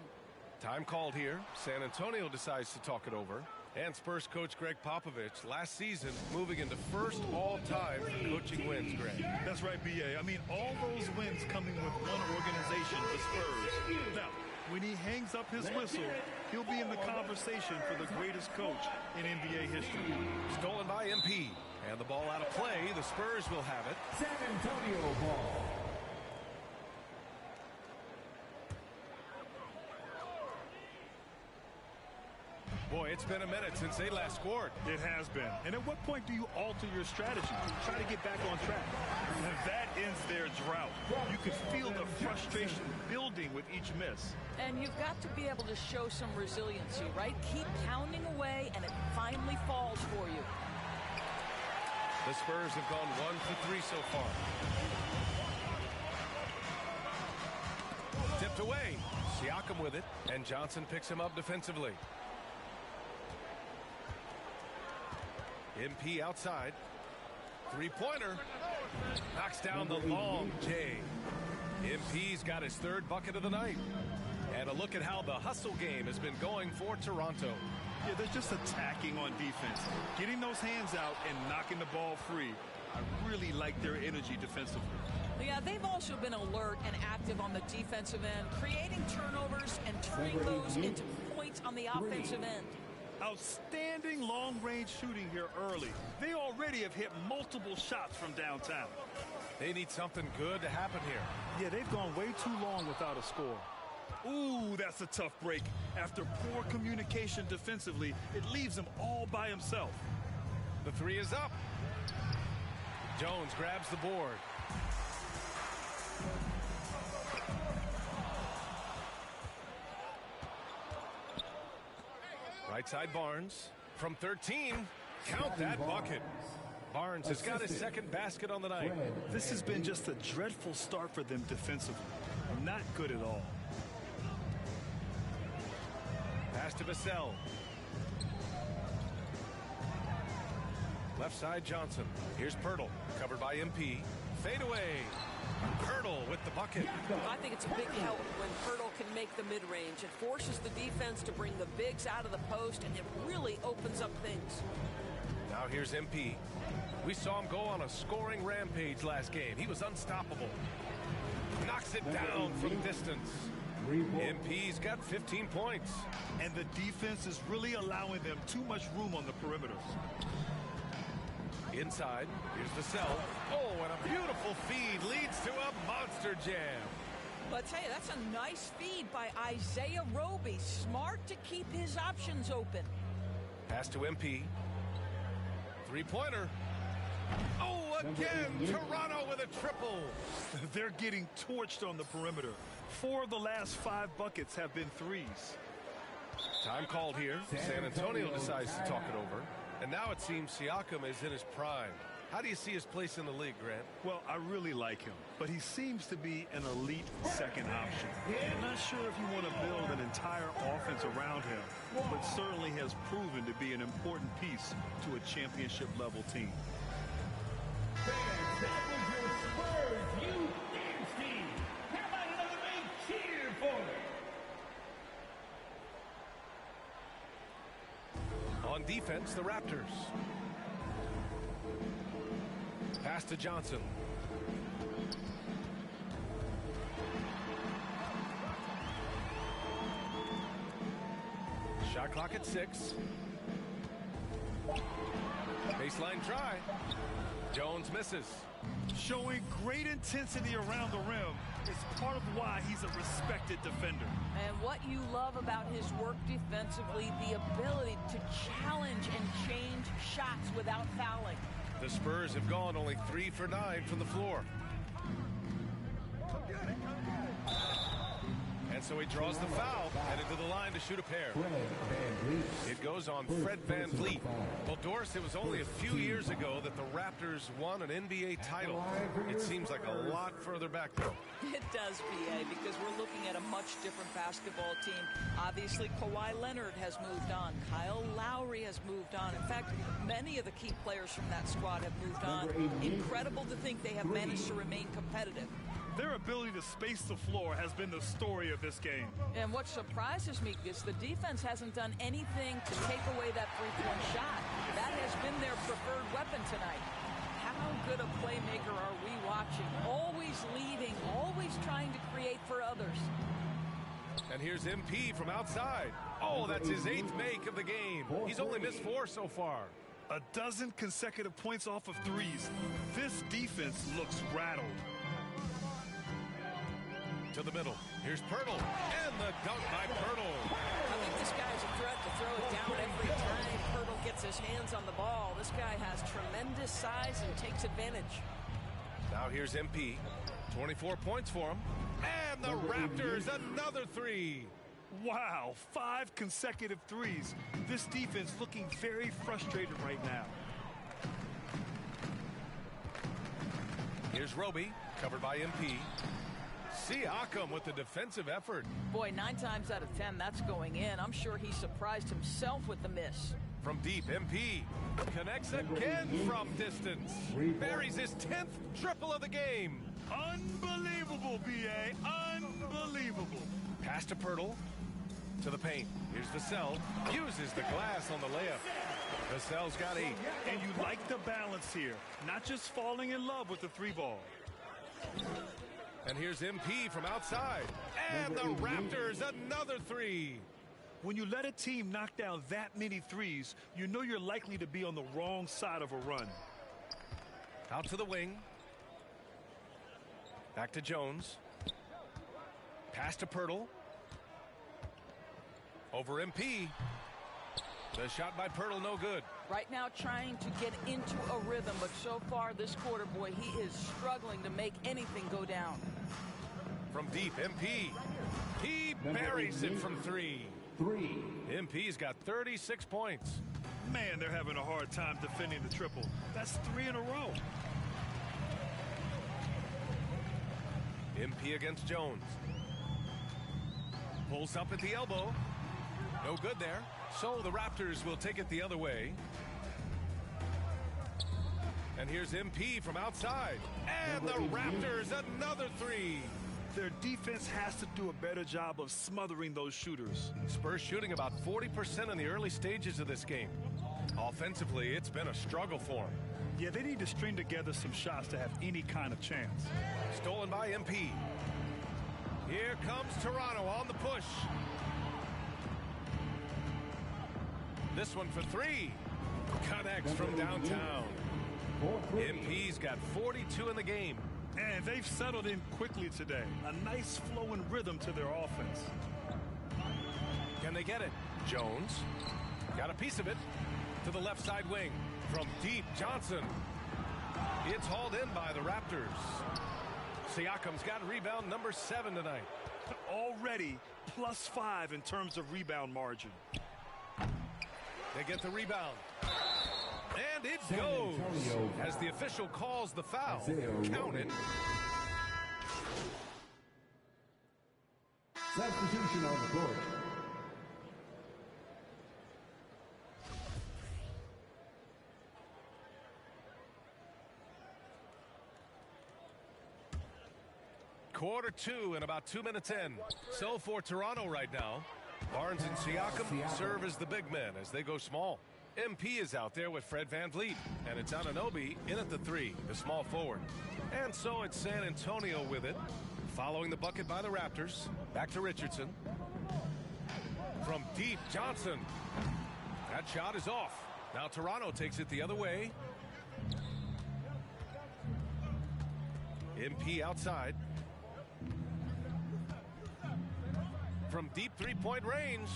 Time called here. San Antonio decides to talk it over. And Spurs coach Greg Popovich last season moving into first all-time for coaching wins, Greg. That's right, B.A. I mean, all those wins coming with one organization, the Spurs. Now, when he hangs up his whistle, he'll be in the conversation for the greatest coach in NBA history. Stolen by MP. And the ball out of play. The Spurs will have it. San Antonio ball. Boy, it's been a minute since they last scored. It has been. And at what point do you alter your strategy? Try to get back on track. And that ends their drought. You can feel the frustration building with each miss. And you've got to be able to show some resiliency, right? Keep pounding away, and it finally falls for you. The Spurs have gone 1 for 3 so far. Tipped away. Siakam with it, and Johnson picks him up defensively. MP outside. Three-pointer. Knocks down the long J. MP's got his 3rd bucket of the night. And a look at how the hustle game has been going for Toronto. Yeah, they're just attacking on defense. Getting those hands out and knocking the ball free. I really like their energy defensively. Yeah, they've also been alert and active on the defensive end, creating turnovers and turning those into points on the offensive end. Outstanding long-range shooting here early. They already have hit multiple shots from downtown. They need something good to happen here. Yeah, they've gone way too long without a score. Ooh, that's a tough break. After poor communication defensively, it leaves him all by himself. The 3 is up. Jones grabs the board. Right side Barnes from 13. Count that bucket. Barnes has got his second basket on the night. This has been just a dreadful start for them defensively. Not good at all. Pass to Vassell. Left side Johnson. Here's Pirtle, covered by MP. Fade away. Pirtle with the bucket. I think it's a big help when Pirtle can make the mid-range. It forces the defense to bring the bigs out of the post, and it really opens up things. Now here's MP. We saw him go on a scoring rampage last game. He was unstoppable. Knocks it down from distance. MP's got 15 points. And the defense is really allowing them too much room on the perimeter. Inside, here's Vassell. Oh, and a beautiful feed leads to a monster jam. But hey, that's a nice feed by Isaiah Roby. Smart to keep his options open. Pass to MP. Three-pointer. Oh, again, Toronto with a triple. They're getting torched on the perimeter. 4 of the last 5 buckets have been threes. Time called here. San Antonio decides to talk it over. And now it seems Siakam is in his prime. How do you see his place in the league, Grant? Well, I really like him, but he seems to be an elite second option. I'm not sure if you want to build an entire offense around him, but certainly has proven to be an important piece to a championship-level team. Fans, that was your Spurs Youth Dance Team. How about another big cheer for them? On defense, the Raptors. Pass to Johnson. Shot clock at 6. Baseline try. Jones misses. Showing great intensity around the rim is part of why he's a respected defender. And what you love about his work defensively, the ability to challenge and change shots without fouling. The Spurs have gone only 3 for 9 from the floor. And so he draws the foul, headed to the line to shoot a pair. It goes on Fred VanVleet. Well, Doris, it was only a few years ago that the Raptors won an NBA title. It seems like a lot further back, though. It does, PA, because we're looking at a much different basketball team. Obviously, Kawhi Leonard has moved on. Kyle Lowry has moved on. In fact, many of the key players from that squad have moved on. Incredible to think they have managed to remain competitive. Their ability to space the floor has been the story of this game. And what surprises me is the defense hasn't done anything to take away that three-point shot. That has been their preferred weapon tonight. How good a playmaker are we watching? Always leading, always trying to create for others. And here's MP from outside. Oh, that's his 8th make of the game. He's only missed 4 so far. A dozen consecutive points off of threes. This defense looks rattled. To the middle. Here's Pirtle. And the dunk by Pirtle. I think this guy's a threat to throw it down every time Pirtle gets his hands on the ball. This guy has tremendous size and takes advantage. Now here's MP. 24 points for him. And the Raptors, another 3. Wow, 5 consecutive threes. This defense looking very frustrated right now. Here's Roby, covered by MP. Siakam with the defensive effort. Boy, 9 times out of 10, that's going in. I'm sure he surprised himself with the miss. From deep, MP connects again from distance. Buries his 10th triple of the game. Unbelievable, B.A. Unbelievable. Pass to Pirtle. To the paint. Here's Vassell. Uses the glass on the layup. Vassell's got 8. And you like the balance here. Not just falling in love with the 3-ball. And here's MP from outside. And the Raptors, another 3. When you let a team knock down that many threes, you know you're likely to be on the wrong side of a run. Out to the wing. Back to Jones. Pass to Pirtle. Over MP. The shot by Pirtle, no good. Right now trying to get into a rhythm, but so far this quarter, boy, he is struggling to make anything go down. From deep, MP. He buries it from 3. 3. MP's got 36 points. Man, they're having a hard time defending the triple. That's 3 in a row. MP against Jones. Pulls up at the elbow. No good there. So the Raptors will take it the other way. And here's MP from outside. And the Raptors, another 3. Their defense has to do a better job of smothering those shooters. Spurs shooting about 40% in the early stages of this game. Offensively, it's been a struggle for them. Yeah, they need to string together some shots to have any kind of chance. Stolen by MP. Here comes Toronto on the push. This one for 3. Connects from downtown. MP's got 42 in the game. And they've settled in quickly today. A nice flowing rhythm to their offense. Can they get it? Jones got a piece of it to the left side wing. From deep, Johnson. It's hauled in by the Raptors. Siakam's got rebound number 7 tonight. Already +5 in terms of rebound margin. They get the rebound. And it goes as the official calls the foul. Counted. Substitution on the court. Quarter 2 and about 2 minutes in. So for Toronto right now, Barnes and Siakam serve as the big men as they go small. MP is out there with Fred VanVleet, and it's Anunoby in at the 3, the small forward. And so it's San Antonio with it, following the bucket by the Raptors. Back to Richardson. From deep, Johnson. That shot is off. Now Toronto takes it the other way. MP outside. From deep three-point range.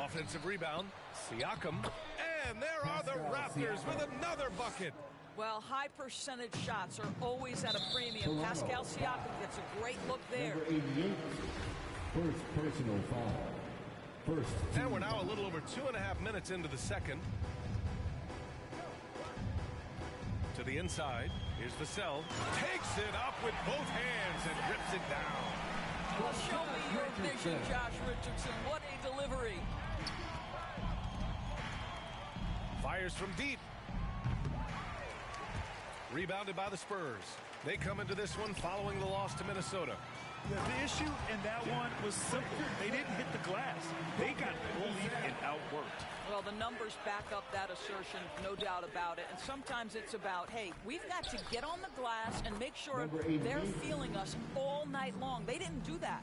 Offensive rebound. Siakam. And there are the Raptors with another bucket. Well, high percentage shots are always at a premium. Pascal Siakam gets a great look there. Number 88. First personal foul. First. And we're now a little over 2.5 minutes into the second. To the inside. Here's Vassell. Takes it up with both hands and rips it down. Well, show me your vision, Josh Richardson. What a delivery. Fires from deep. Rebounded by the Spurs. They come into this one following the loss to Minnesota. Yeah, the issue in that one was simple. They didn't hit the glass. They got bullied and outworked. Well, the numbers back up that assertion, no doubt about it. And sometimes it's about, hey, we've got to get on the glass and make sure they're feeling us all night long. They didn't do that.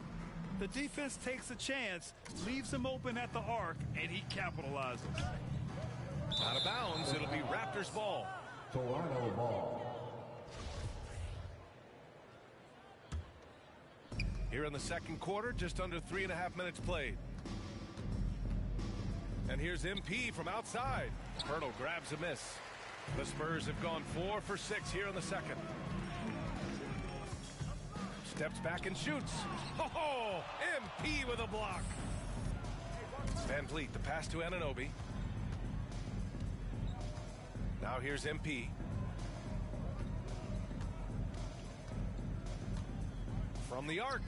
The defense takes a chance, leaves him open at the arc, and he capitalizes. Out of bounds, it'll be Raptors ball. Toronto ball. Here in the second quarter, just under 3.5 minutes played. And here's MP from outside. Hurdle grabs a miss. The Spurs have gone 4 for 6 here in the second. Steps back and shoots. Oh, MP with a block. VanVleet, the pass to Anunoby. Now here's MP. From the arc.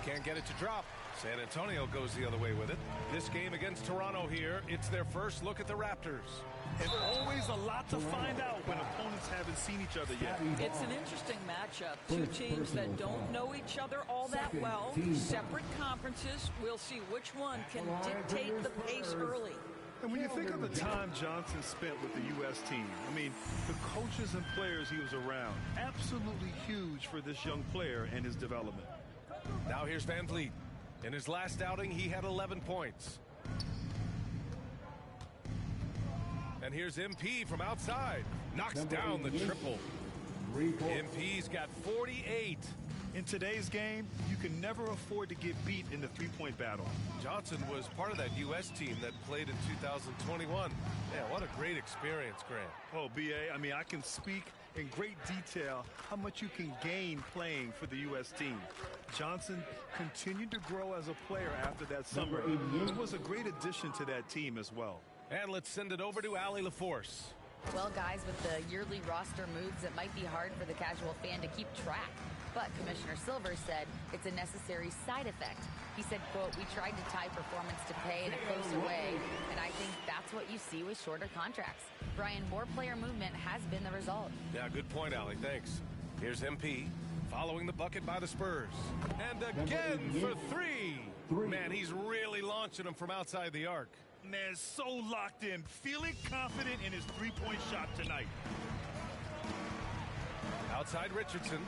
Can't get it to drop. San Antonio goes the other way with it. This game against Toronto here, it's their first look at the Raptors. And always a lot to find out when opponents haven't seen each other yet. It's an interesting matchup. Two teams that don't know each other all that well. Separate conferences. We'll see which one can dictate the pace early. And when you think of the time Johnson spent with the U.S. team, I mean, the coaches and players he was around, absolutely huge for this young player and his development. Now here's VanVleet. In his last outing, he had 11 points. And here's MP from outside. Knocks down the triple. MP's got 48. In today's game, you can never afford to get beat in the three-point battle. Johnson was part of that U.S. team that played in 2021. Yeah, what a great experience, Grant. Oh, B.A., I mean, I can speak in great detail how much you can gain playing for the U.S. team. Johnson continued to grow as a player after that summer and was a great addition to that team as well. And let's send it over to Allie LaForce. Well, guys, with the yearly roster moves, it might be hard for the casual fan to keep track. But Commissioner Silver said it's a necessary side effect. He said, quote, "We tried to tie performance to pay in a closer way, and I think that's what you see with shorter contracts." Brian, more player movement has been the result. Yeah, good point, Allie. Thanks. Here's MP following the bucket by the Spurs. And again for three. Man, he's really launching them from outside the arc. Man, so locked in, feeling confident in his three-point shot tonight. Outside Richardson.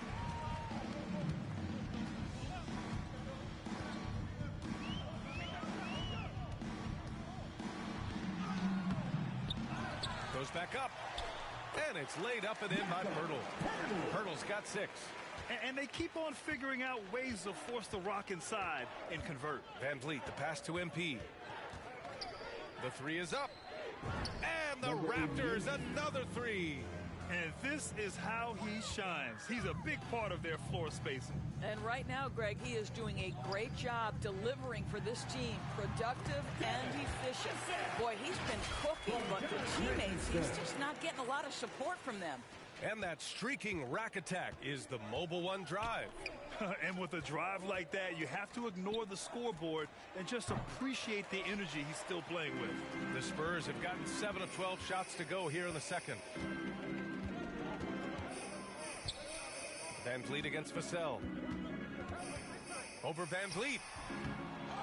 Goes back up. And it's laid up and in by Pirtle. Pirtle's got 6. And they keep on figuring out ways to force the rock inside and convert. Van Vliet, the pass to MP. The 3 is up. And the Raptors, another 3. And this is how he shines. He's a big part of their floor spacing. And right now, Greg, he is doing a great job delivering for this team. Productive and efficient. Boy, he's been cooking, but the teammates, he's just not getting a lot of support from them. And that streaking rack attack is the Mobile One drive. And with a drive like that, you have to ignore the scoreboard and just appreciate the energy he's still playing with. The Spurs have gotten 7 of 12 shots to go here in the second. Van Vliet against Vassell. Over Van Vliet.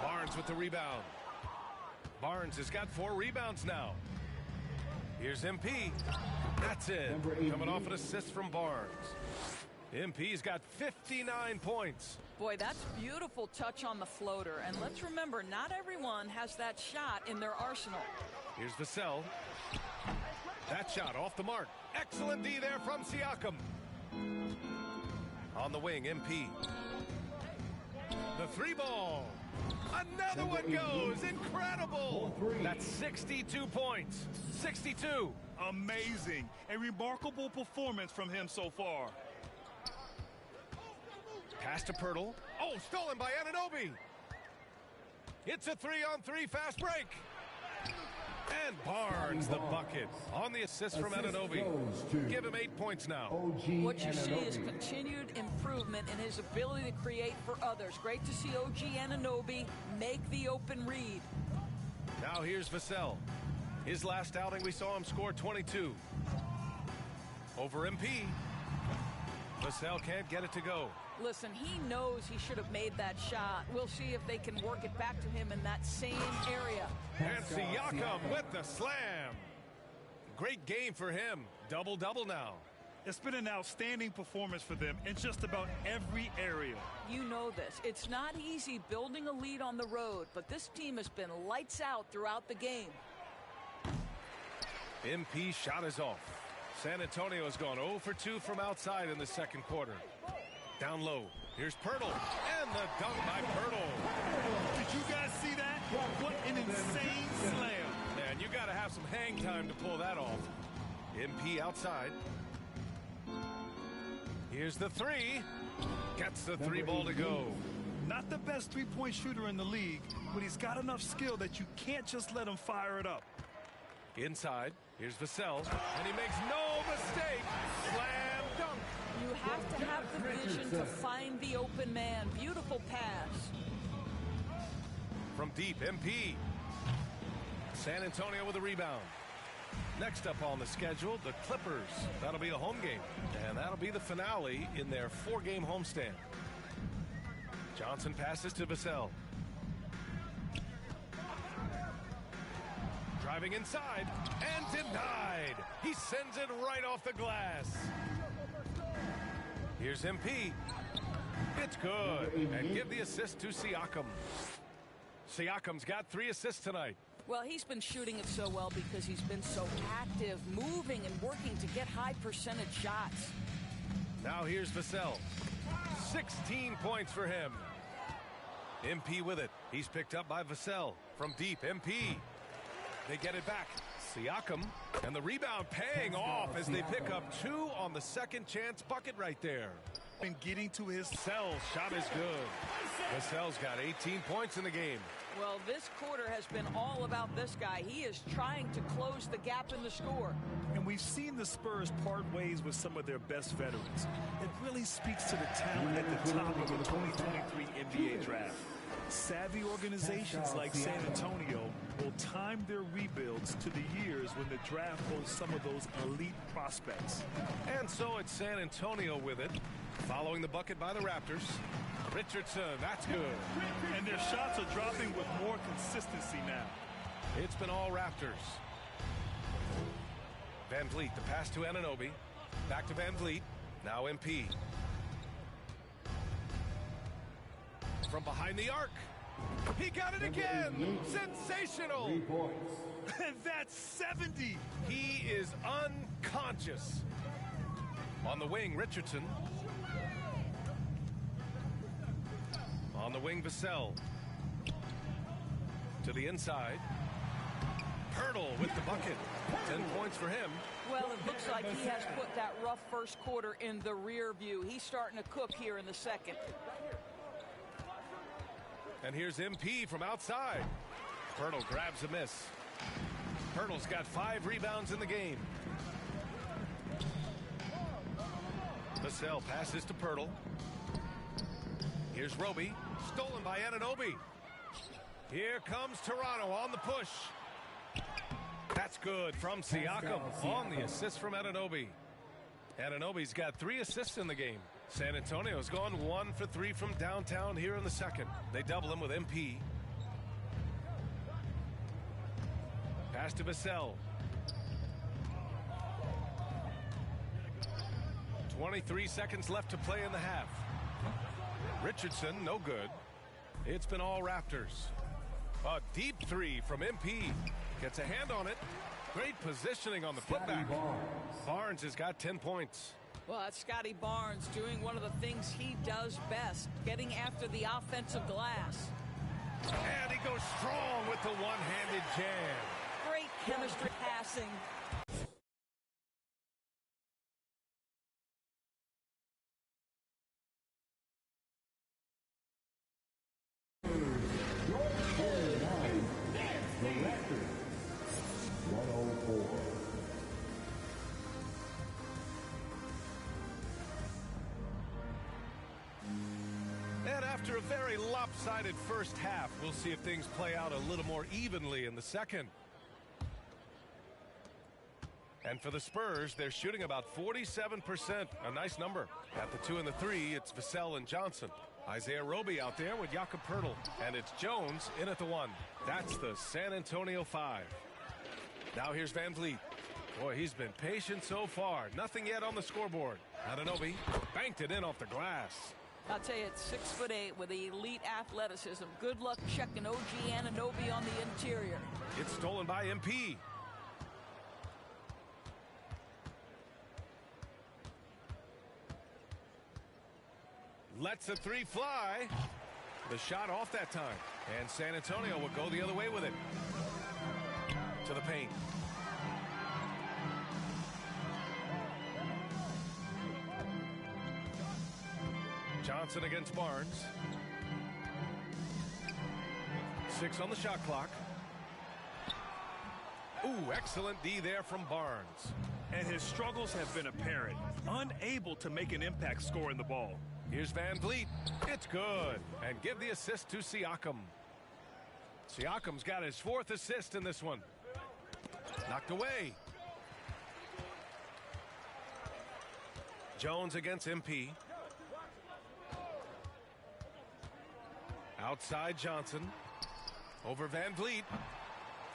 Barnes with the rebound. Barnes has got 4 rebounds now. Here's MP. That's it. Coming off an assist from Barnes. MP's got 59 points. Boy, that's beautiful touch on the floater. And let's remember, not everyone has that shot in their arsenal. Here's Vassell. That shot off the mark. Excellent D there from Siakam. On the wing, MP. The 3 ball. Another one goes. Incredible. That's 62 points. 62. Amazing. A remarkable performance from him so far. Pass to Pirtle. Oh, stolen by Anunoby. It's a 3-on-3 fast break. And Barnes the bucket on the assist from Anunoby. Give him 8 points now. What you see is continued improvement in his ability to create for others. Great to see OG Anunoby make the open read. Now here's Vassell. His last outing, we saw him score 22. Over MP. Vassell can't get it to go. Listen, he knows he should have made that shot. We'll see if they can work it back to him in that same area. And Siakam with the slam. Great game for him. Double-double now. It's been an outstanding performance for them in just about every area. You know this. It's not easy building a lead on the road, but this team has been lights out throughout the game. MP shot is off. San Antonio has gone 0 for 2 from outside in the second quarter. Down low. Here's Pirtle. And the dunk by Pirtle. Did you guys see that? What an insane slam. Man, you got to have some hang time to pull that off. MP outside. Here's the 3. Gets the 3 ball to go. Not the best three-point shooter in the league, but he's got enough skill that you can't just let him fire it up. Inside. Here's Vassell. And he makes no mistake. Slam dunk. You have to have the vision to find the open man. Beautiful pass. From deep, MP. San Antonio with a rebound. Next up on the schedule, the Clippers. That'll be the home game. And that'll be the finale in their 4-game homestand. Johnson passes to Vassell. Driving inside and denied. He sends it right off the glass. Here's MP. It's good. And give the assist to Siakam. Siakam's got 3 assists tonight. Well, he's been shooting it so well because he's been so active, moving and working to get high percentage shots. Now here's Vassell. 16 points for him. MP with it. He's picked up by Vassell. From deep, MP. They get it back. Siakam, and the rebound paying off as they pick up 2 on the second chance bucket right there. And getting to his Vassell's shot is good. Vassell's got 18 points in the game. Well, this quarter has been all about this guy. He is trying to close the gap in the score. And we've seen the Spurs part ways with some of their best veterans. It really speaks to the talent at the top of the 2023 NBA draft. Savvy organizations like San Antonio will time their rebuilds to the years when the draft holds some of those elite prospects. And so it's San Antonio with it. Following the bucket by the Raptors. Richardson, that's good. And their shots are dropping with more consistency now. It's been all Raptors. Van Vliet, the pass to Anunoby. Back to Van Vliet. Now MP. From behind the arc. He got it again. Sensational. 3 points. And that's 70. He is unconscious. On the wing, Richardson. On the wing, Vassell. To the inside. Pirtle with the bucket. 10 points for him. Well, it looks like he has put that rough first quarter in the rear view. He's starting to cook here in the second. And here's MP from outside. Pirtle grabs a miss. Pirtle's got 5 rebounds in the game. Vassell passes to Pirtle. Here's Roby. Stolen by Anunoby. Here comes Toronto on the push. That's good from Siakam on the assist from Anunoby. Anunoby's got 3 assists in the game. San Antonio's gone 1 for 3 from downtown here in the second. They double him with MP. Pass to Vassell. 23 seconds left to play in the half. Richardson, no good. It's been all Raptors. A deep 3 from MP. Gets a hand on it. Great positioning on the putback. Barnes has got 10 points. Well, that's Scotty Barnes doing one of the things he does best, getting after the offensive glass. And he goes strong with the one-handed jam. Great chemistry passing. The Raptors, 104. And after a very lopsided first half, we'll see if things play out a little more evenly in the second. And for the Spurs, they're shooting about 47%, a nice number. At the 2 and the 3, it's Vassell and Johnson. Isaiah Roby out there with Jakob Pirtle. And it's Jones in at the 1. That's the San Antonio 5. Now here's Van Vliet. Boy, he's been patient so far. Nothing yet on the scoreboard. Anunoby banked it in off the glass. I'll tell you, it's 6'8" with elite athleticism. Good luck checking OG Anunoby on the interior. It's stolen by MP. Lets a 3 fly. The shot off that time. And San Antonio will go the other way with it. To the paint. Johnson against Barnes. 6 on the shot clock. Ooh, excellent D there from Barnes. And his struggles have been apparent. Unable to make an impact scoring the ball. Here's Van Vliet. It's good. And give the assist to Siakam. Siakam's got his 4th assist in this one. Knocked away. Jones against MP. Outside Johnson. Over Van Vliet.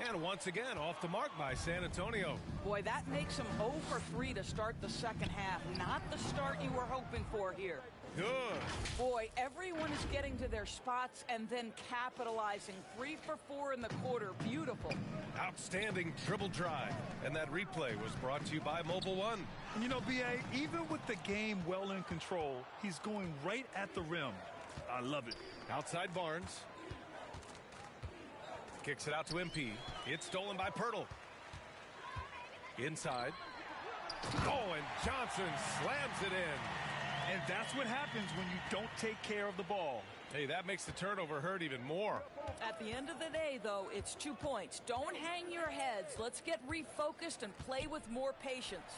And once again, off the mark by San Antonio. Boy, that makes him 0 for 3 to start the second half. Not the start you were hoping for here. Good. Boy, everyone is getting to their spots and then capitalizing. 3 for 4 in the quarter. Beautiful. Outstanding dribble drive. And that replay was brought to you by Mobile One. And you know, B.A., even with the game well in control, he's going right at the rim. I love it. Outside Barnes. Kicks it out to MP. It's stolen by Pirtle. Inside. Oh, and Johnson slams it in. And that's what happens when you don't take care of the ball. Hey, that makes the turnover hurt even more. At the end of the day, though, it's 2 points. Don't hang your heads. Let's get refocused and play with more patience.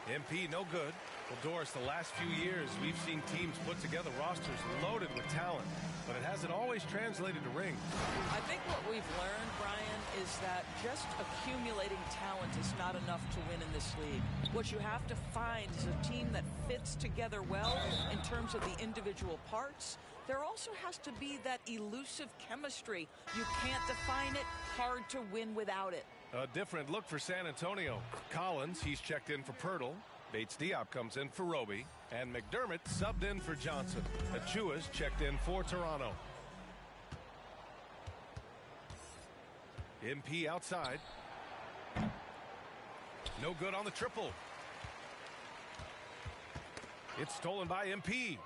MP, no good. Well, Doris, the last few years, we've seen teams put together rosters loaded with talent, but it hasn't always translated to rings. I think what we've learned, Brian, is that just accumulating talent is not enough to win in this league. What you have to find is a team that fits together well in terms of the individual parts. There also has to be that elusive chemistry. You can't define it, hard to win without it. A different look for San Antonio. Collins, he's checked in for Pirtle. Bates Diop comes in for Roby. And McDermott subbed in for Johnson. Achua's checked in for Toronto. MP outside. No good on the triple. It's stolen by MP.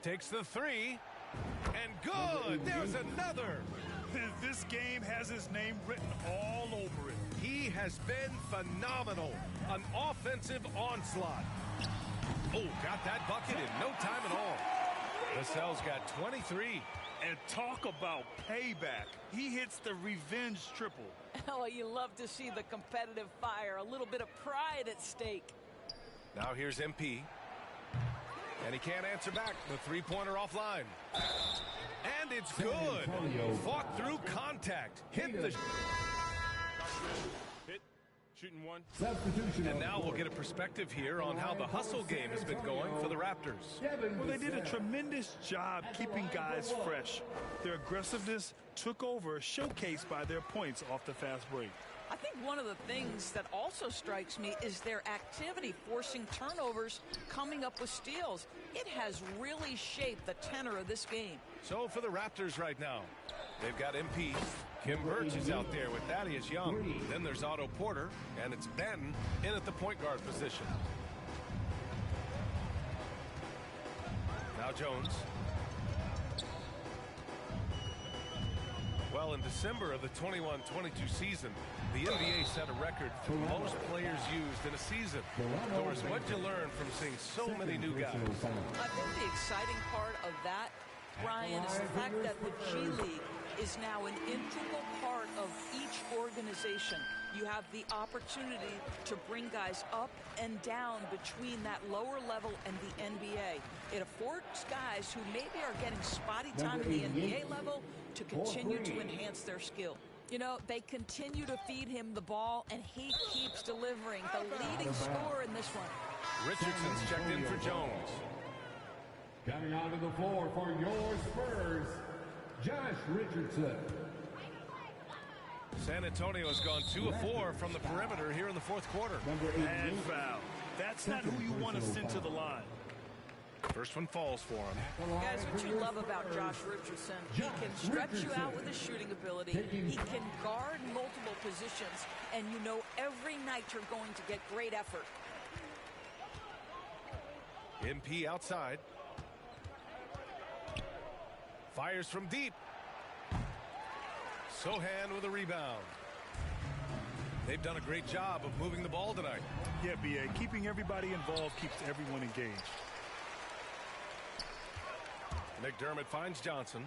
Takes the three. And good! There's another! This game has his name written all over it. He has been phenomenal. An offensive onslaught. Oh, got that bucket in no time at all. Vassell's got 23. And talk about payback. He hits the revenge triple. Oh, you love to see the competitive fire. A little bit of pride at stake. Now here's MP. And he can't answer back. The three-pointer offline. And it's good. Fought through contact. Hit the... Hit. Shooting one. Substitution. And now we'll get a perspective here on how the hustle game has been going for the Raptors. Well, they did a tremendous job keeping guys fresh. Their aggressiveness took over, showcased by their points off the fast break. I think one of the things that also strikes me is their activity, forcing turnovers, coming up with steals. It has really shaped the tenor of this game. So for the Raptors right now, they've got MP. Kim Birch is out there with Thaddeus Young. Then there's Otto Porter, and it's Benton in at the point guard position. Now Jones. Well, in December of the 21-22 season, the NBA set a record for most players used in a season. Doris, what'd you learn from seeing so many new guys? I think the exciting part of that, Brian, is the fact that the G League is now an integral part of each organization. You have the opportunity to bring guys up and down between that lower level and the NBA. It affords guys who maybe are getting spotty time at the NBA level to continue to enhance their skill. You know, they continue to feed him the ball, and he keeps delivering. The leading scorer in this one. Richardson's checked in for Jones. Coming onto the floor for your Spurs, Josh Richardson. San Antonio has gone 2 of 4 from the perimeter here in the fourth quarter. And foul. That's not who you want to send to the line. First one falls for him. Guys, what you love about Josh Richardson, he can stretch you out with his shooting ability. He can guard multiple positions, and you know every night you're going to get great effort. MP outside. Fires from deep. Sohan with a rebound. They've done a great job of moving the ball tonight. Yeah, B.A. Keeping everybody involved keeps everyone engaged. McDermott finds Johnson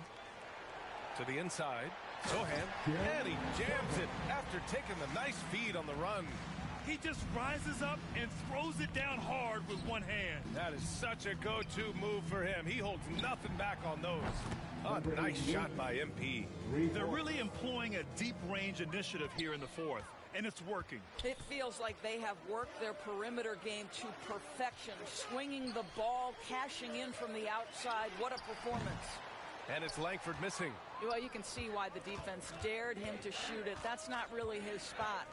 to the inside. Sohan, and he jams it after taking the nice feed on the run. He just rises up and throws it down hard with one hand. That is such a go-to move for him. He holds nothing back on those. A nice shot by MP. They're really employing a deep-range initiative here in the fourth, and it's working. It feels like they have worked their perimeter game to perfection, swinging the ball, cashing in from the outside. What a performance. And it's Langford missing. Well, you can see why the defense dared him to shoot it. That's not really his spot.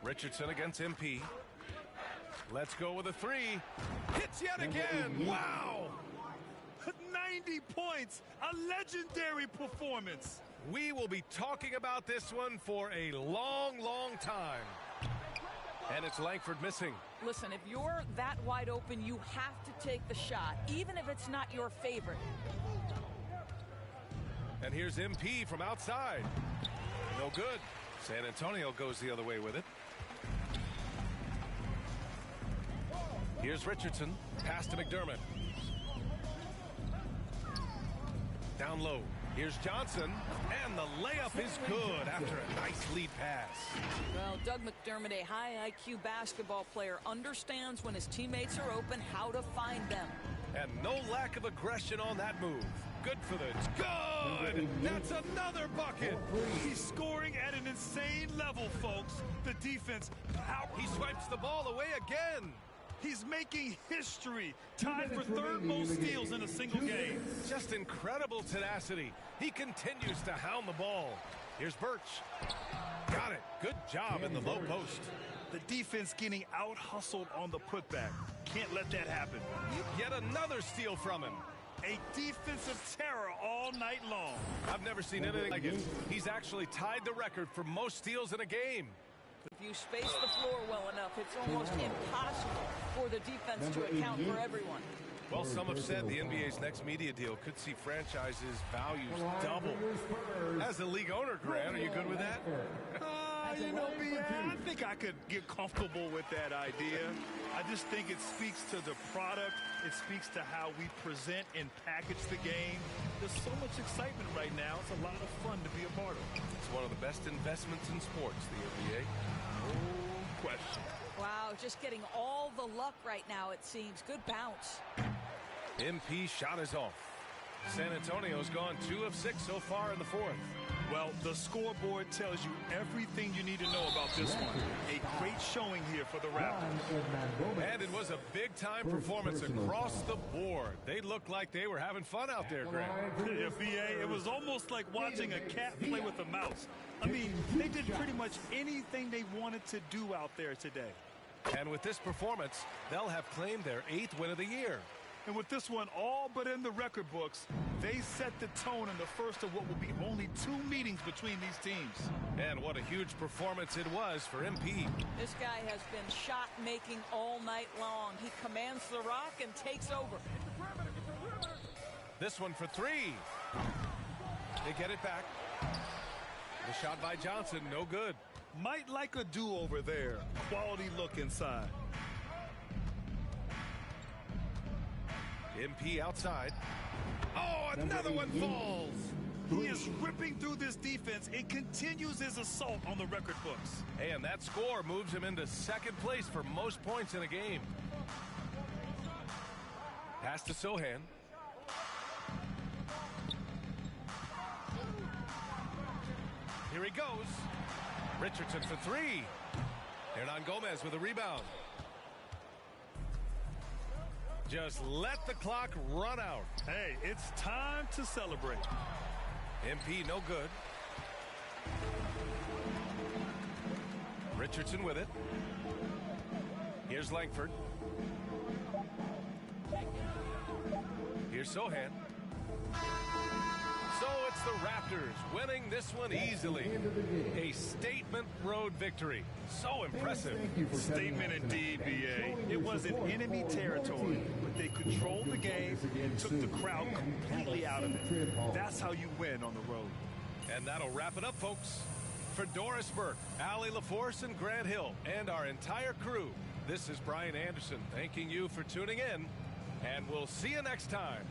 Richardson against MP. Let's go with a three. Hits yet again. Wow. 90 points. A legendary performance. We will be talking about this one for a long, long time. And it's Langford missing. Listen, if you're that wide open, you have to take the shot, even if it's not your favorite. And here's MP from outside. No good. San Antonio goes the other way with it. Here's Richardson. Pass to McDermott. Down low. Here's Johnson. And the layup is good after a nice lead pass. Well, Doug McDermott, a high IQ basketball player, understands when his teammates are open how to find them. And no lack of aggression on that move. Good for the... Good! That's another bucket! He's scoring at an insane level, folks. The defense... He swipes the ball away again. He's making history. Tied for third most steals in a single game. Just incredible tenacity. He continues to hound the ball. Here's Birch. Got it. Good job in the low post. The defense getting out-hustled on the putback. Can't let that happen. Yet another steal from him. A defensive terror all night long. I've never seen anything like it. He's actually tied the record for most steals in a game. If you space the floor well enough, it's almost impossible for the defense to account for everyone. Well, some have said the NBA's next media deal could see franchises' values double. As a league owner, Grant, are you good with that? You know, I think I could get comfortable with that idea. I just think it speaks to the product. It speaks to how we present and package the game. There's so much excitement right now. It's a lot of fun to be a part of. It's one of the best investments in sports, the NBA. No question. Wow, just getting all the luck right now, it seems. Good bounce. MP shot is off. San Antonio's gone 2 of 6 so far in the fourth. Well, the scoreboard tells you everything you need to know about this one. A great showing here for the Raptors. And it was a big-time performance across the board. They looked like they were having fun out there, Grant. Yeah, BA, it was almost like watching a cat play with a mouse. I mean, they did pretty much anything they wanted to do out there today. And with this performance, they'll have claimed their 8th win of the year. And with this one all but in the record books, they set the tone in the first of what will be only 2 meetings between these teams. And what a huge performance it was for MP. This guy has been shot-making all night long. He commands the rock and takes over. This one for 3. They get it back. The shot by Johnson, no good. Might like a do-over there. Quality look inside. MP outside. Oh, another one falls. He is ripping through this defense and continues his assault on the record books. And that score moves him into 2nd place for most points in a game. Pass to Sohan. Here he goes. Richardson for 3. Hernan Gomez with a rebound. Just let the clock run out. Hey, it's time to celebrate. MP no good. Richardson with it. Here's Langford. Here's Sohan. So it's the Raptors winning this one easily. A statement road victory. So impressive. Statement indeed, BA. It was in enemy territory, but they controlled the game and took the crowd completely out of it. That's how you win on the road. And that'll wrap it up, folks. For Doris Burke, Allie LaForce, and Grant Hill, and our entire crew, this is Brian Anderson thanking you for tuning in, and we'll see you next time.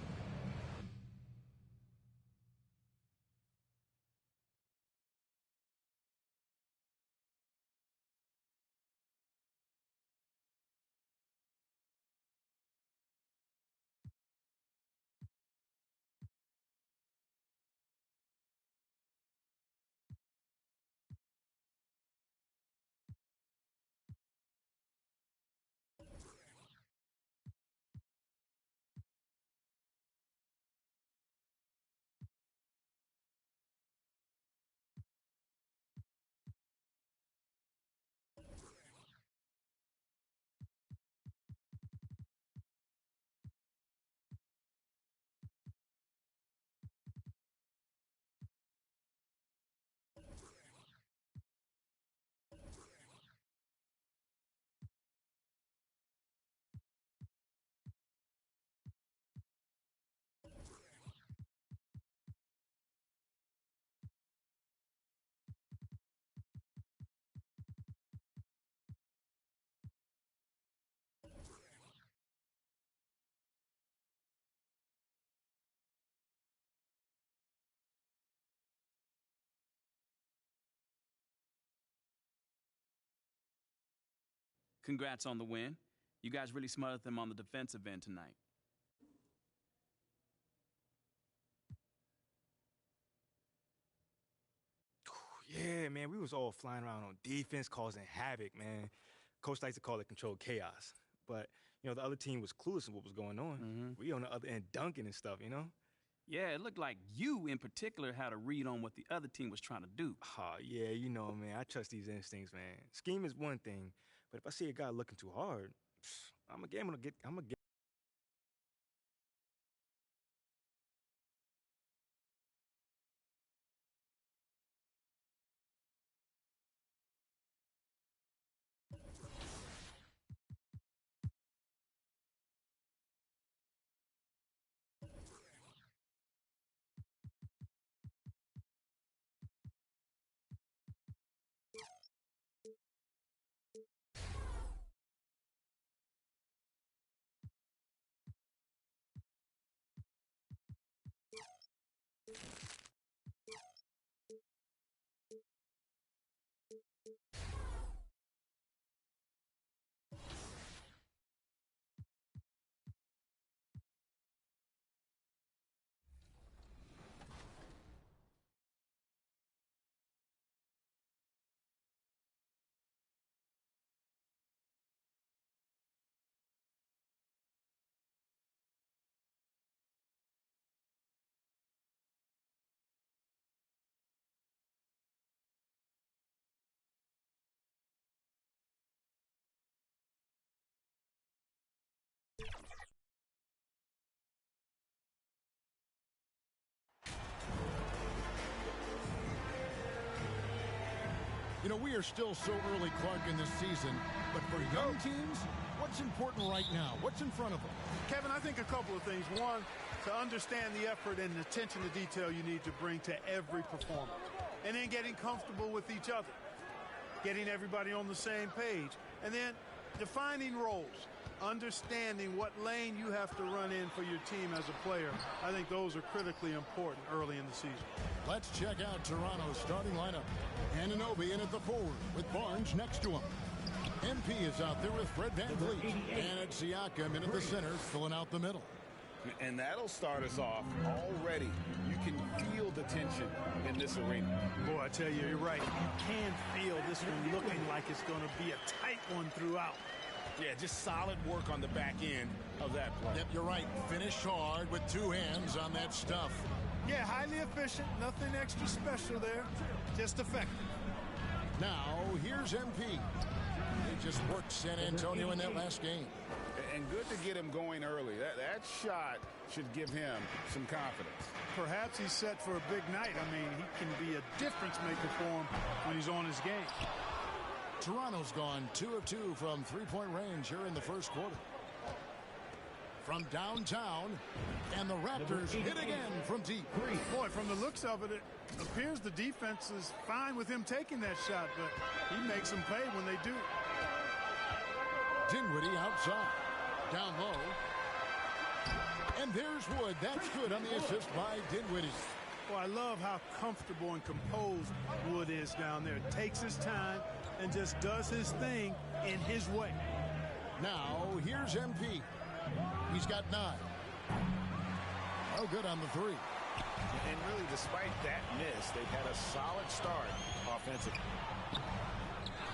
Congrats on the win. You guys really smothered them on the defensive end tonight. Yeah, man, we was all flying around on defense, causing havoc, man. Coach likes to call it controlled chaos. But, you know, the other team was clueless in what was going on. We on the other end dunking and stuff, you know? Yeah, it looked like you in particular had a read on what the other team was trying to do. Oh, yeah, you know, man, I trust these instincts, man. Scheme is one thing, but if I see a guy looking too hard, I'm a game. I'm a game. You know, we are still so early, Clark, in this season, but for young teams, what's important right now? What's in front of them? Kevin, I think a couple of things. One, to understand the effort and attention to detail you need to bring to every performance. And then getting comfortable with each other. Getting everybody on the same page. And then defining roles. Understanding what lane you have to run in for your team as a player. I think those are critically important early in the season. Let's check out Toronto's starting lineup. Anunoby in at the forward with Barnes next to him. MP is out there with Fred VanVleet. And it's Siakam in at the center, filling out the middle. And that'll start us off already. You can feel the tension in this arena. Boy, I tell you, you're right. You can feel this one looking like it's going to be a tight one throughout. Yeah, just solid work on the back end of that play. Yep, you're right. Finish hard with two hands on that stuff. Yeah, highly efficient. Nothing extra special there. Just effective. Now, here's MP. He just worked San Antonio in that last game. And good to get him going early. That shot should give him some confidence. Perhaps he's set for a big night. I mean, he can be a difference maker for him when he's on his game. Toronto's gone 2 of 2 from three-point range here in the first quarter. From downtown, and the Raptors hit again from deep. Boy, from the looks of it, it appears the defense is fine with him taking that shot, but he makes them pay when they do. Dinwiddie outside. Down low. And there's Wood. That's good on the assist by Dinwiddie. Well, I love how comfortable and composed Wood is down there. Takes his time and just does his thing in his way. Now, here's MP. He's got 9. Oh, good on the 3. And really, despite that miss, they've had a solid start offensively.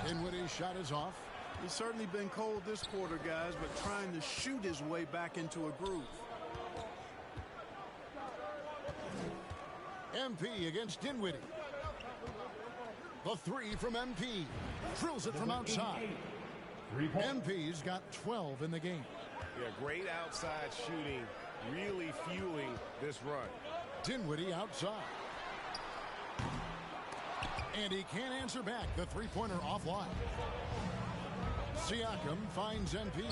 Dinwiddie's shot is off. He's certainly been cold this quarter, guys, but trying to shoot his way back into a groove. MP against Dinwiddie. The 3 from MP. Drills it from outside. MP's got 12 in the game. Yeah, great outside shooting, really fueling this run. Dinwiddie outside. And he can't answer back. The three-pointer offline. Siakam finds MP.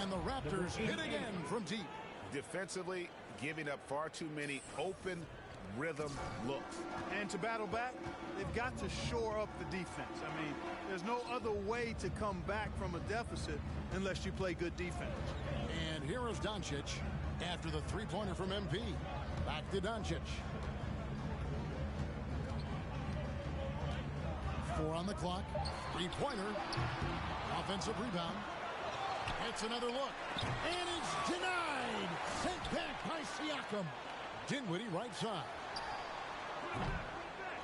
And the Raptors hit again from deep. Defensively, giving up far too many open rhythm looks. And to battle back, they've got to shore up the defense. I mean, there's no other way to come back from a deficit unless you play good defense. And here is Doncic after the three-pointer from MP. Back to Doncic. 4 on the clock. 3-pointer. Offensive rebound. It's another look. And it's denied. Sent back by Siakam. Dinwiddie right side.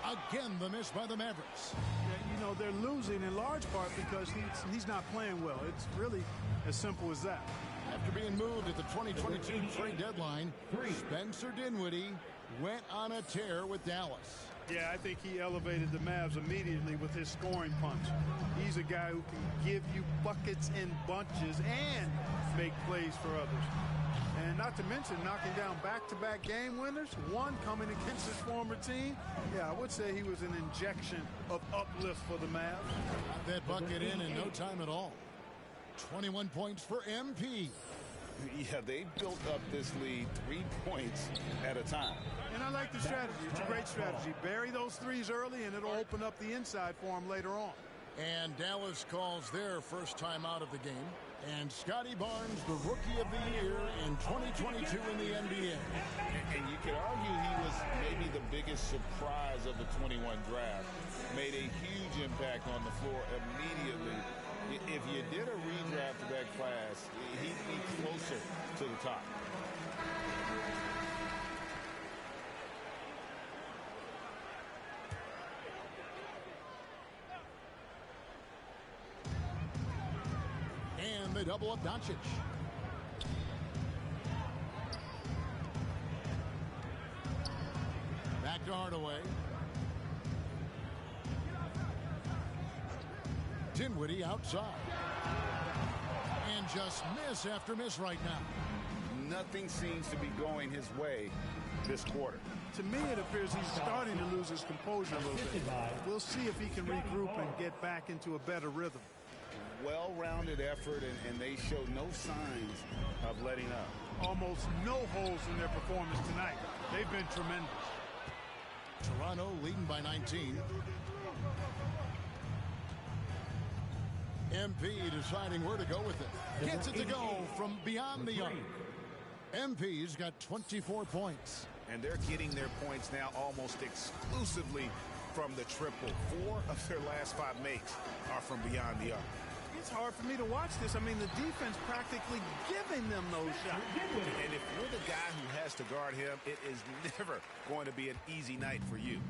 Again, the miss by the Mavericks. Yeah, you know, they're losing in large part because he's not playing well. It's really as simple as that. After being moved at the 2022 trade deadline, Spencer Dinwiddie went on a tear with Dallas. Yeah, I think he elevated the Mavs immediately with his scoring punch. He's a guy who can give you buckets in bunches and make plays for others. And not to mention knocking down back-to-back game winners, one coming against his former team. Yeah, I would say he was an injection of uplift for the Mavs. Got that bucket in no time at all. 21 points for MP. Yeah, they built up this lead 3 points at a time. And I like the strategy. It's a great strategy. Bury those threes early, and it'll open up the inside for him later on. And Dallas calls their first time out of the game. And Scotty Barnes, the Rookie of the Year in 2022 in the NBA. And you could argue he was maybe the biggest surprise of the 21 draft. Made a huge impact on the floor immediately. If you did a redraft of that class, he'd be closer to the top. And they double up Doncic. Back to Hardaway. Dinwiddie outside. And just miss after miss right now. Nothing seems to be going his way this quarter. To me, it appears he's starting to lose his composure a little bit. We'll see if he can regroup and get back into a better rhythm. Well-rounded effort, and they show no signs of letting up. Almost no holes in their performance tonight. They've been tremendous. Toronto leading by 19. MP deciding where to go with it. Gets it to go from beyond the arc. MP's got 24 points. And they're getting their points now almost exclusively from the triple. 4 of their last 5 makes are from beyond the arc. It's hard for me to watch this. I mean, the defense practically giving them those shots. And if you're the guy who has to guard him, it is never going to be an easy night for you.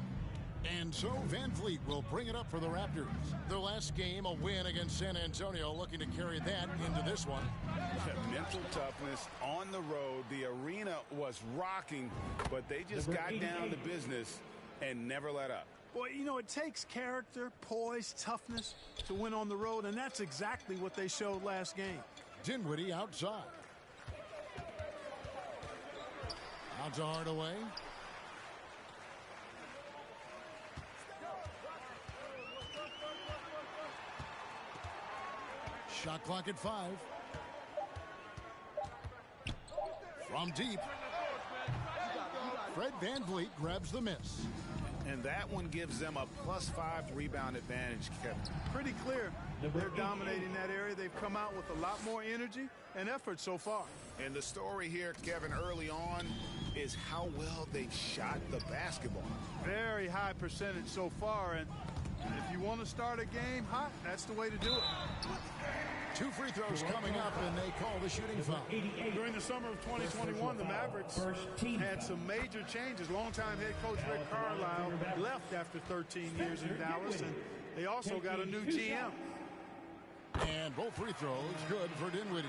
And so Van Vliet will bring it up for the Raptors. Their last game, a win against San Antonio, looking to carry that into this one. Mental toughness on the road. The arena was rocking, but they just got down to business and never let up. Boy, you know, it takes character, poise, toughness to win on the road, and that's exactly what they showed last game. Dinwiddie outside. Out to Hardaway. Shot clock at 5. From deep. Fred Van Vliet grabs the miss. And that one gives them a +5 rebound advantage, Kevin. Pretty clear. They're dominating that area. They've come out with a lot more energy and effort so far. And the story here, Kevin, early on is how well they've shot the basketball. Very high percentage so far, and if you want to start a game hot, that's the way to do it. 2 free throws coming up, and they call the shooting foul. During the summer of 2021, the Mavericks had some major changes. Longtime head coach Rick Carlisle left after 13 years in Dallas, and they also got a new GM. And both free throws good for Dinwiddie.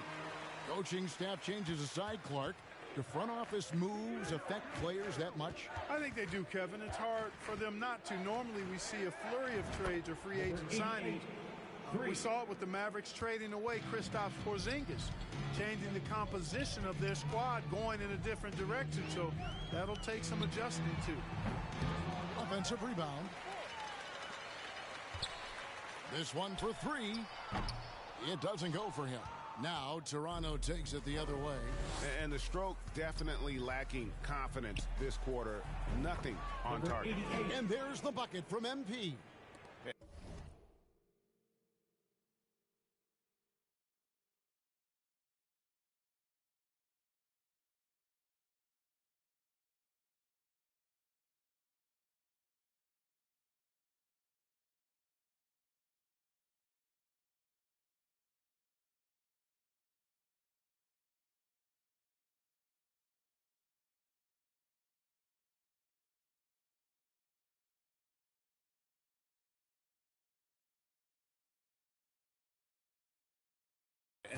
Coaching staff changes aside, Clark. Do front office moves affect players that much? I think they do, Kevin. It's hard for them not to. Normally we see a flurry of trades or free agent signings. We saw it with the Mavericks trading away Kristaps Porzingis, changing the composition of their squad, going in a different direction. So that'll take some adjusting to. Offensive rebound. This one for 3. It doesn't go for him. Now Toronto takes it the other way. And the stroke definitely lacking confidence this quarter. Nothing on target. And there's the bucket from MP.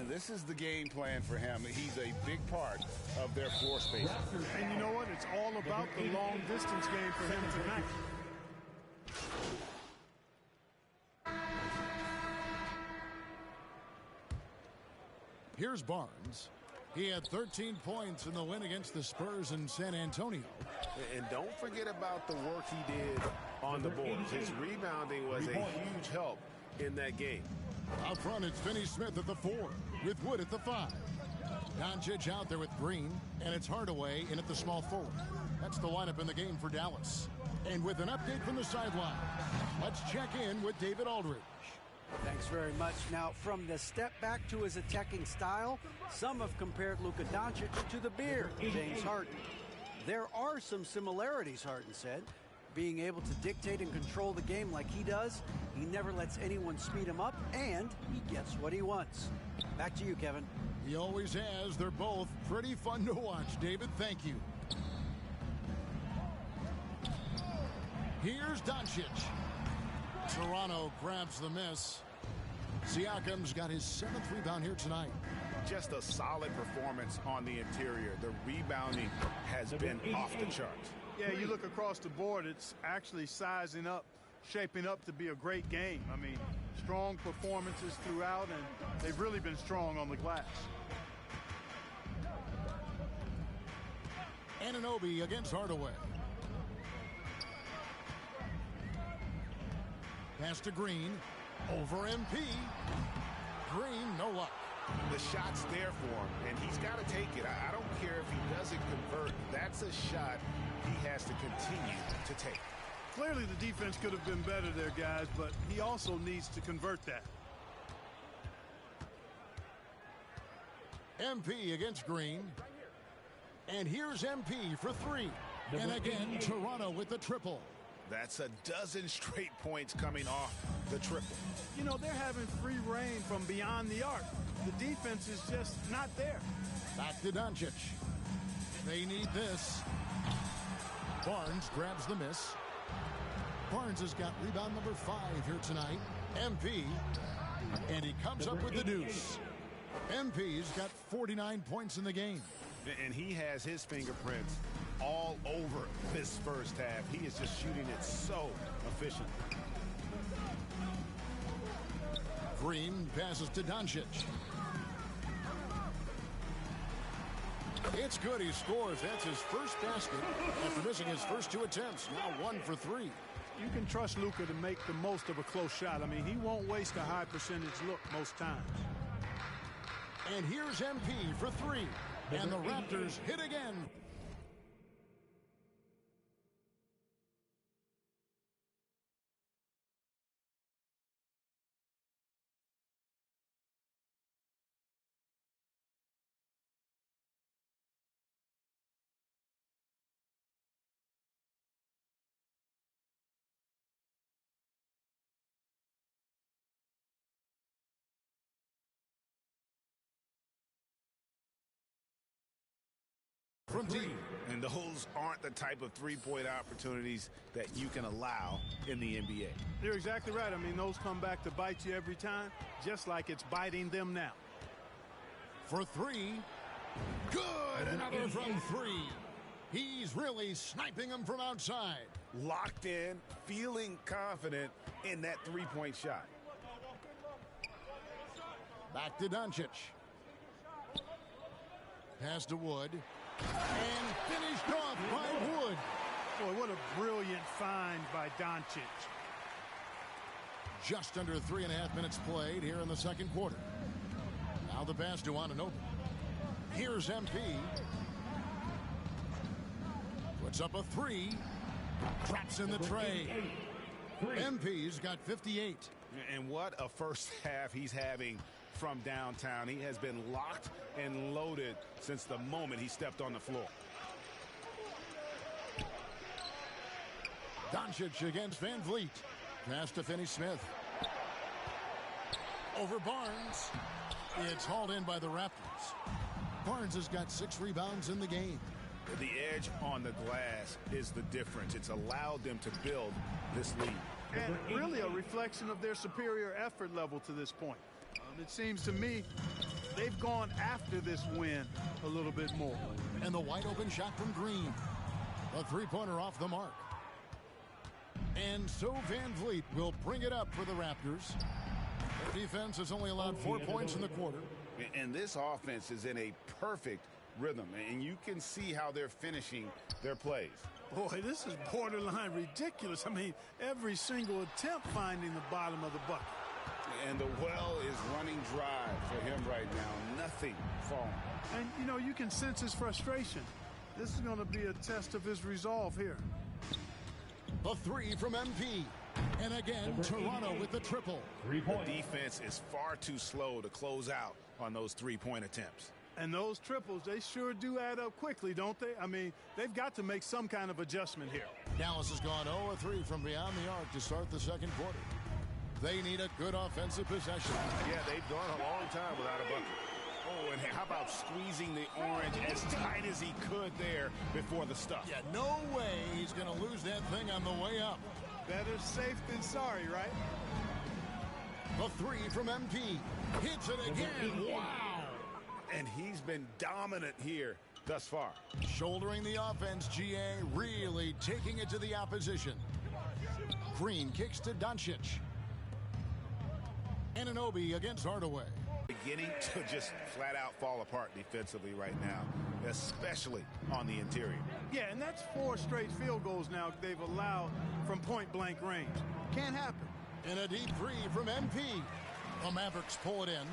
And this is the game plan for him. He's a big part of their floor space. And you know what? It's all about the long distance game for him tonight. Here's Barnes. He had 13 points in the win against the Spurs in San Antonio. And don't forget about the work he did on the boards. His rebounding was a huge help in that game. Out front, it's Finney-Smith at the 4, with Wood at the 5. Doncic out there with Green, and it's Hardaway in at the small forward. That's the lineup in the game for Dallas. And with an update from the sideline, let's check in with David Aldridge. Thanks very much. Now, from the step back to his attacking style, some have compared Luka Doncic to the beard, James Harden. There are some similarities, Harden said. Being able to dictate and control the game like he does, he never lets anyone speed him up, and he gets what he wants. Back to you, Kevin. He always has. They're both pretty fun to watch, David. Thank you. Here's Doncic. Toronto grabs the miss. Siakam's got his 7th rebound here tonight. Just a solid performance on the interior. The rebounding has been off the charts. Yeah, you look across the board, it's actually sizing up, shaping up to be a great game. I mean, strong performances throughout, and they've really been strong on the glass. Anunoby against Hardaway. Pass to Green. Over MP. Green, no luck. The shot's there for him, and he's got to take it. I don't care if he doesn't convert. That's a shot he has to continue to take. Clearly the defense could have been better there, guys, but he also needs to convert that. MP against Green. And here's MP for 3. And again, Toronto with the triple. That's a dozen straight points coming off the triple. You know, they're having free reign from beyond the arc. The defense is just not there. Back to Doncic. They need this. Barnes grabs the miss. Barnes has got rebound number 5 here tonight. MP. And he comes up with the deuce. MP's got 49 points in the game. And he has his fingerprints all over this first half. He is just shooting it so efficient. Green passes to Doncic. It's good. He scores. That's his first basket after missing his first 2 attempts. Now 1 for 3. You can trust Luka to make the most of a close shot. I mean, he won't waste a high percentage look most times. And here's MP for 3. And the Raptors hit again. From deep. And those aren't the type of three-point opportunities that you can allow in the NBA. You're exactly right. I mean, those come back to bite you every time, just like it's biting them now. For 3. Good. Another from 3. He's really sniping them from outside. Locked in, feeling confident in that three-point shot. Back to Doncic. Pass to Wood. And finished off by Wood. Boy, what a brilliant find by Doncic. Just under 3.5 minutes played here in the second quarter. Now the pass to Anunoby. Here's MP. Puts up a 3. Traps in the tray. MP's got 58. And what a first half he's having from downtown. He has been locked and loaded since the moment he stepped on the floor. Doncic against Van Vliet. Pass to Finney-Smith. Over Barnes. It's hauled in by the Raptors. Barnes has got 6 rebounds in the game. The edge on the glass is the difference. It's allowed them to build this lead. And really a reflection of their superior effort level to this point. It seems to me they've gone after this win a little bit more. And the wide open shot from Green. A three-pointer off the mark. And so Van Vliet will bring it up for the Raptors. Their defense has only allowed 4 points in the quarter. And this offense is in a perfect rhythm, and you can see how they're finishing their plays. Boy, this is borderline ridiculous. I mean, every single attempt finding the bottom of the bucket. And the well is running dry for him right now. Nothing falling. And, you know, you can sense his frustration. This is going to be a test of his resolve here. The three from MP. And again, Toronto with the triple. The defense is far too slow to close out on those three-point attempts. And those triples, they sure do add up quickly, don't they? I mean, they've got to make some kind of adjustment here. Dallas has gone 0-3 from beyond the arc to start the second quarter. They need a good offensive possession. Yeah, they've gone a long time without a bucket. Oh, and how about squeezing the orange as tight as he could there before the stuff? Yeah, no way he's going to lose that thing on the way up. Better safe than sorry, right? The three from MP. Hits it again. Wow. And he's been dominant here thus far. Shouldering the offense, GA really taking it to the opposition. Green kicks to Doncic. Anunoby against Hardaway. Beginning to just flat out fall apart defensively right now, especially on the interior. Yeah, and that's 4 straight field goals now they've allowed from point-blank range. Can't happen. And a deep three from MP. The Mavericks pull it in.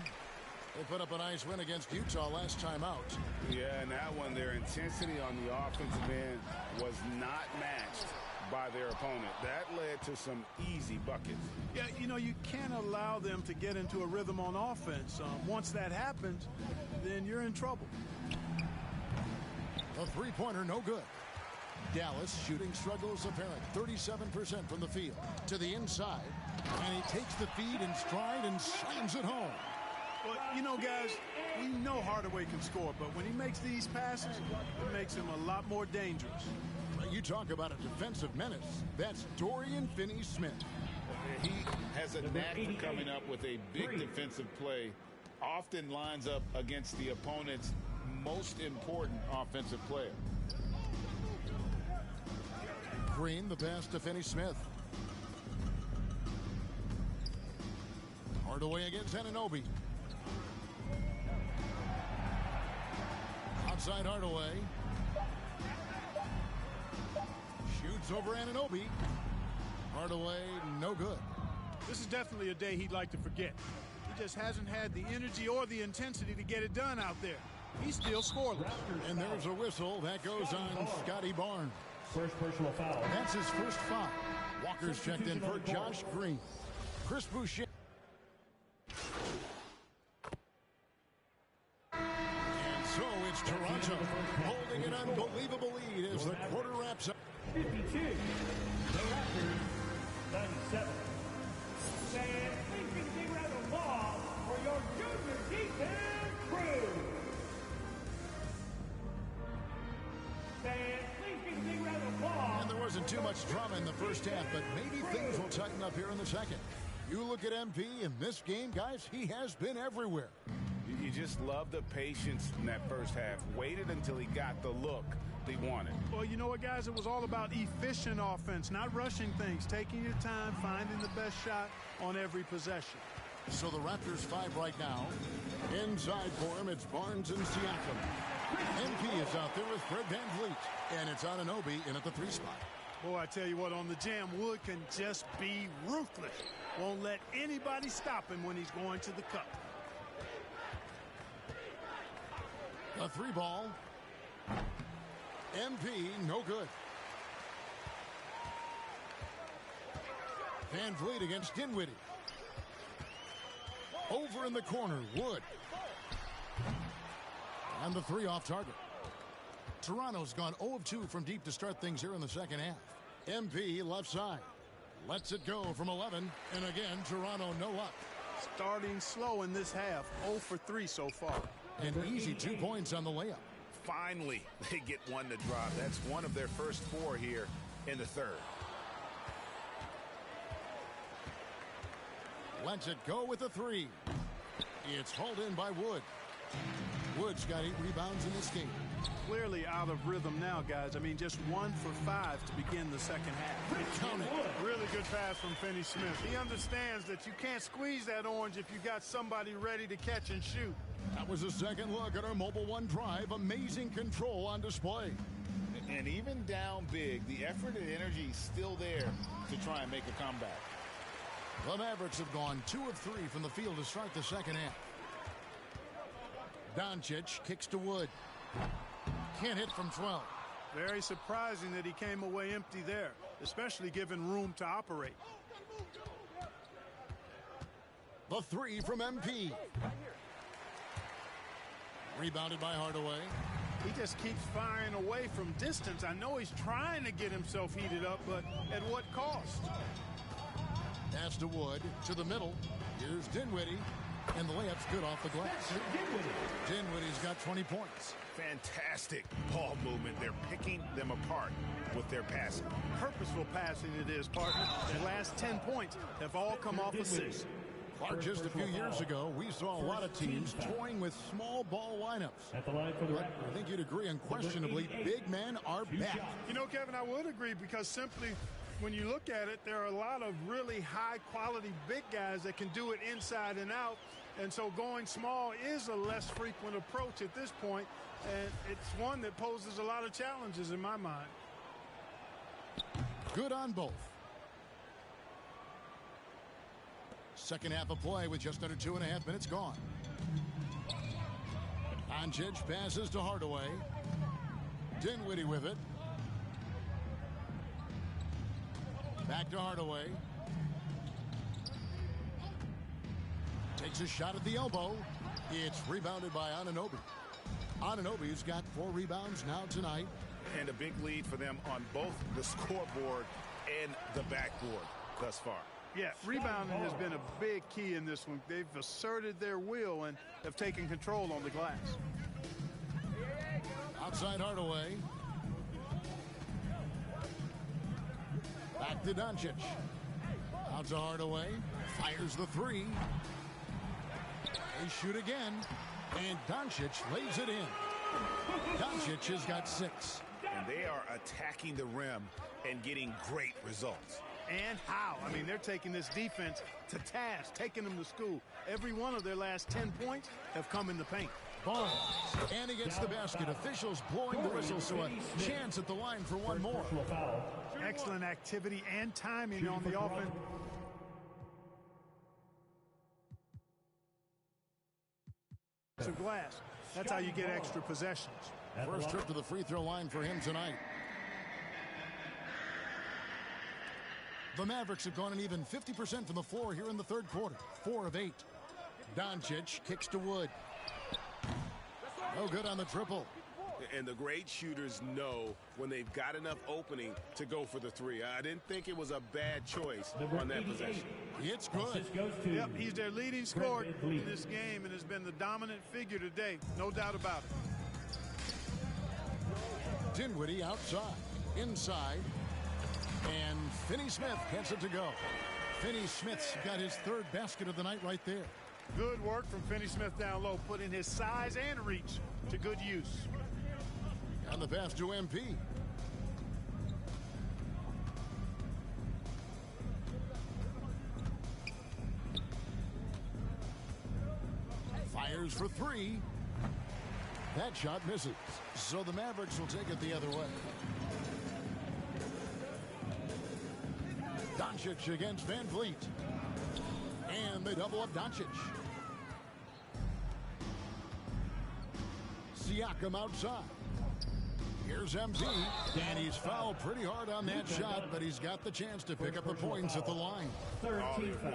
They put up a nice win against Utah last time out. Yeah, and that one, their intensity on the offensive end was not matched by their opponent. That led to some easy buckets. Yeah, you know, you can't allow them to get into a rhythm on offense. Once that happens, then you're in trouble. A three-pointer, no good. Dallas shooting struggles apparent. 37% from the field to the inside. And he takes the feed in stride and slams it home. Well, you know, guys, we know Hardaway can score, but when he makes these passes, it makes him a lot more dangerous. You talk about a defensive menace. That's Dorian Finney-Smith. He has a knack for coming up with a big defensive play. Often lines up against the opponent's most important offensive player. Green, the pass to Finney-Smith. Hardaway against Anunoby. Outside Hardaway. Shoots over Anunoby. Hardaway, no good. This is definitely a day he'd like to forget. He just hasn't had the energy or the intensity to get it done out there. He's still scoreless. And there's a whistle. That goes on Scotty Barnes. First personal foul. That's his first foul. Walker's checked in for Josh Green. Chris Boucher. And so it's Toronto holding an unbelievable lead as the quarter wraps up. 52. The Raptors, 97. And please give a big round of applause for your junior defense crew. And please give a big round of applause. And there wasn't too much drama in the first half, but maybe things will tighten up here in the second. You look at MP in this game, guys, he has been everywhere. You just love the patience in that first half. Waited until he got the look he wanted. Well, you know what, guys? It was all about efficient offense, not rushing things, taking your time, finding the best shot on every possession. So the Raptors 5 right now. Inside for him, it's Barnes and Siakam. MP is out there with Fred VanVleet. And it's Anunoby in at the 3 spot. Boy, I tell you what, on the jam, Wood can just be ruthless. Won't let anybody stop him when he's going to the cup. A 3 ball. MP, no good. VanVleet against Dinwiddie. Over in the corner, Wood. And the 3 off target. Toronto's gone 0 of 2 from deep to start things here in the second half. MP left side. Lets it go from 11. And again, Toronto no luck. Starting slow in this half. 0 for 3 so far. An easy 2 points on the layup. Finally, they get one to drop. That's one of their first 4 here in the third. Lets it go with the 3. It's hauled in by Wood. Wood's got 8 rebounds in this game. Clearly out of rhythm now, guys. I mean, just 1 for 5 to begin the second half. Count it. Really good pass from Finney-Smith. He understands that you can't squeeze that orange if you got somebody ready to catch and shoot. That was a second look at our Mobile One drive. Amazing control on display. And even down big, the effort and energy is still there to try and make a comeback. The Mavericks have gone 2 of 3 from the field to start the second half. Doncic kicks to Wood. Can't hit from 12. Very surprising that he came away empty there, especially given room to operate. The 3 from MP. Rebounded by Hardaway. He just keeps firing away from distance. I know he's trying to get himself heated up, but at what cost? Pass to Wood, to the middle. Here's Dinwiddie, and the layup's good off the glass. Dinwiddie's got 20 points. Fantastic ball movement. They're picking them apart with their passing. Purposeful passing it is, partner. The last 10 points have all come off assists. Clark, just a few years ago, we saw a lot of teams toying with small ball lineups. At the line for the But I think you'd agree unquestionably, big men are back. You know, Kevin, I would agree because simply when you look at it, there are a lot of really high-quality big guys that can do it inside and out. And so going small is a less frequent approach at this point, and it's one that poses a lot of challenges in my mind. Good on both. Second half of play with just under 2.5 minutes gone. Doncic passes to Hardaway. Dinwiddie with it. Back to Hardaway. Takes a shot at the elbow. It's rebounded by Anunoby. Anunoby's got 4 rebounds now tonight. And a big lead for them on both the scoreboard and the backboard thus far. Yeah, rebounding has been a big key in this one. They've asserted their will and have taken control on the glass. Outside Hardaway. Back to Doncic. Out to Hardaway. Fires the 3. They shoot again. And Doncic lays it in. Doncic has got 6. And they are attacking the rim and getting great results. And how? I mean, they're taking this defense to task, taking them to school. Every one of their last 10 points have come in the paint. Barnes. And he gets the basket. Officials blowing the whistle, so a chance at the line for one more. Excellent activity and timing on the offense. To glass. That's how you get extra possessions. First trip to the free throw line for him tonight. The Mavericks have gone an even 50% from the floor here in the third quarter. 4 of 8. Doncic kicks to Wood. No good on the triple. And the great shooters know when they've got enough opening to go for the 3. I didn't think it was a bad choice on that possession. It's good. Yep, he's their leading scorer in this game and has been the dominant figure today. No doubt about it. Dinwiddie outside. Inside. And Finney-Smith gets it to go. Finney-Smith's got his 3rd basket of the night right there. Good work from Finney-Smith down low, putting his size and reach to good use. And the pass to MP. Fires for 3. That shot misses. So the Mavericks will take it the other way. Doncic against Van Vliet. And they double up Doncic. Siakam outside. Here's MP. And he's fouled pretty hard on that shot, but he's got the chance to pick up the points at the line. The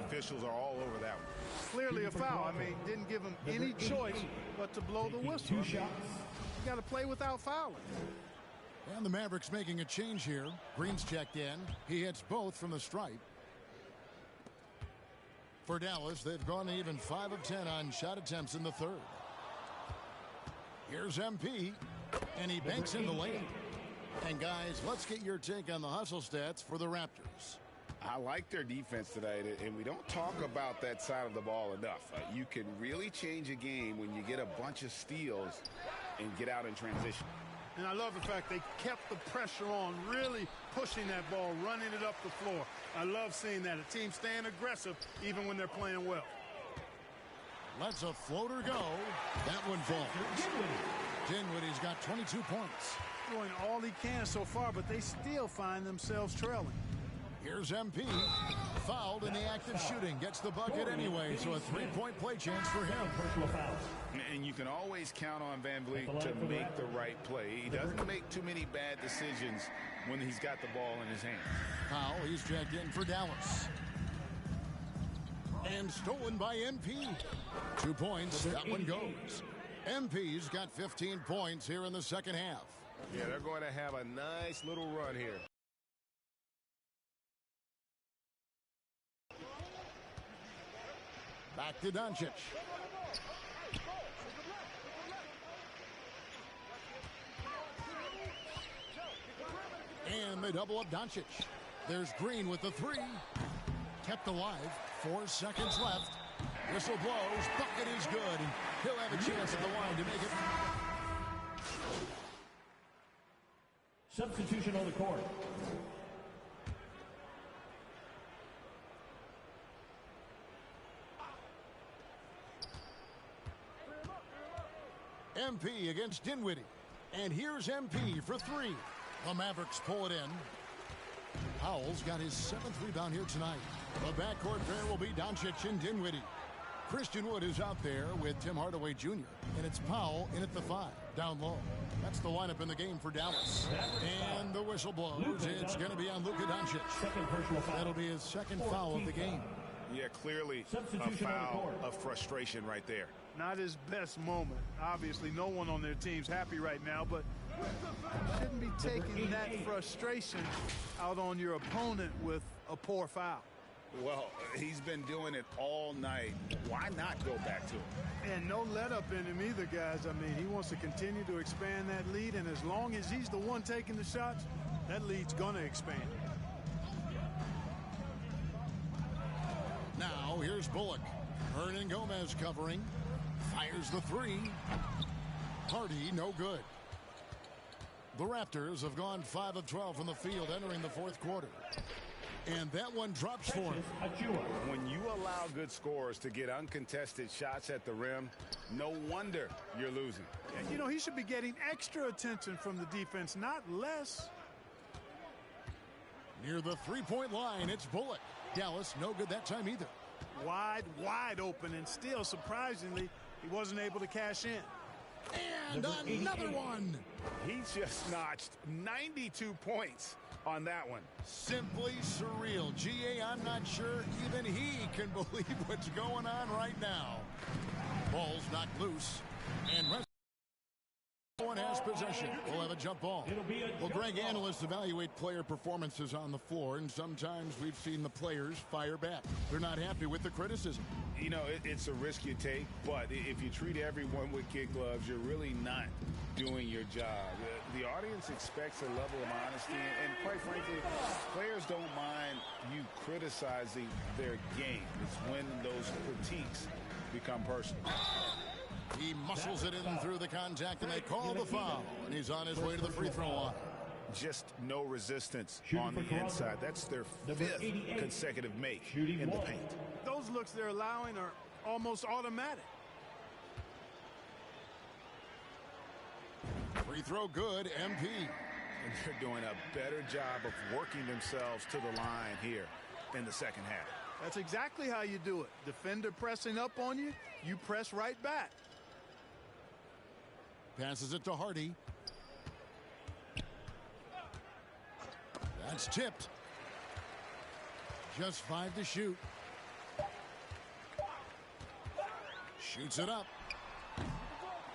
officials are all over that one. Clearly a foul. I mean, didn't give him any choice but to blow the whistle. You got to play without fouling. And the Mavericks making a change here. Green's checked in. He hits both from the stripe. For Dallas, they've gone even 5 of 10 on shot attempts in the 3rd. Here's MP, and he banks in the layup. And guys, let's get your take on the hustle stats for the Raptors. I like their defense tonight, and we don't talk about that side of the ball enough. You can really change a game when you get a bunch of steals and get out in transition. And I love the fact they kept the pressure on, really pushing that ball, running it up the floor. I love seeing that. A team staying aggressive even when they're playing well. Lets a floater go. That one falls. Dinwiddie's got 22 points. Doing all he can so far, but they still find themselves trailing. Here's MP. Fouled in the act of shooting. Gets the bucket anyway, so a three-point play chance for him. And you can always count on Van Vliet to make the right play. He doesn't make too many bad decisions when he's got the ball in his hands. Powell, he's checked in for Dallas. And stolen by MP. 2 points. That one goes. MP's got 15 points here in the second half. Yeah, they're going to have a nice little run here. Back to Doncic. And they double up Doncic. There's Green with the three. Kept alive. 4 seconds left. Whistle blows. Bucket is good. And he'll have a chance at the line to make it. Substitution on the court. MP against Dinwiddie. And here's MP for three. The Mavericks pull it in. Powell's got his 7th rebound here tonight. The backcourt pair will be Doncic and Dinwiddie. Christian Wood is out there with Tim Hardaway Jr. And it's Powell in at the 5, down low. That's the lineup in the game for Dallas. And the whistle blows. It's going to be on Luka Doncic. That'll be his 2nd foul of the game. Yeah, clearly a foul of frustration right there. Not his best moment. Obviously, no one on their team's happy right now, but shouldn't be taking that frustration out on your opponent with a poor foul. Well, he's been doing it all night. Why not go back to it? And no let up in him either, guys. I mean, he wants to continue to expand that lead, and as long as he's the one taking the shots, that lead's going to expand. Now, here's Bullock. Hernan Gomez covering. Fires the three. Hardy, no good. The Raptors have gone 5 of 12 from the field entering the 4th quarter. And that one drops for him. When you allow good scorers to get uncontested shots at the rim, no wonder you're losing. And, you know, he should be getting extra attention from the defense, not less. Near the three-point line, it's Bullock. Dallas, no good that time either. Wide open, and still, surprisingly, he wasn't able to cash in. And another one. He just notched 92 points on that one. Simply surreal. GA, I'm not sure even he can believe what's going on right now. Ball's knocked loose. And one has possession. We'll have a jump ball. Well, Greg, analysts evaluate player performances on the floor, and sometimes we've seen the players fire back. They're not happy with the criticism. You know, it's a risk you take, but if you treat everyone with kid gloves, you're really not doing your job. The audience expects a level of honesty, and quite frankly, players don't mind you criticizing their game. It's when those critiques become personal. He muscles it in through the contact, and they call the foul. And he's on his way to the free throw line. Just no resistance on the inside. That's their 5th consecutive make in the paint. Those looks they're allowing are almost automatic. Free throw good, MP. And they're doing a better job of working themselves to the line here in the second half. That's exactly how you do it. Defender pressing up on you, you press right back. Passes it to Hardy. That's tipped. Just 5 to shoot. Shoots it up.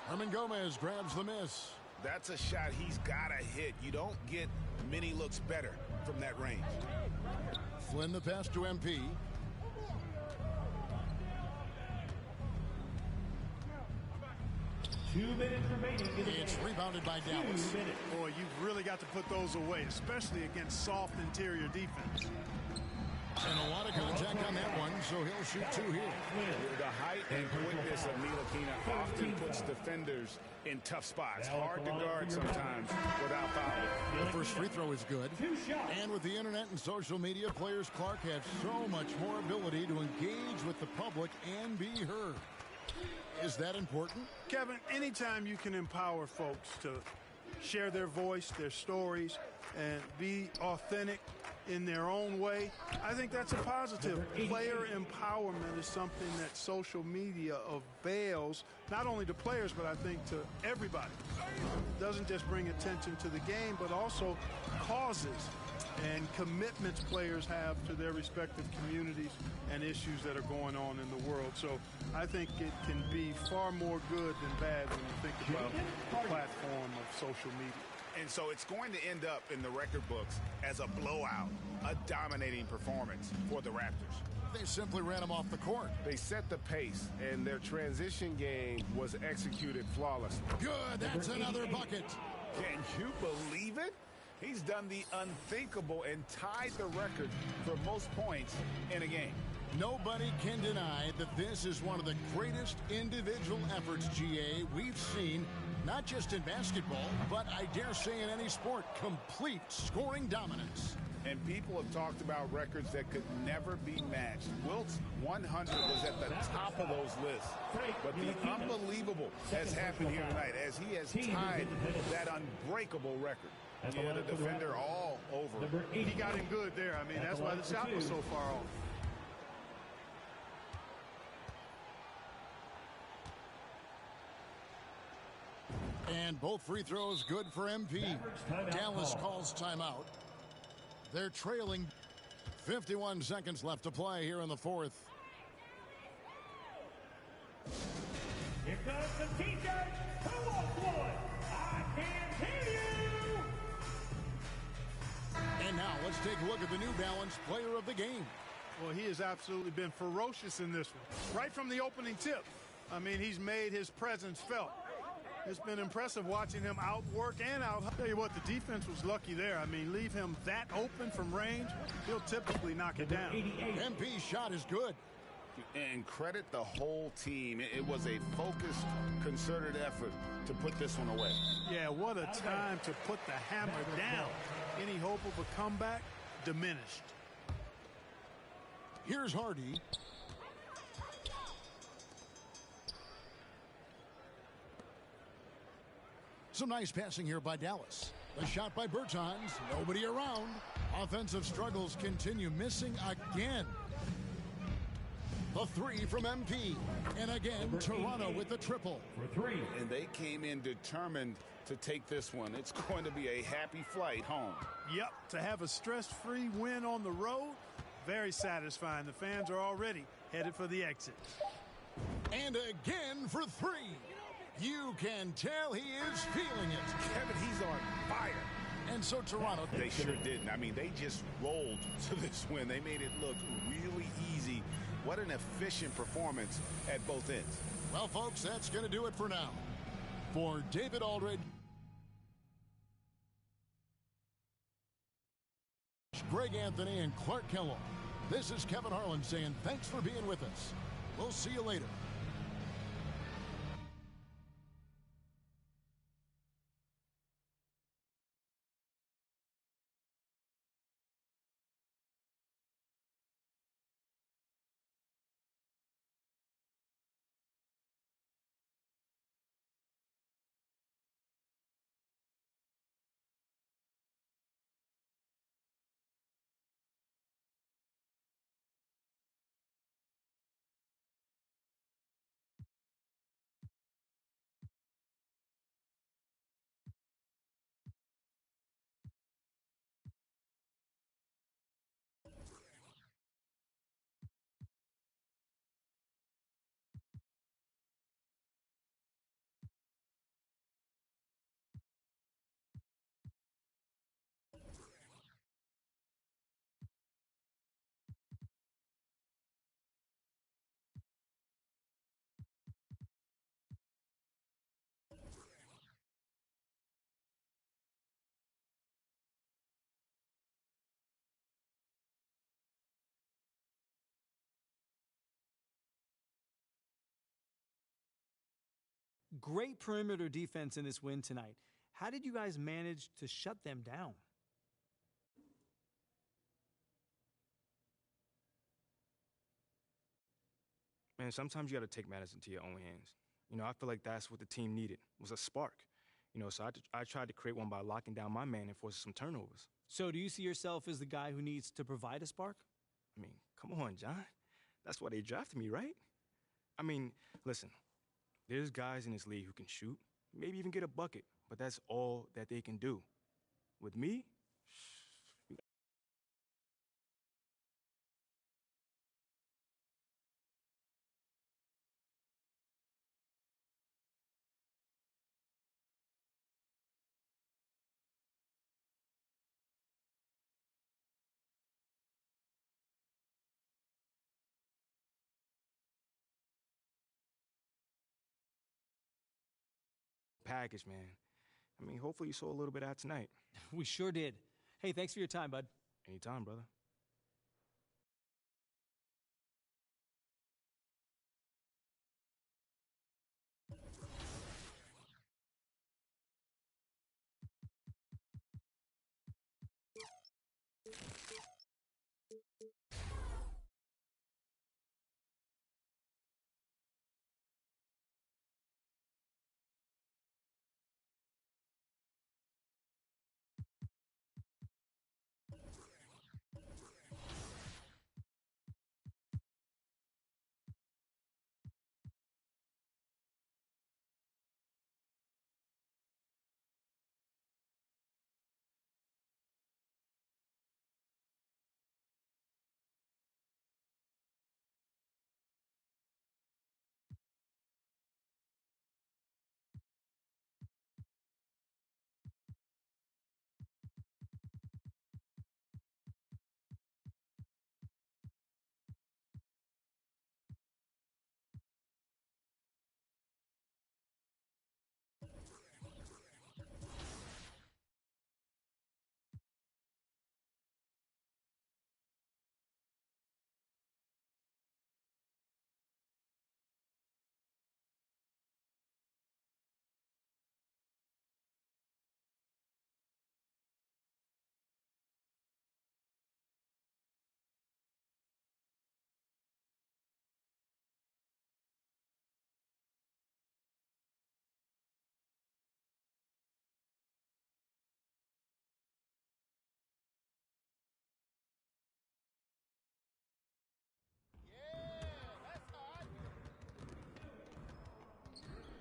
Hernan Gomez grabs the miss. That's a shot he's got to hit. You don't get many looks better from that range. Flynn the pass to MP. It's rebounded by Dallas. Boy, you've really got to put those away, especially against soft interior defense. And a lot of contact on that one, so he'll shoot 2 here. The height and quickness of Ntilikina often puts defenders in tough spots. Hard to guard sometimes without fouling. The first free throw is good. And with the internet and social media, players Clark have so much more ability to engage with the public and be heard. Is that important? Kevin, anytime you can empower folks to share their voice, their stories, and be authentic in their own way, I think that's a positive. Player empowerment is something that social media avails not only to players, but I think to everybody. It doesn't just bring attention to the game, but also causes and commitments players have to their respective communities and issues that are going on in the world. So I think it can be far more good than bad when you think about the platform of social media. And so it's going to end up in the record books as a blowout, a dominating performance for the Raptors. They simply ran him off the court. They set the pace, and their transition game was executed flawlessly. Good, that's another bucket. Can you believe it? He's done the unthinkable and tied the record for most points in a game. Nobody can deny that this is one of the greatest individual efforts, GA, we've seen, not just in basketball, but I dare say in any sport. Complete scoring dominance. And people have talked about records that could never be matched. Wilt's 100 was at the top of those lists. But the unbelievable has happened here tonight as he has tied that unbreakable record. Yeah, the defender all over. He got him good there. I mean, that's why the shot was so far off. And both free throws good for MP. Dallas calls timeout. They're trailing. 51 seconds left to play here in the fourth. Here comes the T-shirt. Who wants one? I can't hear you. And now let's take a look at the New Balance player of the game. Well, he has absolutely been ferocious in this one. Right from the opening tip. I mean, he's made his presence felt. It's been impressive watching him outwork and out. I'll tell you what, the defense was lucky there. I mean, leave him that open from range, he'll typically knock it down. MP's shot is good. And credit the whole team. It was a focused, concerted effort to put this one away. Yeah, what a time to put the hammer down. Any hope of a comeback diminished. Here's Hardy. Some nice passing here by Dallas. A shot by Bertans. Nobody around. Offensive struggles continue. Missing again. The three from MP. And again, Toronto with the triple. And they came in determined to take this one. It's going to be a happy flight home. Yep, to have a stress-free win on the road, very satisfying. The fans are already headed for the exit. And again for three. You can tell he is feeling it. Kevin, he's on fire. And so Toronto. They sure didn't. I mean, they just rolled to this win. They made it look really easy. What an efficient performance at both ends. Well, folks, that's going to do it for now. For David Aldridge, Greg Anthony, and Clark Kellogg, this is Kevin Harlan saying thanks for being with us. We'll see you later. Great perimeter defense in this win tonight. How did you guys manage to shut them down? Man, sometimes you got to take matters into your own hands. I feel like that's what the team needed, was a spark. So I tried to create one by locking down my man and forcing some turnovers. So do you see yourself as the guy who needs to provide a spark? I mean, come on, John. That's why they drafted me, right? I mean, listen, there's guys in this league who can shoot, maybe even get a bucket, but that's all that they can do. With me, package, man. I mean, hopefully you saw a little bit of that tonight. We sure did. Hey, thanks for your time, bud. Anytime, brother.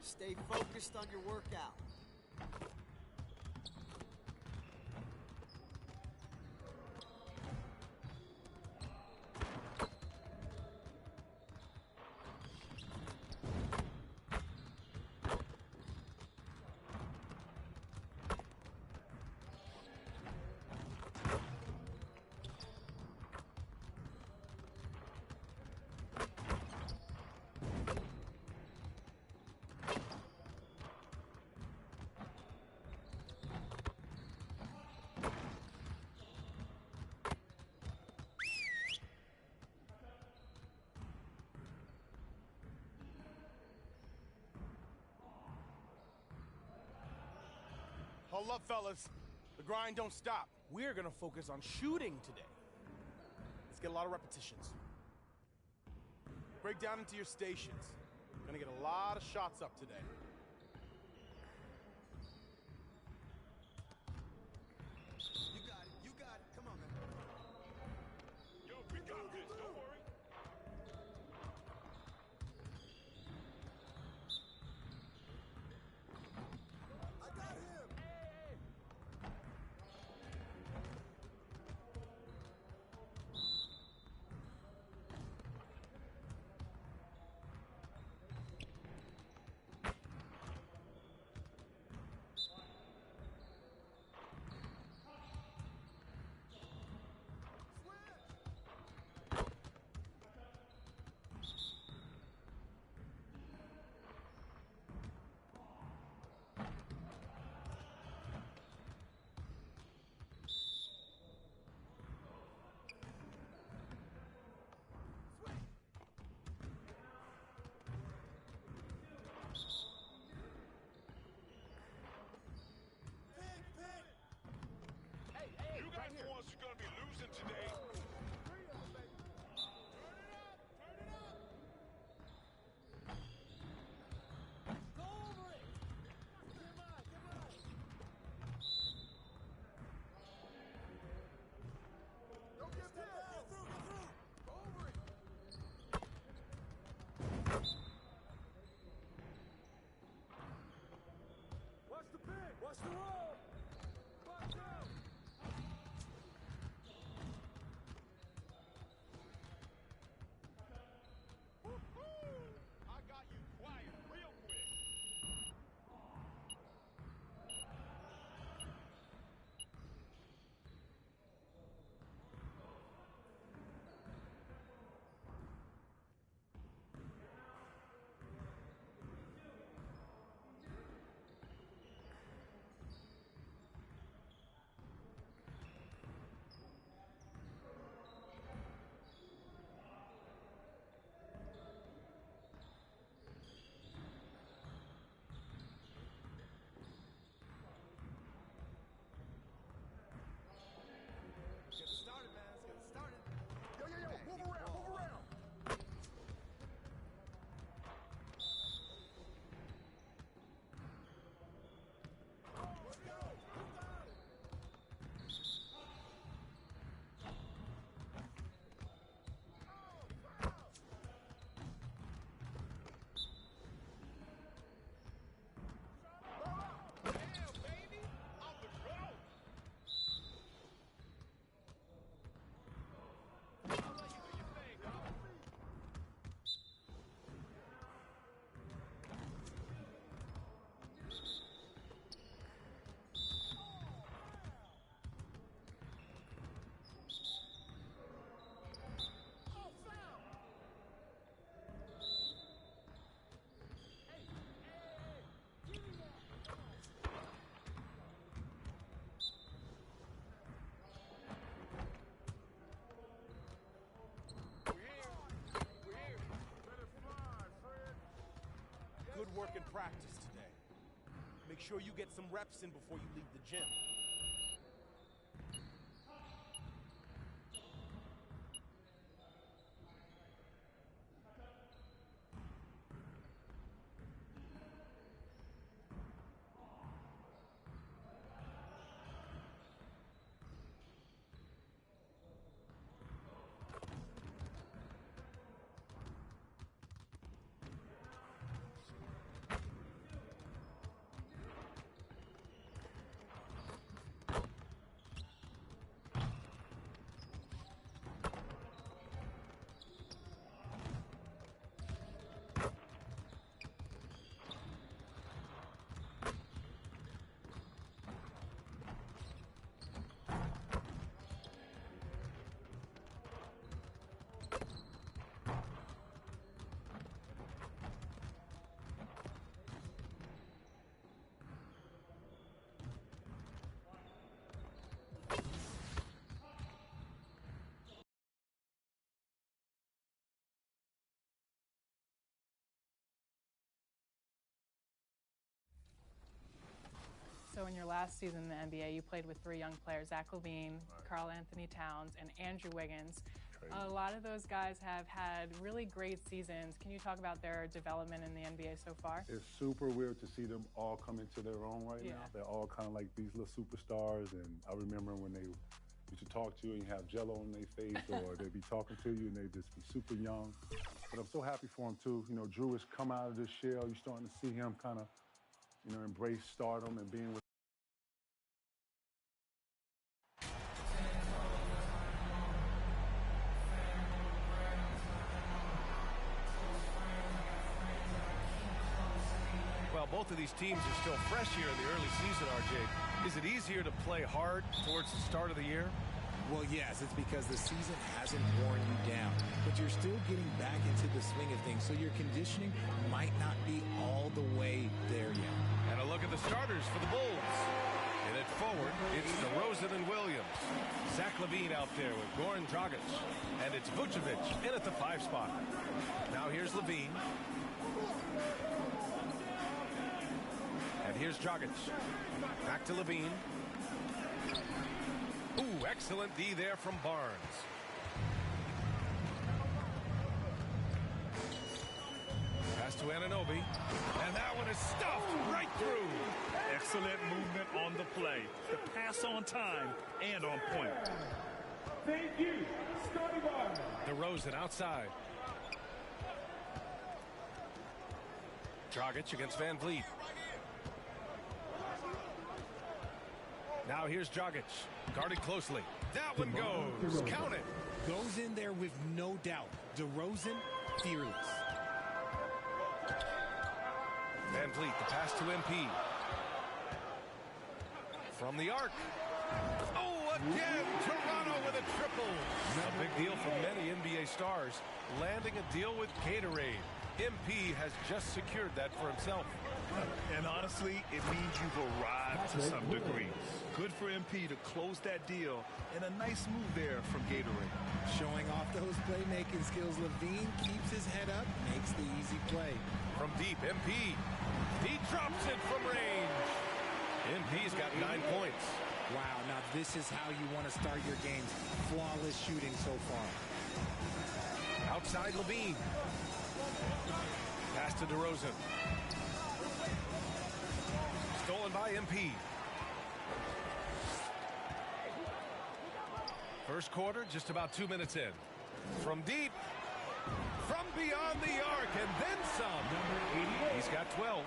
Stay focused on your workout. Hold up, fellas. The grind don't stop. We're gonna focus on shooting today. Let's get a lot of repetitions. Break down into your stations. Gonna get a lot of shots up today. You got it. You got it. Come on, man. Yo, we got this. Don't worry. I got him. practice today. Make sure you get some reps in before you leave the gym. So in your last season in the NBA, you played with 3 young players, Zach LaVine, Karl Anthony Towns, and Andrew Wiggins. A lot of those guys have had really great seasons. Can you talk about their development in the NBA so far? It's super weird to see them all come into their own right now. They're all kind of like these little superstars, and I remember when they used to talk to you and you have jello on their face, or they'd be talking to you and they'd just be super young. But I'm so happy for them too. You know, Drew has come out of this shell. You're starting to see him kind of, you know, embrace stardom and being with. Well, both of these teams are still fresh here in the early season, RJ. Is it easier to play hard towards the start of the year? Well, yes, it's because the season hasn't worn you down, but you're still getting back into the swing of things, so your conditioning might not be all the way there yet. And a look at the starters for the Bulls. In it forward, it's DeRozan and Williams. Zach LaVine out there with Goran Dragic. And it's Vucevic in at the 5 spot. Now here's LaVine. And here's Dragic. Back to LaVine. Ooh, excellent D there from Barnes. Pass to Anunoby. And that one is stuffed right through. Excellent movement on the play. The pass on time and on point. Thank you, Scotty Barnes. DeRozan outside. Dragic against Van Vliet. Now here's Dragic, guarded closely. That one goes. Count it. Goes in there with no doubt. DeRozan, fearless. Van Vliet, the pass to MP. From the arc. Oh, again, Toronto with a triple. A big deal for many NBA stars, landing a deal with Gatorade. MP has just secured that for himself. And honestly, it means you've arrived to some degree. Good for MP to close that deal, and a nice move there from Gatorade. Showing off those playmaking skills, LaVine keeps his head up, makes the easy play. From deep, MP. He drops it from range. MP's got 9 points. Wow, now this is how you want to start your games. Flawless shooting so far. Outside LaVine. Pass to DeRozan. Stolen by MP. First quarter, just about 2 minutes in. From deep. From beyond the arc, and then some. He's got 12.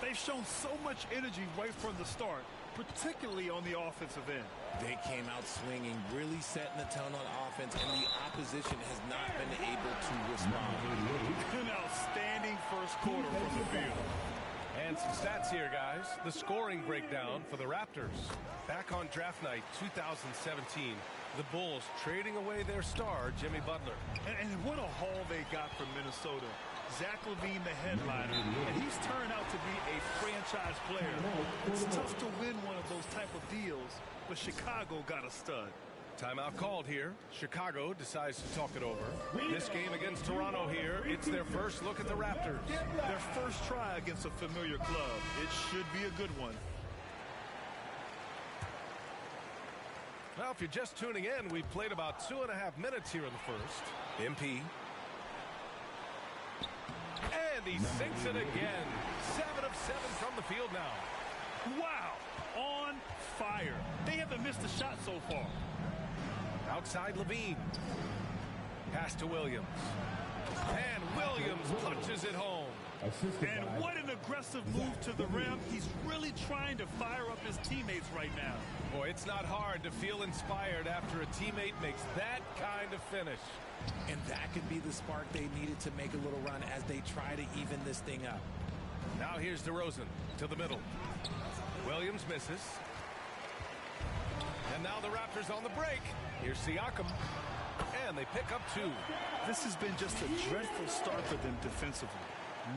They've shown so much energy right from the start, particularly on the offensive end. They came out swinging, really setting the tone on offense, and the opposition has not been able to respond. An outstanding first quarter from the field. And some stats here, guys. The scoring breakdown for the Raptors. Back on draft night 2017, the Bulls trading away their star, Jimmy Butler. And what a haul they got from Minnesota. Zach LaVine, the headliner, and he's turned out to be a franchise player. It's tough to win one of those type of deals, but Chicago got a stud. Timeout called here. Chicago decides to talk it over. This game against Toronto here, it's their first look at the Raptors. Their first try against a familiar club. It should be a good one. Well, if you're just tuning in, we've played about 2.5 minutes here in the first. MP. And he sinks it again. 7 of 7 from the field now. Wow, on fire. They haven't missed a shot so far. Outside Levine. Pass to Williams. And Williams punches it home. And what an aggressive move to the rim. He's really trying to fire up his teammates right now. Boy, it's not hard to feel inspired after a teammate makes that kind of finish. And that could be the spark they needed to make a little run as they try to even this thing up. Now here's DeRozan to the middle. Williams misses. And now the Raptors on the break. Here's Siakam. And they pick up 2. This has been just a dreadful start for them defensively.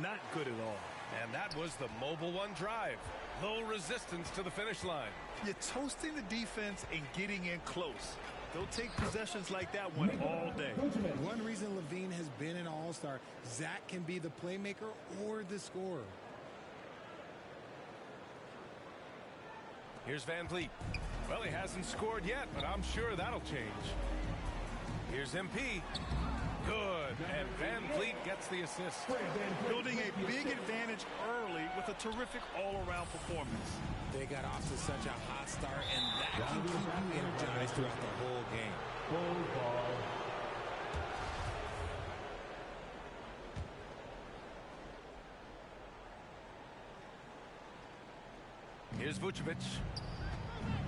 Not good at all. And that was the mobile one drive. Low resistance to the finish line. You're toasting the defense and getting in close. They'll take possessions like that one all day. One reason Levine has been an all-star, Zach can be the playmaker or the scorer. Here's Van Vliet. Well, he hasn't scored yet, but I'm sure that'll change. Here's MP. Good. And Van Vliet gets the assist. Building a big advantage early with a terrific all-around performance. They got off to such a hot start, and that can keep you energized throughout the whole game. Here's Vucevic.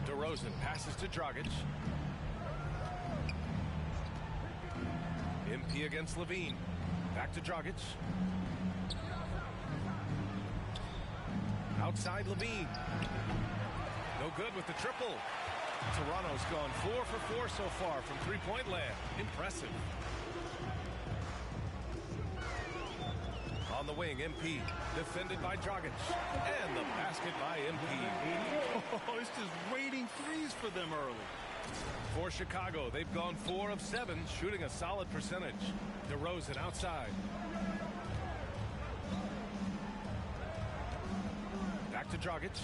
DeRozan passes to Dragic. MP against Levine. Back to Dragic. Outside Levine. No good with the triple. Toronto's gone 4 for 4 so far from three-point land. Impressive. On the wing, MP. Defended by Dragic. And the basket by MP. Oh, it's just raining threes for them early. For Chicago, they've gone 4 of 7, shooting a solid percentage. DeRozan outside. Back to Dragic.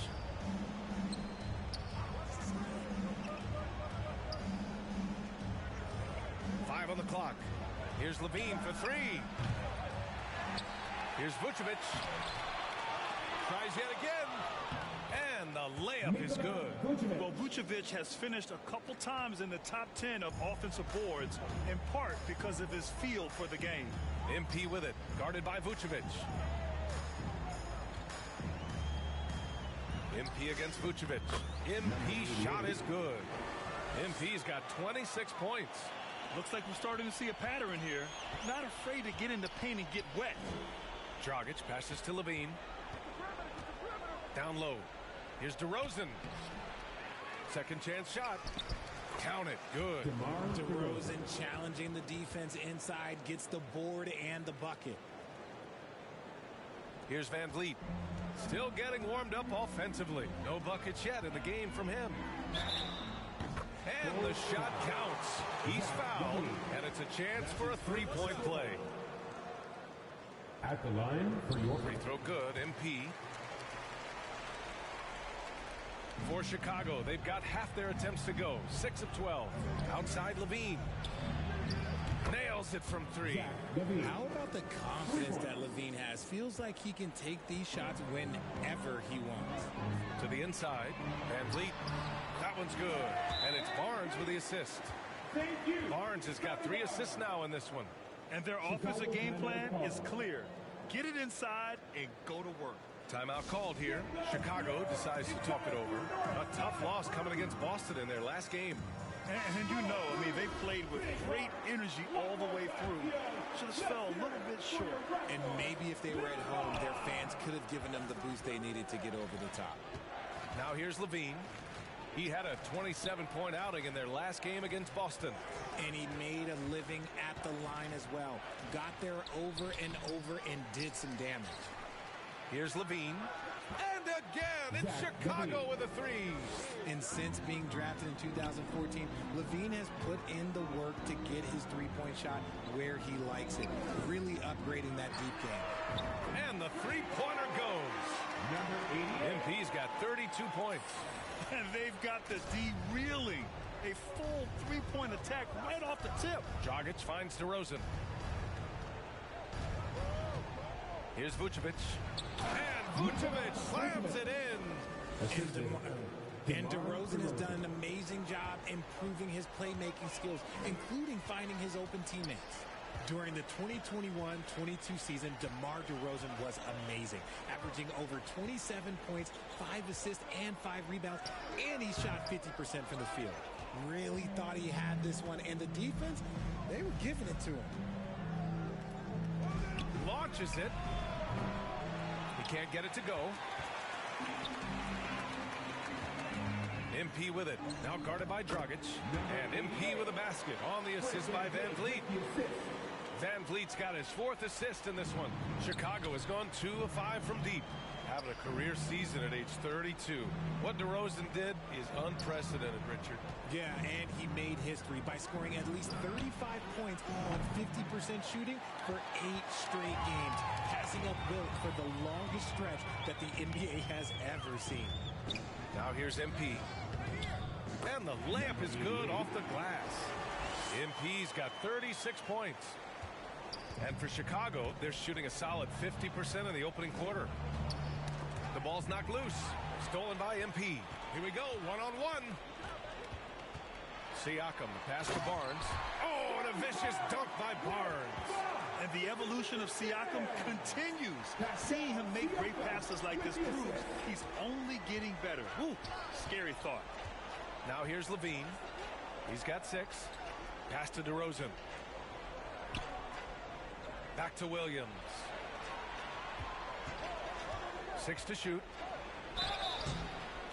Five on the clock. Here's Levine for 3. Here's Vucevic. Tries yet again. And the layup is good. Well, Vucevic has finished a couple times in the top 10 of offensive boards, in part because of his feel for the game. MP with it, guarded by Vucevic. MP against Vucevic. MP shot is good. MP's got 26 points. Looks like we're starting to see a pattern here. Not afraid to get in the paint and get wet. Dragic passes to Levine. Down low. Here's DeRozan. Second chance shot. Count it. Good. DeRozan challenging the defense inside, gets the board and the bucket. Here's Van Vliet. Still getting warmed up offensively. No buckets yet in the game from him. And the shot counts. He's fouled, and it's a chance for a three-point play. At the line for your free throw good. MP. For Chicago, they've got half their attempts to go. 6 of 12. Outside Levine. Nails it from 3. How about the confidence that Levine has? Feels like he can take these shots whenever he wants. To the inside. Van Vliet. That one's good. And it's Barnes with the assist. Thank you. Barnes has got 3 assists now in this one. And their offensive game plan is clear. Get it inside and go to work. Timeout called here. Chicago decides to talk it over. A tough loss coming against Boston in their last game. And you know, I mean, they played with great energy all the way through. Just fell a little bit short. And maybe if they were at home, their fans could have given them the boost they needed to get over the top. Now here's Levine. He had a 27-point outing in their last game against Boston. And he made a living at the line as well. Got there over and over and did some damage. Here's Levine. And again, it's Chicago with a three. And since being drafted in 2014, Levine has put in the work to get his three-point shot where he likes it, really upgrading that deep game. And the three-pointer goes. MP's got 32 points. And they've got the D reeling. A full three-point attack right off the tip. Dragic finds DeRozan. Here's Vucevic. And Vucevic slams it in. And DeRozan has done an amazing job improving his playmaking skills, including finding his open teammates. During the 2021-22 season, DeMar DeRozan was amazing, averaging over 27 points, 5 assists, and 5 rebounds, and he shot 50% from the field. Really thought he had this one, and the defense, they were giving it to him. Launches it. He can't get it to go. MP with it. Now guarded by Dragic. And MP with a basket on the assist by Van Vliet. Van Vliet's got his 4th assist in this one. Chicago has gone 2 of 5 from deep. Having a career season at age 32. What DeRozan did is unprecedented, Richard. Yeah, and he made history by scoring at least 35 points on 50% shooting for 8 straight games, passing up Wilt for the longest stretch that the NBA has ever seen. Now here's MP. And the layup is good off the glass. MP's got 36 points. And for Chicago, they're shooting a solid 50% in the opening quarter. The ball's knocked loose. Stolen by MP. Here we go, one-on-one. Siakam, the pass to Barnes. Oh, and a vicious dunk by Barnes. And the evolution of Siakam continues. Seeing him make great passes like this proves he's only getting better. Ooh, scary thought. Now here's Levine. He's got 6. Pass to DeRozan. Back to Williams. 6 to shoot.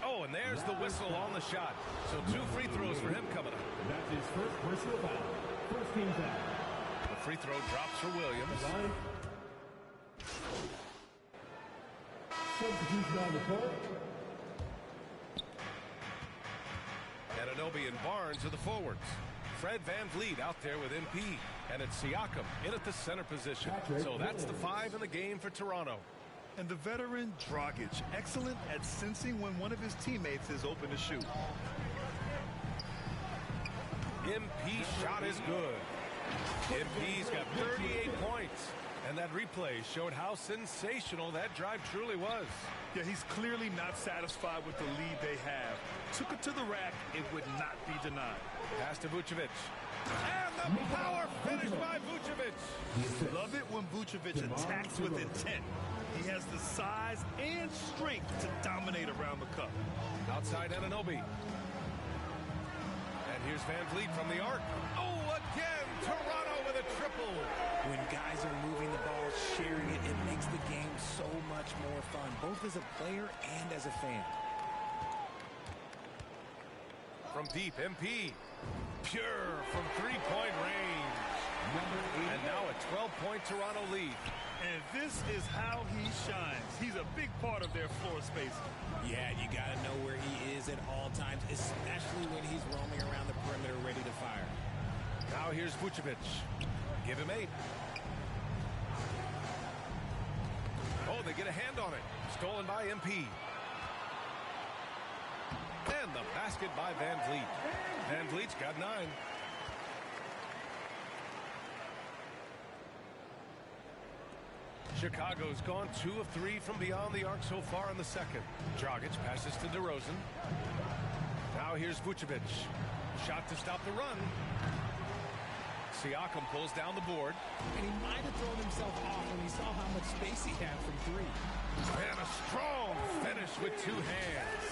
Oh, and there's the whistle on the shot. So 2 free throws for him coming up. That's his first personal foul. First team foul. The free throw drops for Williams. Substitution on the court. Anunoby and Barnes are the forwards. Fred Van Vliet out there with MP. And it's Siakam in at the center position. So that's the 5 in the game for Toronto. And the veteran Dragic, excellent at sensing when one of his teammates is open to shoot. MP's shot is good. MP's got 38 points. And that replay showed how sensational that drive truly was. Yeah, he's clearly not satisfied with the lead they have. Took it to the rack. It would not be denied. Pass to Vucevic. And the power finish by Vucevic. Love it when Vucevic attacks with intent. He has the size and strength to dominate around the cup. Outside Anunoby. And here's Van Vliet from the arc. Oh, again, Toronto with a triple. When guys are moving the ball, sharing it, it makes the game so much more fun, both as a player and as a fan. From deep, MP. Pure from three-point range. And now a 12-point Toronto lead. And this is how he shines. He's a big part of their floor space. Yeah, you got to know where he is at all times, especially when he's roaming around the perimeter ready to fire. Now here's Vucevic. Give him 8. Oh, they get a hand on it. Stolen by MP. And the basket by Van Vliet. Van Vliet's got 9. Chicago's gone 2 of 3 from beyond the arc so far in the second. Dragic passes to DeRozan. Now here's Vucevic. Shot to stop the run. Siakam pulls down the board. And he might have thrown himself off when he saw how much space he had from 3. And a strong finish with 2 hands.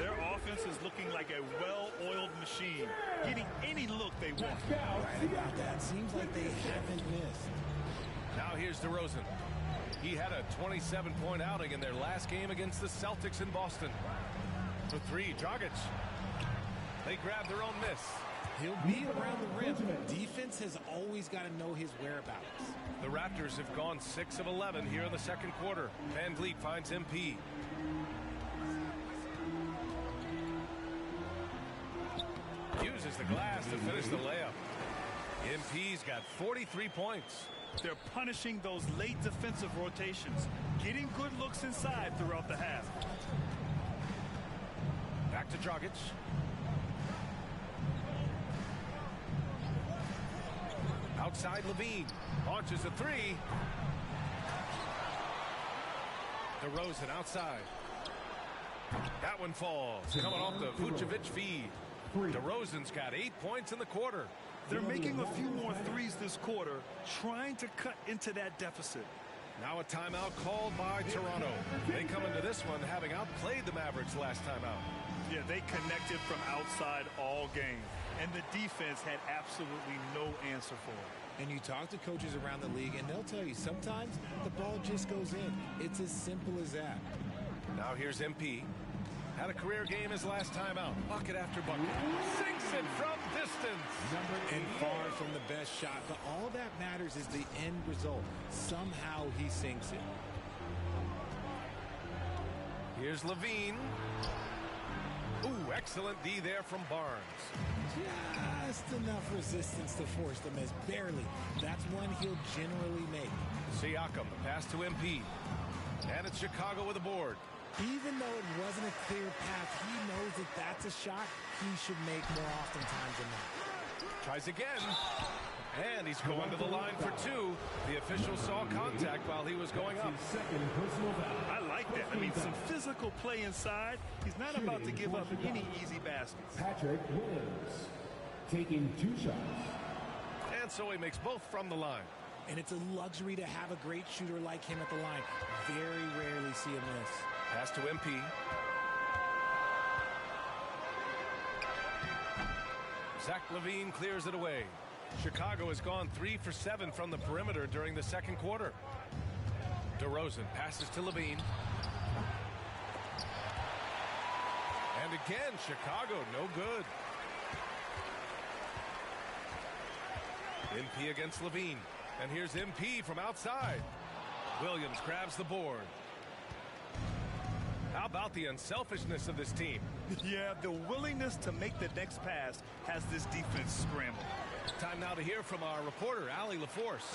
Their offense is looking like a well-oiled machine, getting any look they want. Right about that. Seems like they haven't missed. Now here's DeRozan. He had a 27-point outing in their last game against the Celtics in Boston. For 3, Dragic. They grab their own miss. He'll be around the rim. Defense has always got to know his whereabouts. The Raptors have gone 6 of 11 here in the second quarter. Van Vliet finds MP. uses the glass to finish the layup. MP's got 43 points. They're punishing those late defensive rotations, getting good looks inside throughout the half. Back to Dragic. Outside Levine. Launches a three. DeRozan outside. That one falls. Coming off the Vucevic feed. DeRozan's got 8 points in the quarter. They're making a few more threes this quarter, trying to cut into that deficit. Now a timeout called by Toronto. They come into this one having outplayed the Mavericks last time out. Yeah, they connected from outside all game, and the defense had absolutely no answer for it. And you talk to coaches around the league, and they'll tell you sometimes the ball just goes in. It's as simple as that. Now here's MP. Had a career game his last time out. Bucket after bucket. Sinks it from distance. And far from the best shot, but all that matters is the end result. Somehow he sinks it. Here's Levine. Ooh, excellent D there from Barnes. Just enough resistance to force the miss. Barely. That's one he'll generally make. Siakam, the pass to MP. And it's Chicago with a board. Even though it wasn't a clear path, he knows that that's a shot he should make more oftentimes than not. Tries again. And he's going to the line for two. The official saw contact while he was going up. I like that. I mean, some physical play inside. He's not about to give up any easy baskets. Patrick Williams taking 2 shots. And so he makes both from the line. And it's a luxury to have a great shooter like him at the line. Very rarely see a miss. Pass to MP. Zach LaVine clears it away. Chicago has gone 3 for 7 from the perimeter during the second quarter. DeRozan passes to LaVine. And again, Chicago no good. MP against LaVine. And here's MP from outside. Williams grabs the board. How about the unselfishness of this team? Yeah, the willingness to make the next pass has this defense scrambled. Time now to hear from our reporter, Allie LaForce.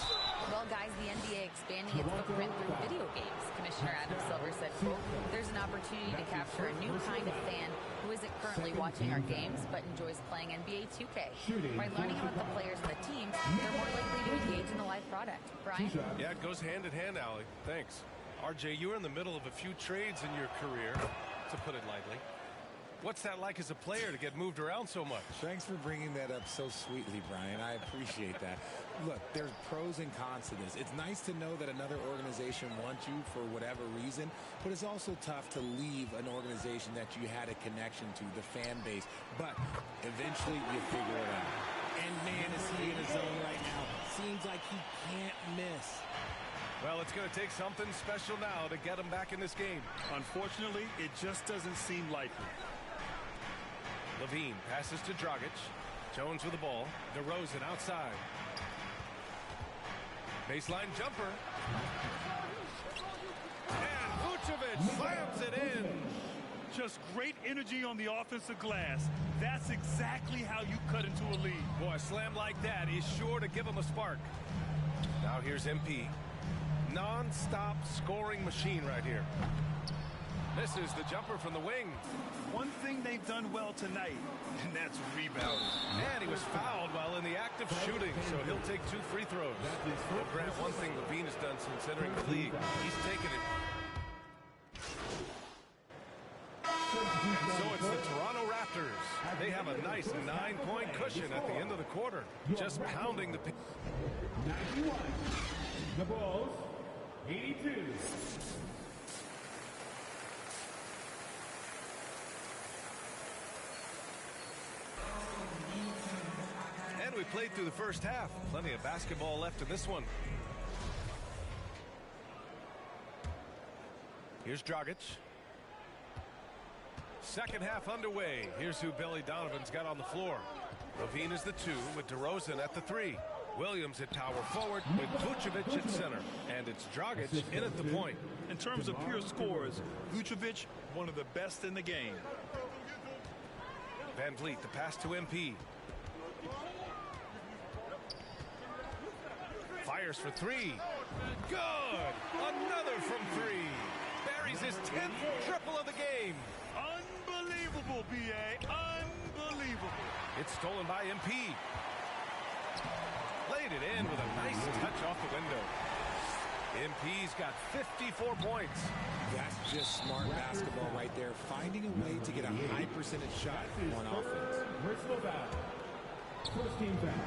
Well, guys, the NBA expanding its footprint through video games. Commissioner Adam Silver said, quote, there's an opportunity to capture a new kind of fan who isn't currently watching our games but enjoys playing NBA 2K. By learning about the players and the teams, they're more likely to engage in the live product. Brian? Yeah, it goes hand in hand, Allie. Thanks. RJ, you were in the middle of a few trades in your career, to put it lightly. What's that like as a player to get moved around so much? Thanks for bringing that up so sweetly, Brian. I appreciate that. Look, there's pros and cons to this. It's nice to know that another organization wants you for whatever reason, but it's also tough to leave an organization that you had a connection to, the fan base. But eventually you figure it out. And man, is he in a zone right now. Seems like he can't miss. Well, it's going to take something special now to get him back in this game. Unfortunately, it just doesn't seem likely. LaVine passes to Dragic. Jones with the ball. DeRozan outside. Baseline jumper. And Vucevic slams it in. Just great energy on the offensive glass. That's exactly how you cut into a lead. Boy, a slam like that is sure to give him a spark. Now here's MP. Non-stop scoring machine right here. This is the jumper from the wing. One thing they've done well tonight, and that's rebounding. And he was fouled while in the act of shooting, so he'll take 2 free throws. Well, Grant, one thing LaVine has done since entering the league, he's taken it. And so it's the Toronto Raptors. They have a nice 9-point cushion at the end of the quarter, just pounding the... 91. The Bulls, 82. And we played through the first half. Plenty of basketball left in this one. Here's Dragic. Second half underway. Here's who Billy Donovan's got on the floor. LaVine is the 2 with DeRozan at the 3. Williams at power forward with Vucevic at center. And it's Dragic in at the point. In terms of pure scores, Vucevic, one of the best in the game. Van Vliet, the pass to MP. Fires for three. Good! Another from three. Buries his 10th triple of the game. Unbelievable, B.A. Unbelievable. It's stolen by MP. Laid it in with a nice touch off the window. MP's got 54 points. That's just smart basketball right there. Finding a way to get a high percentage shot on offense. Personal foul. First team foul.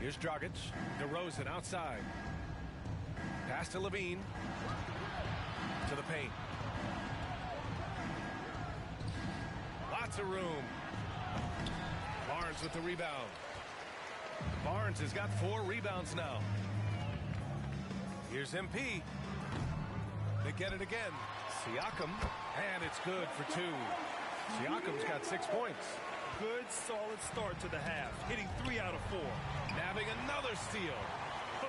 Here's Dragic. DeRozan outside. Pass to Levine. To the paint. Lots of room. Barnes with the rebound. Barnes has got 4 rebounds now. Here's MP. They get it again. Siakam. And it's good for 2. Siakam's got 6 points. Good, solid start to the half. Hitting 3 out of 4. Nabbing another steal.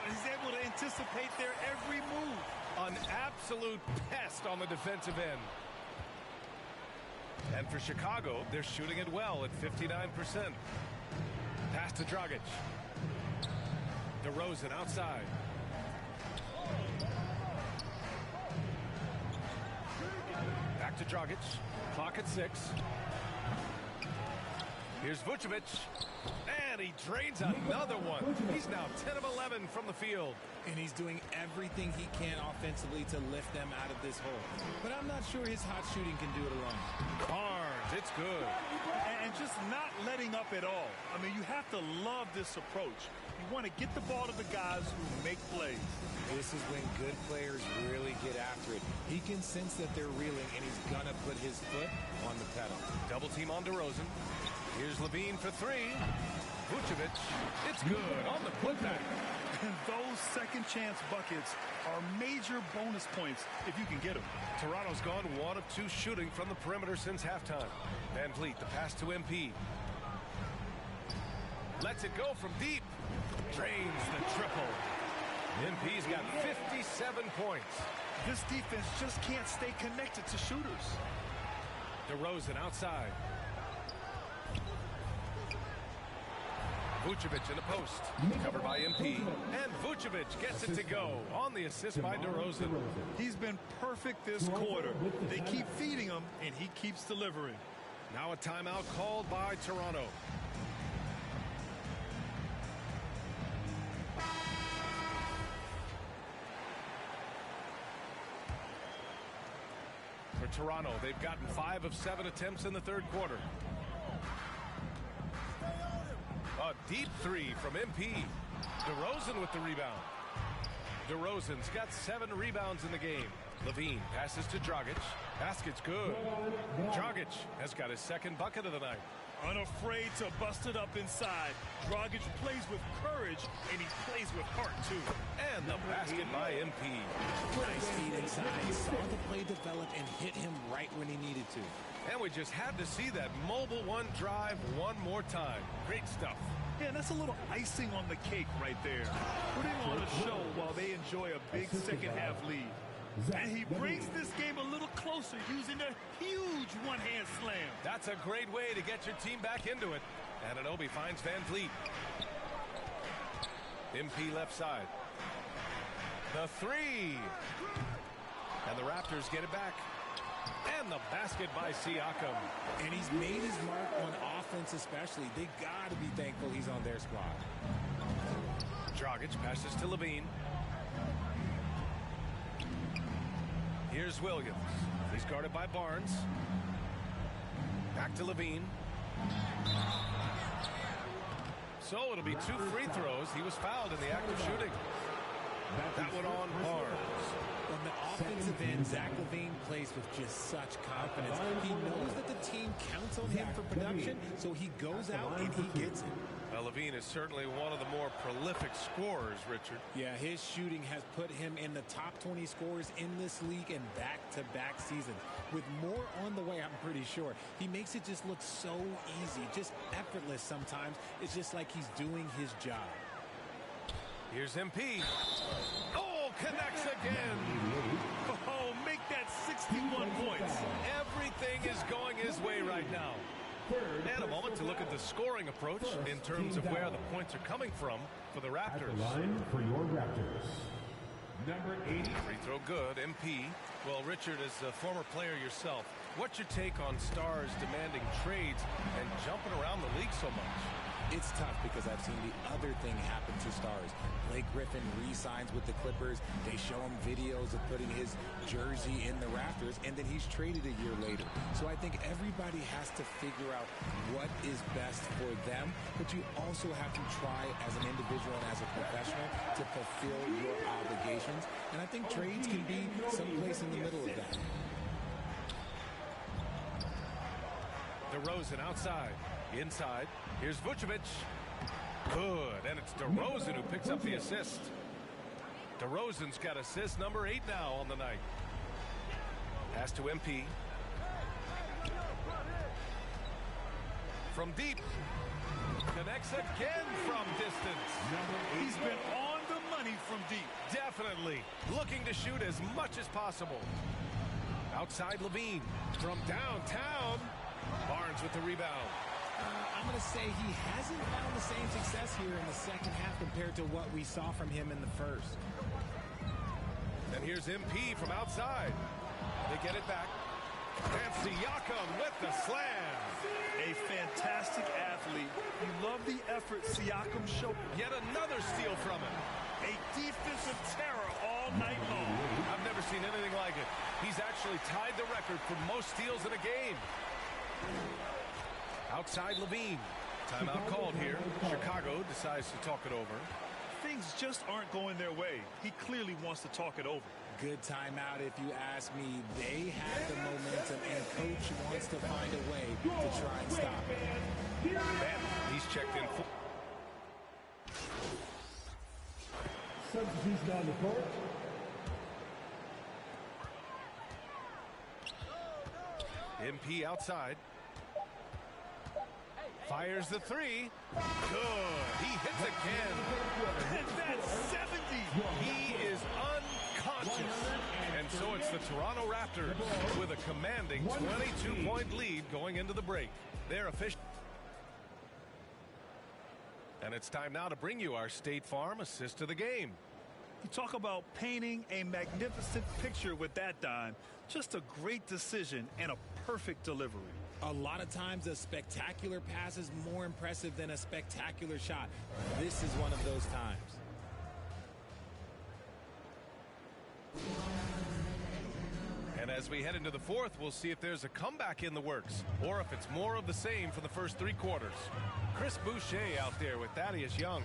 He's able to anticipate their every move. An absolute pest on the defensive end. And for Chicago, they're shooting it well at 59%. Pass to Dragic. DeRozan outside. Back to Dragic. Clock at 6. Here's Vucevic. And he drains another one. He's now 10 of 11 from the field. And he's doing everything he can offensively to lift them out of this hole. But I'm not sure his hot shooting can do it alone. Barnes, it's good. And just not letting up at all. I mean, you have to love this approach. You want to get the ball to the guys who make plays. This is when good players really get after it. He can sense that they're reeling, and he's going to put his foot on the pedal. Double team on DeRozan. Here's Levine for 3. Vucevic, it's good on the putback. And those second chance buckets are major bonus points if you can get them. Toronto's gone 1 of 2 shooting from the perimeter since halftime. Van Vliet, the pass to MP. Lets it go from deep. Drains the triple. MP's got 57 points. This defense just can't stay connected to shooters. DeRozan outside. Vucevic in the post. Covered by MP. And Vucevic gets it to go on the assist by DeRozan. He's been perfect this quarter. They keep feeding him, and he keeps delivering. Now a timeout called by Toronto. For Toronto, they've gotten 5 of 7 attempts in the third quarter. A deep 3 from MP. DeRozan with the rebound. DeRozan's got 7 rebounds in the game. Levine passes to Dragic. Basket's good. Dragic has got his 2nd bucket of the night. Unafraid to bust it up inside. Dragic plays with courage, and he plays with heart, too. And the basket by MP. Nice feed inside. Saw the play develop and hit him right when he needed to. And we just had to see that mobile 1 drive one more time. Great stuff. Yeah, that's a little icing on the cake right there. Putting on a show while they enjoy a big second-half lead. And he brings this game a little closer using a huge one-hand slam. That's a great way to get your team back into it. Anunoby finds Van Vliet. MP left side. The 3. And the Raptors get it back. And the basket by Siakam. And he's made his mark on offense especially. They got to be thankful he's on their squad. Dragic passes to Levine. Here's Williams. He's guarded by Barnes. Back to Levine. So it'll be 2 free throws. He was fouled in the act of shooting. That one on Barnes. On the offensive end, Zach LaVine plays with just such confidence. He knows that the team counts on him for production, so he goes out and he gets it. LaVine is certainly one of the more prolific scorers, Richard. Yeah, his shooting has put him in the top 20 scorers in this league in back-to-back seasons. With more on the way, I'm pretty sure. He makes it just look so easy, just effortless sometimes. It's just like he's doing his job. Here's MP. Oh, connects again. Oh, make that 6 61 points. Everything is going his way right now. And a moment to look at the scoring approach in terms of where the points are coming from for the Raptors. At the line for your Raptors, number 80. Free throw good, MP. Well, Richard, as a former player yourself, what's your take on stars demanding trades and jumping around the league so much? It's tough because I've seen the other thing happen to stars. Blake Griffin re-signs with the Clippers. They show him videos of putting his jersey in the rafters, and then he's traded a year later. So I think everybody has to figure out what is best for them, but you also have to try as an individual and as a professional to fulfill your obligations. And I think trades can be someplace in the middle of that. DeRozan outside. Inside. Here's Vucevic. Good. And it's DeRozan who picks up the assist. DeRozan's got assist number 8 now on the night. Pass to MP. From deep. Connects again from distance. He's been on the money from deep. Definitely. Looking to shoot as much as possible. Outside Levine. From downtown. Barnes with the rebound. I'm going to say he hasn't found the same success here in the second half compared to what we saw from him in the first. And here's MP from outside. They get it back. And Siakam with the slam. A fantastic athlete. You love the effort Siakam showed. Yet another steal from him. A defensive terror all night long. I've never seen anything like it. He's actually tied the record for most steals in a game. Outside Levine. Timeout called here. Chicago decides to talk it over. Things just aren't going their way. He clearly wants to talk it over. Good timeout if you ask me. They have the momentum, and coach wants to find a way to try and stop it. And he's checked in. Substitution on the court. MP outside. Fires the three. Good. He hits again. And that's 70. He is unconscious. And so it's the Toronto Raptors with a commanding 22-point lead going into the break. They're official. And it's time now to bring you our State Farm assist of the game. You talk about painting a magnificent picture with that dime. Just a great decision and a perfect delivery. A lot of times a spectacular pass is more impressive than a spectacular shot. This is one of those times. And as we head into the fourth, we'll see if there's a comeback in the works or if it's more of the same for the first 3 quarters. Chris Boucher out there with Thaddeus Young.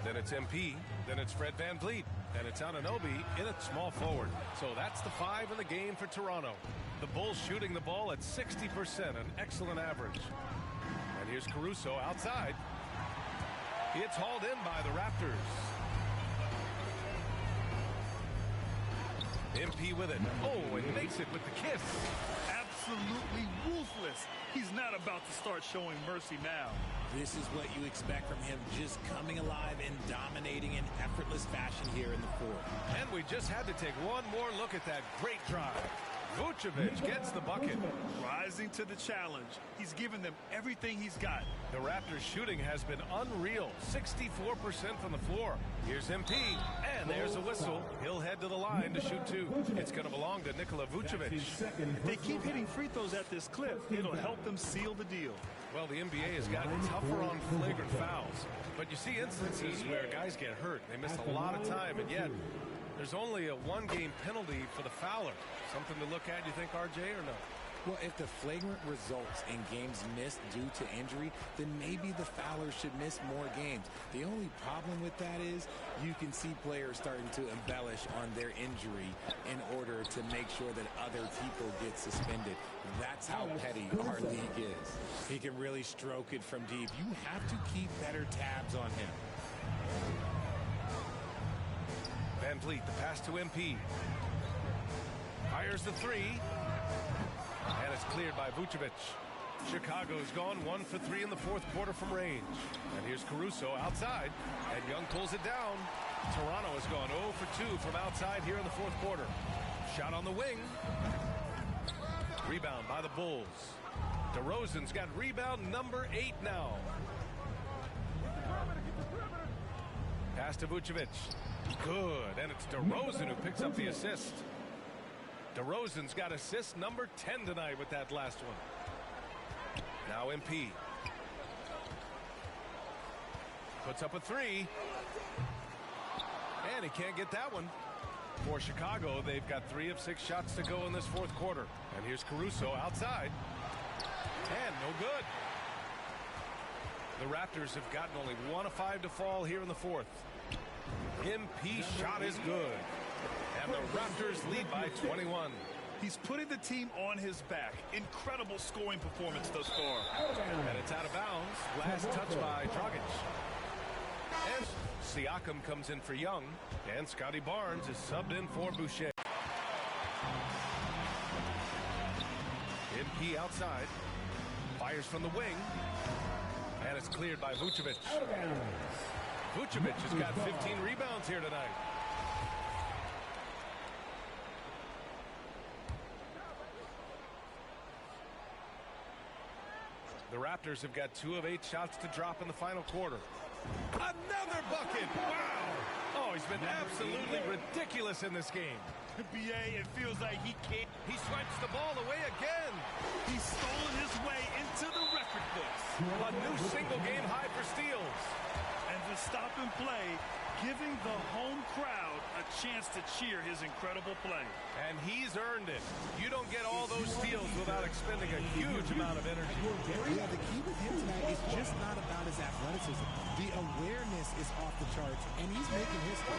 Then it's MP. Then it's Fred VanVleet. And it's Anunoby in at small forward. So that's the 5 in the game for Toronto. The Bulls shooting the ball at 60%, an excellent average. And here's Caruso outside. It's hauled in by the Raptors. MP with it. Oh, and makes it with the kiss. Absolutely ruthless. He's not about to start showing mercy now. This is what you expect from him, just coming alive and dominating in effortless fashion here in the fourth. And we just had to take one more look at that great drive. Vucevic gets the bucket. Rising to the challenge. He's given them everything he's got. The Raptors' shooting has been unreal. 64% from the floor. Here's MP, and there's a whistle. He'll head to the line to shoot 2. It's going to belong to Nikola Vucevic. If they keep hitting free throws at this clip, it'll help them seal the deal. Well, the NBA has gotten tougher on flagrant fouls. But you see instances where guys get hurt. They miss a lot of time, and yet there's only a 1-game penalty for the fouler. Something to look at, you think, RJ, or no? Well, if the flagrant results in games missed due to injury, then maybe the fouler should miss more games. The only problem with that is you can see players starting to embellish on their injury in order to make sure that other people get suspended. That's how petty our league is. He can really stroke it from deep. You have to keep better tabs on him. VanVleet, the pass to MP. Fires the 3. And it's cleared by Vucevic. Chicago's gone 1 for 3 in the fourth quarter from range. And here's Caruso outside. And Young pulls it down. Toronto has gone 0 for 2 from outside here in the fourth quarter. Shot on the wing. Rebound by the Bulls. DeRozan's got rebound number 8 now. Pass to Vucevic. Good, and it's DeRozan who picks up the assist. DeRozan's got assist number 10 tonight with that last one. Now MP. Puts up a 3. And he can't get that one. For Chicago, they've got 3 of 6 shots to go in this fourth quarter. And here's Caruso outside. And no good. The Raptors have gotten only 1 of 5 to fall here in the fourth. MP shot is good. And the Raptors lead by 21. He's putting the team on his back. Incredible scoring performance thus far. And it's out of bounds. Last touch by Dragic. And Siakam comes in for Young. And Scotty Barnes is subbed in for Boucher. MP outside. Fires from the wing. And it's cleared by Vucevic. Vucevic has got 15 rebounds here tonight. The Raptors have got 2 of 8 shots to drop in the final quarter. Another bucket! Wow! Oh, he's been absolutely ridiculous in this game. BA, it feels like he can't. He swipes the ball away again. He's stolen his way into the record books. A new single-game high for steals. And to stop and play, giving the home crowd a chance to cheer his incredible play. And he's earned it. You don't get all those steals without expending a huge amount of energy. Yeah, the key with him tonight is just not about his athleticism. The awareness is off the charts, and he's making history.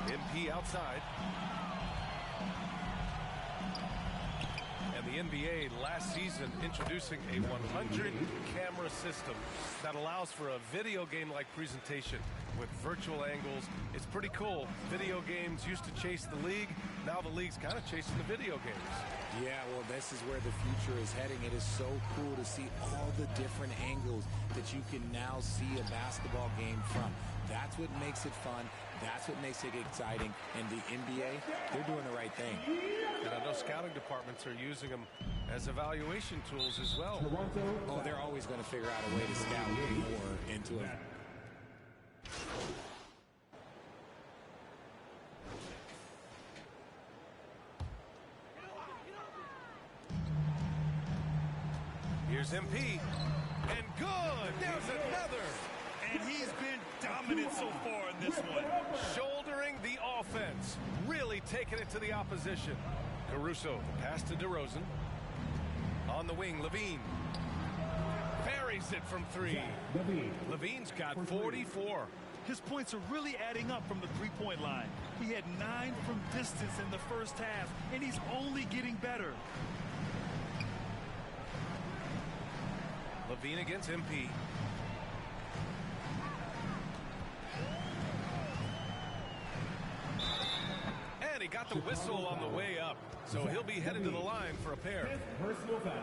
MP outside. And the NBA last season introducing a 100-camera system that allows for a video game-like presentation with virtual angles. It's pretty cool. Video games used to chase the league. Now the league's kind of chasing the video games. Yeah, well, this is where the future is heading. It is so cool to see all the different angles that you can now see a basketball game from. That's what makes it fun. That's what makes it exciting. And the NBA, they're doing the right thing. And I know scouting departments are using them as evaluation tools as well. Oh, they're always going to figure out a way to scout more into it. Here's MP. And good! There's another! And he's been dominant so far in this one. Shouldering the offense. Really taking it to the opposition. Caruso, the pass to DeRozan. On the wing, Levine. Buries it from 3. Levine's got 44. His points are really adding up from the three-point line. He had 9 from distance in the first half, and he's only getting better. Levine against MP. And he got the whistle on the way up. So he'll be headed to the line for a pair. Personal foul.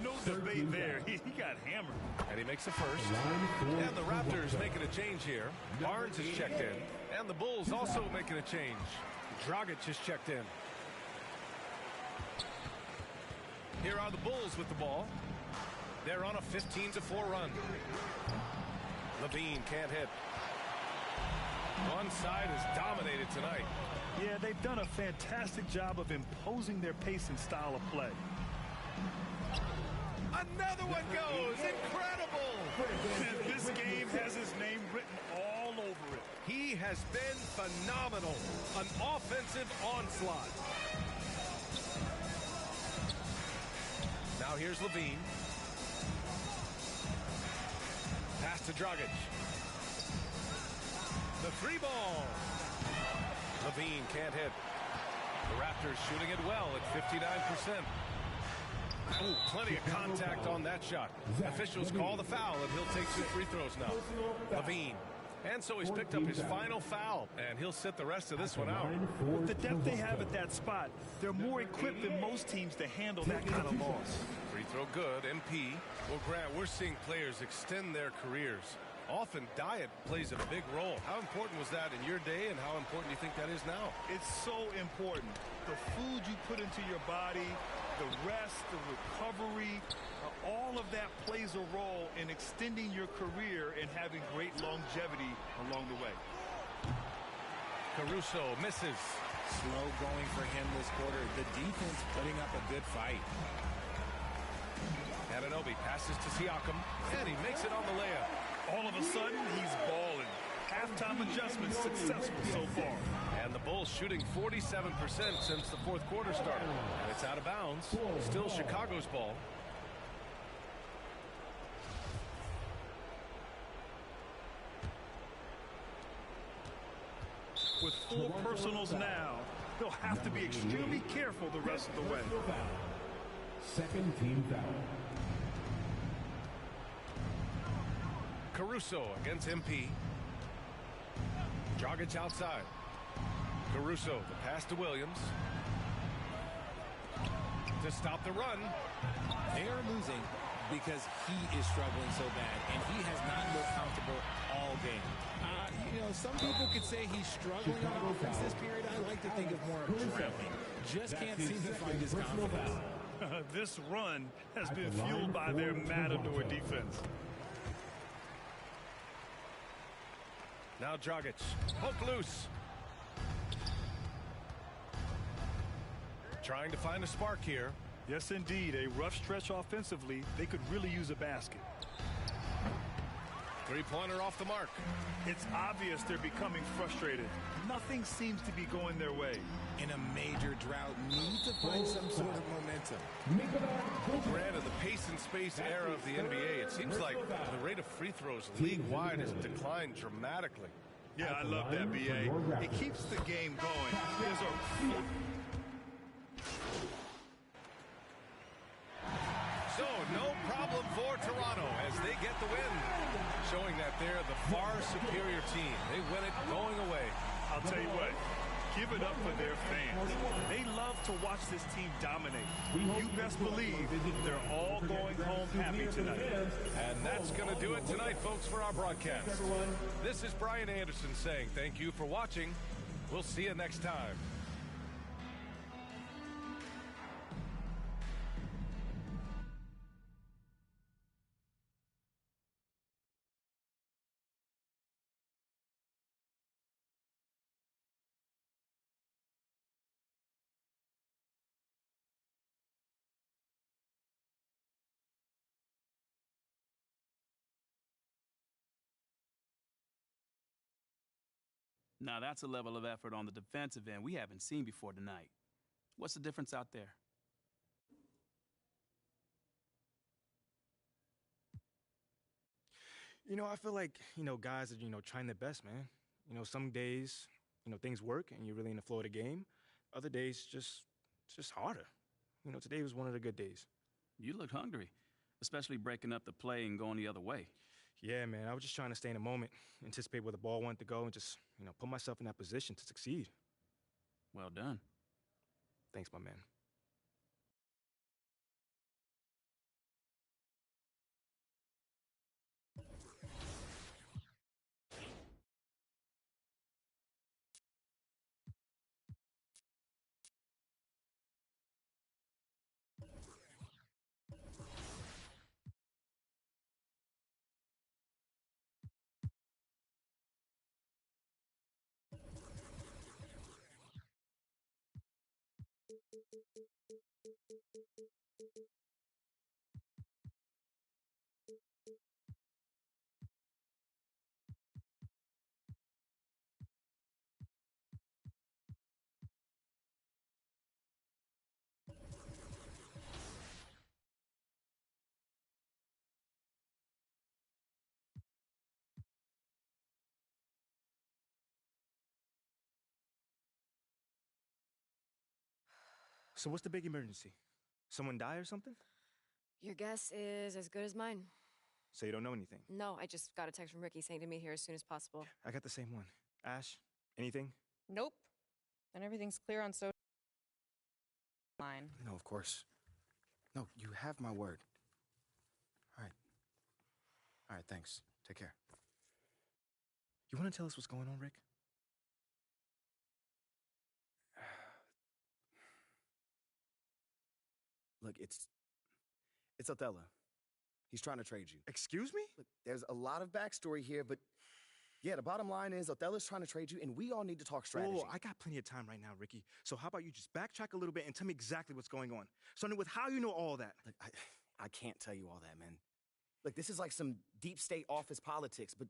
No debate there. He got hammered. And he makes the first. And the Raptors making a change here. Barnes is checked in. And the Bulls also making a change. Dragic is checked in. Here are the Bulls with the ball. They're on a 15-4 run. Levine can't hit. One side is dominated tonight. Yeah, they've done a fantastic job of imposing their pace and style of play. Another one goes! Incredible! This game has his name written all over it. He has been phenomenal. An offensive onslaught. Now here's Levine. Pass to Dragic. The 3 ball. Levine can't hit. The Raptors shooting it well at 59%. Oh, plenty of contact on that shot. Officials call the foul, and he'll take 2 free throws now. Levine. And so he's picked up his final foul, and he'll sit the rest of this one out. With the depth they have at that spot, they're more equipped than most teams to handle that kind of loss. Free throw good. MP. Well, Grant, we're seeing players extend their careers Often diet plays a big role. How important was that in your day, and how important do you think that is now? It's so important. The food you put into your body, the rest, the recovery, all of that plays a role in extending your career and having great longevity along the way. Caruso misses. Slow going for him this quarter. The defense putting up a good fight. Anunoby passes to Siakam, and he makes it on the layup. All of a sudden, he's balling. Halftime adjustment successful so far. And the Bulls shooting 47% since the fourth quarter started. And it's out of bounds. Still Chicago's ball. With 4 personals now, they'll have to be extremely careful the rest of the way. Second team foul. Caruso against MP. Dragic outside. Caruso, the pass to Williams. To stop the run. They are losing because he is struggling so bad, and he has not looked comfortable all game. Some people could say he's struggling on offense this period. I like to think of more of drowning. Just can't seem to find his confidence. This run has been fueled by their matador defense. Now Dragic, hook loose. Trying to find a spark here. Yes, indeed. A rough stretch offensively. They could really use a basket. Three-pointer off the mark. It's obvious they're becoming frustrated. Nothing seems to be going their way. In a major drought, need to find some sort of momentum. Granted, the pace and space era of the NBA, it seems like the rate of free throws league-wide has declined dramatically. Yeah, I love that, B.A. It keeps the game going. There's a... So, no problem for Toronto as they get the win, showing that they're the far superior team. They win it going away. I'll tell you what, give it up for their fans. They love to watch this team dominate. You best believe they're all going home happy tonight. And that's going to do it tonight, folks, for our broadcast. This is Brian Anderson saying thank you for watching. We'll see you next time. Now that's a level of effort on the defensive end we haven't seen before tonight. What's the difference out there? I feel like, guys are, trying their best, man. Some days, things work and you're really in the flow of the game. Other days, it's just harder. Today was one of the good days. You looked hungry, especially breaking up the play and going the other way. Yeah, man, I was just trying to stay in the moment, anticipate where the ball wanted to go, and just, put myself in that position to succeed. Well done. Thanks, my man. So what's the big emergency? Someone die or something? Your guess is as good as mine. So you don't know anything? No, I just got a text from Ricky saying to meet here as soon as possible. I got the same one. Ash, anything? Nope. And everything's clear on social line. No, of course. No, you have my word. All right. All right, thanks. Take care. You want to tell us what's going on, Rick? Look, it's Othello. He's trying to trade you. Excuse me? Look, there's a lot of backstory here, but yeah, the bottom line is Othello's trying to trade you, and we all need to talk strategy. Whoa, I got plenty of time right now, Ricky. So how about you just backtrack a little bit and tell me exactly what's going on? Starting with how you know all that. Look, I can't tell you all that, man. Look, this is like some deep state office politics, but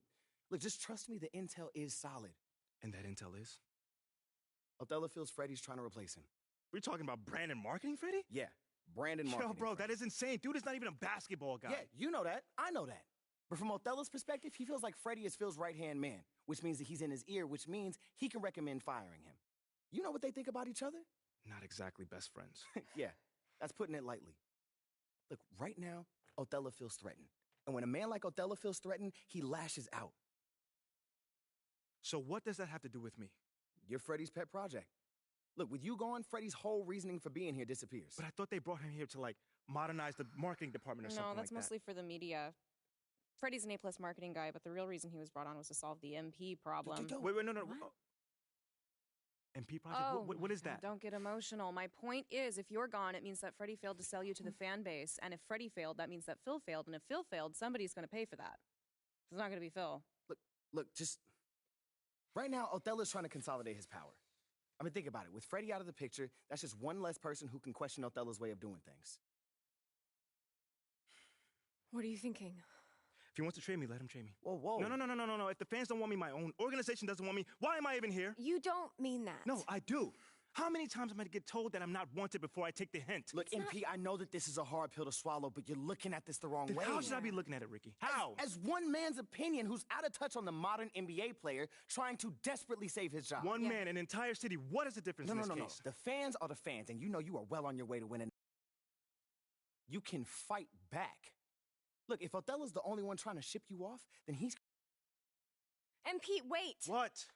look, just trust me, the intel is solid. And that intel is? Othello feels Freddie's trying to replace him. We're talking about brand and marketing, Freddie? Yeah, brand and marketing. Yo, bro, that is insane. Dude is not even a basketball guy. Yeah, you know that. I know that. But from Othello's perspective, he feels like Freddie is Phil's right-hand man, which means that he's in his ear, which means he can recommend firing him. You know what they think about each other? Not exactly best friends. Yeah, that's putting it lightly. Look, right now, Othello feels threatened. And when a man like Othello feels threatened, he lashes out. So what does that have to do with me? You're Freddie's pet project. Look, with you gone, Freddie's whole reasoning for being here disappears. But I thought they brought him here to, like, modernize the marketing department or something like that. No, that's mostly for the media. Freddie's an A-plus marketing guy, but the real reason he was brought on was to solve the MP problem. Wait, no. MP project? Oh, What is that? Don't get emotional. My point is, if you're gone, it means that Freddie failed to sell you to the fan base. And if Freddie failed, that means that Phil failed. And if Phil failed, somebody's going to pay for that. It's not going to be Phil. Look, just... Right now, Othello's trying to consolidate his power. I mean, think about it. With Freddie out of the picture, that's just one less person who can question Othello's way of doing things. What are you thinking? If he wants to trade me, let him trade me. Whoa. No. If the fans don't want me, my own organization doesn't want me, why am I even here? You don't mean that. No, I do. How many times am I to get told that I'm not wanted before I take the hint? Look, MP, I know that this is a hard pill to swallow, but you're looking at this the wrong way. How should I be looking at it, Ricky? How? As one man's opinion who's out of touch on the modern NBA player trying to desperately save his job. One man, an entire city. What is the difference in this case? No. The fans are the fans, and you know you are well on your way to winning. You can fight back. Look, if Othello's the only one trying to ship you off, then he's... And Pete, wait. What?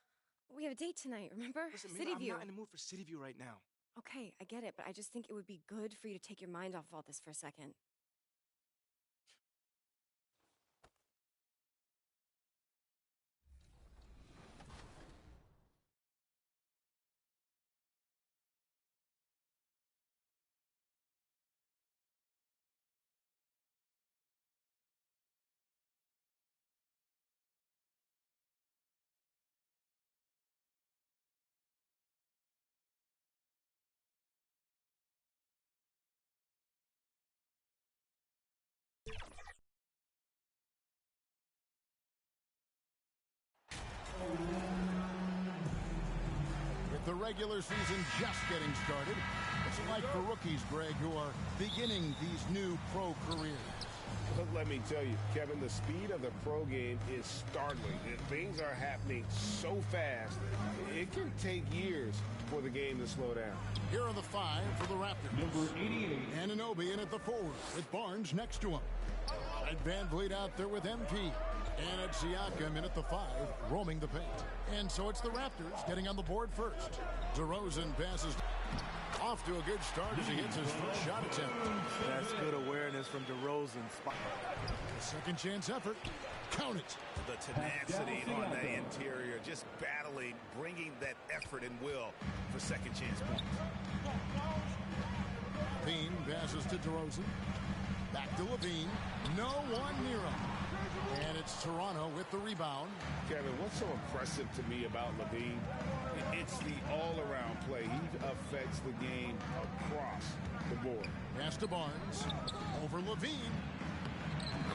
We have a date tonight, remember? Listen, City I'm View. not in the mood for City View right now. Okay, I get it, but I just think it would be good for you to take your mind off all this for a second. With the regular season just getting started, what's it like for rookies, Greg, who are beginning these new pro careers? But let me tell you, Kevin, the speed of the pro game is startling. Things are happening so fast, it can take years for the game to slow down. Here are the five for the Raptors. Number 88. Anunoby in at the forward with Barnes next to him. Ed Van Vliet out there with MP. And at Siakam in at the 5, roaming the paint. And so it's the Raptors getting on the board first. DeRozan passes off to a good start as he hits his first shot attempt. That's good awareness from DeRozan. A second chance effort. Count it. The tenacity on the interior, just battling, bringing that effort and will for second chance points. Levine passes to DeRozan. Back to Levine. No one near him. And it's Toronto with the rebound. Kevin, what's so impressive to me about Levine? It's the all-around play. He affects the game across the board. Pass to Barnes. Over Levine.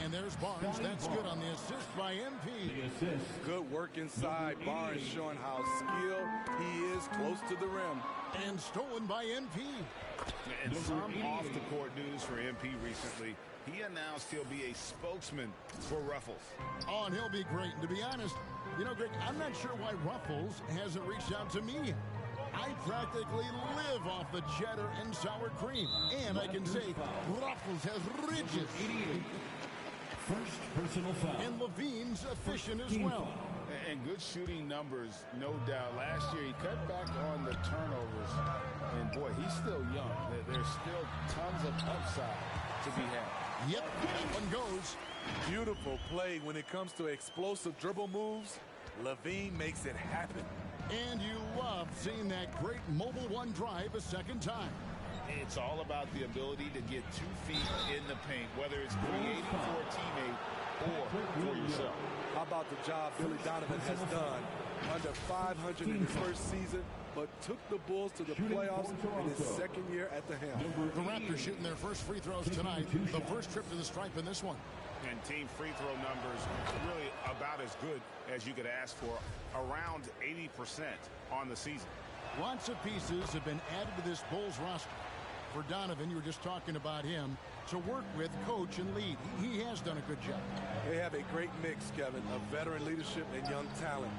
And there's Barnes. That's good on the assist by MP. Good work inside. Barnes showing how skilled he is close to the rim. And stolen by MP. And some off-the-court news for MP recently. He announced he'll be a spokesman for Ruffles. Oh, and he'll be great. And to be honest, you know, Greg, I'm not sure why Ruffles hasn't reached out to me. I practically live off the cheddar and sour cream. And I can say Ruffles has riches. First personal foul. And Levine's efficient as well. And good shooting numbers, no doubt. Last year, he cut back on the turnovers. And, boy, he's still young. There's still tons of upside to be had. Yep, that one goes. Beautiful play when it comes to explosive dribble moves. Levine makes it happen. And you love seeing that great mobile one drive a second time. It's all about the ability to get 2 feet in the paint, whether it's creating for a teammate or for yourself. How about the job Billy Donovan has done? Under 500 in his first season, but took the Bulls to the playoffs in his second year at the helm. The Raptors shooting their first free throws tonight. The first trip to the stripe in this one. And team free throw numbers really about as good as you could ask for, around 80% on the season. Lots of pieces have been added to this Bulls roster. For Donovan, you were just talking about him, to work with, coach, and lead. He has done a good job. They have a great mix, Kevin, of veteran leadership and young talent.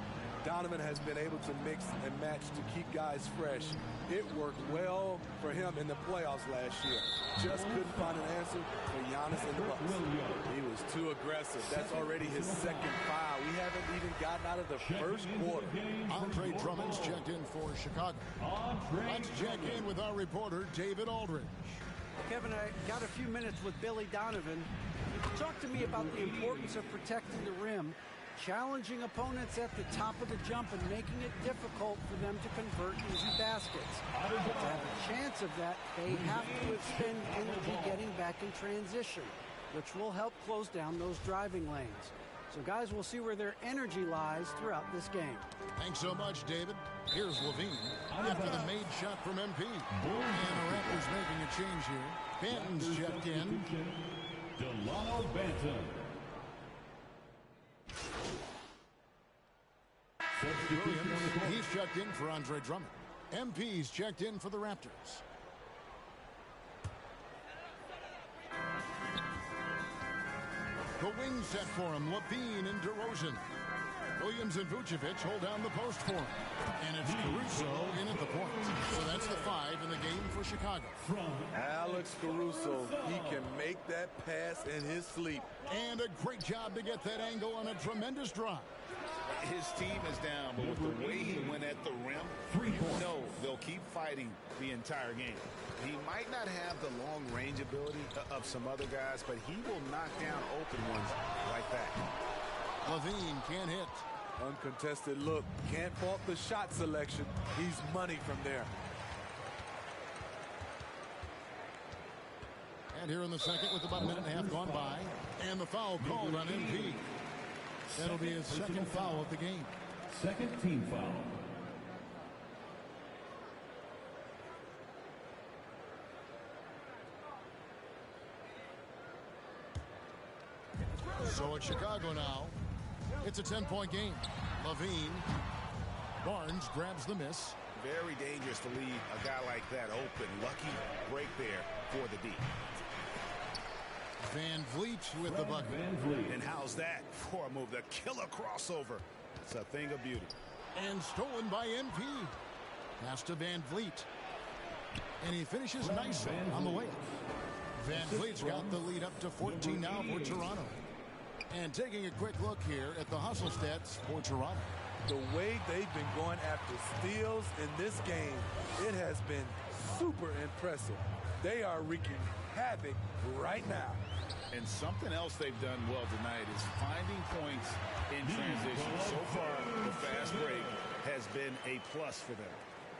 Donovan has been able to mix and match to keep guys fresh. It worked well for him in the playoffs last year. Just couldn't find an answer for Giannis and the Bucks. He was too aggressive. That's already his second foul. We haven't even gotten out of the first quarter. Andre Drummond's checked in for Chicago. Let's check in with our reporter, David Aldridge. Kevin, I got a few minutes with Billy Donovan. Talk to me about the importance of protecting the rim, challenging opponents at the top of the jump and making it difficult for them to convert easy baskets. To have a chance of that, they have to expend energy getting back in transition, which will help close down those driving lanes. So guys, we'll see where their energy lies throughout this game. Thanks so much, David. Here's Levine after the made shot from MP. And the Raptors making a change here. Banton's checked in. Delano Banton. Williams, he's checked in for Andre Drummond. MP's checked in for the Raptors. The wing set for him, Levine and DeRozan. Williams and Vucevic hold down the post for him. And it's Caruso in at the point. So that's the 5 in the game for Chicago. Alex Caruso, he can make that pass in his sleep. And a great job to get that angle on a tremendous drive. His team is down, but with the way he went at the rim, you know they'll keep fighting the entire game. He might not have the long-range ability of some other guys, but he will knock down open ones like that. Levine can't hit. Uncontested look. Can't fault the shot selection. He's money from there. And here in the second with about a minute and a half gone by. And the foul called on MP. That'll be his second foul of the game. Second team foul. So it's Chicago now. It's a 10-point game. Levine. Barnes grabs the miss. Very dangerous to leave a guy like that open. Lucky break there for the D. Van Vliet with the bucket. And how's that for a move? The killer crossover. It's a thing of beauty. And stolen by MP. Pass to Van Vliet. And he finishes nicely on the layup. Van Vliet's got the lead up to 14 now for Toronto. And taking a quick look here at the hustle stats for Toronto. The way they've been going after steals in this game, it has been super impressive. They are wreaking havoc right now. And something else they've done well tonight is finding points in transition. So far, the fast break has been a plus for them.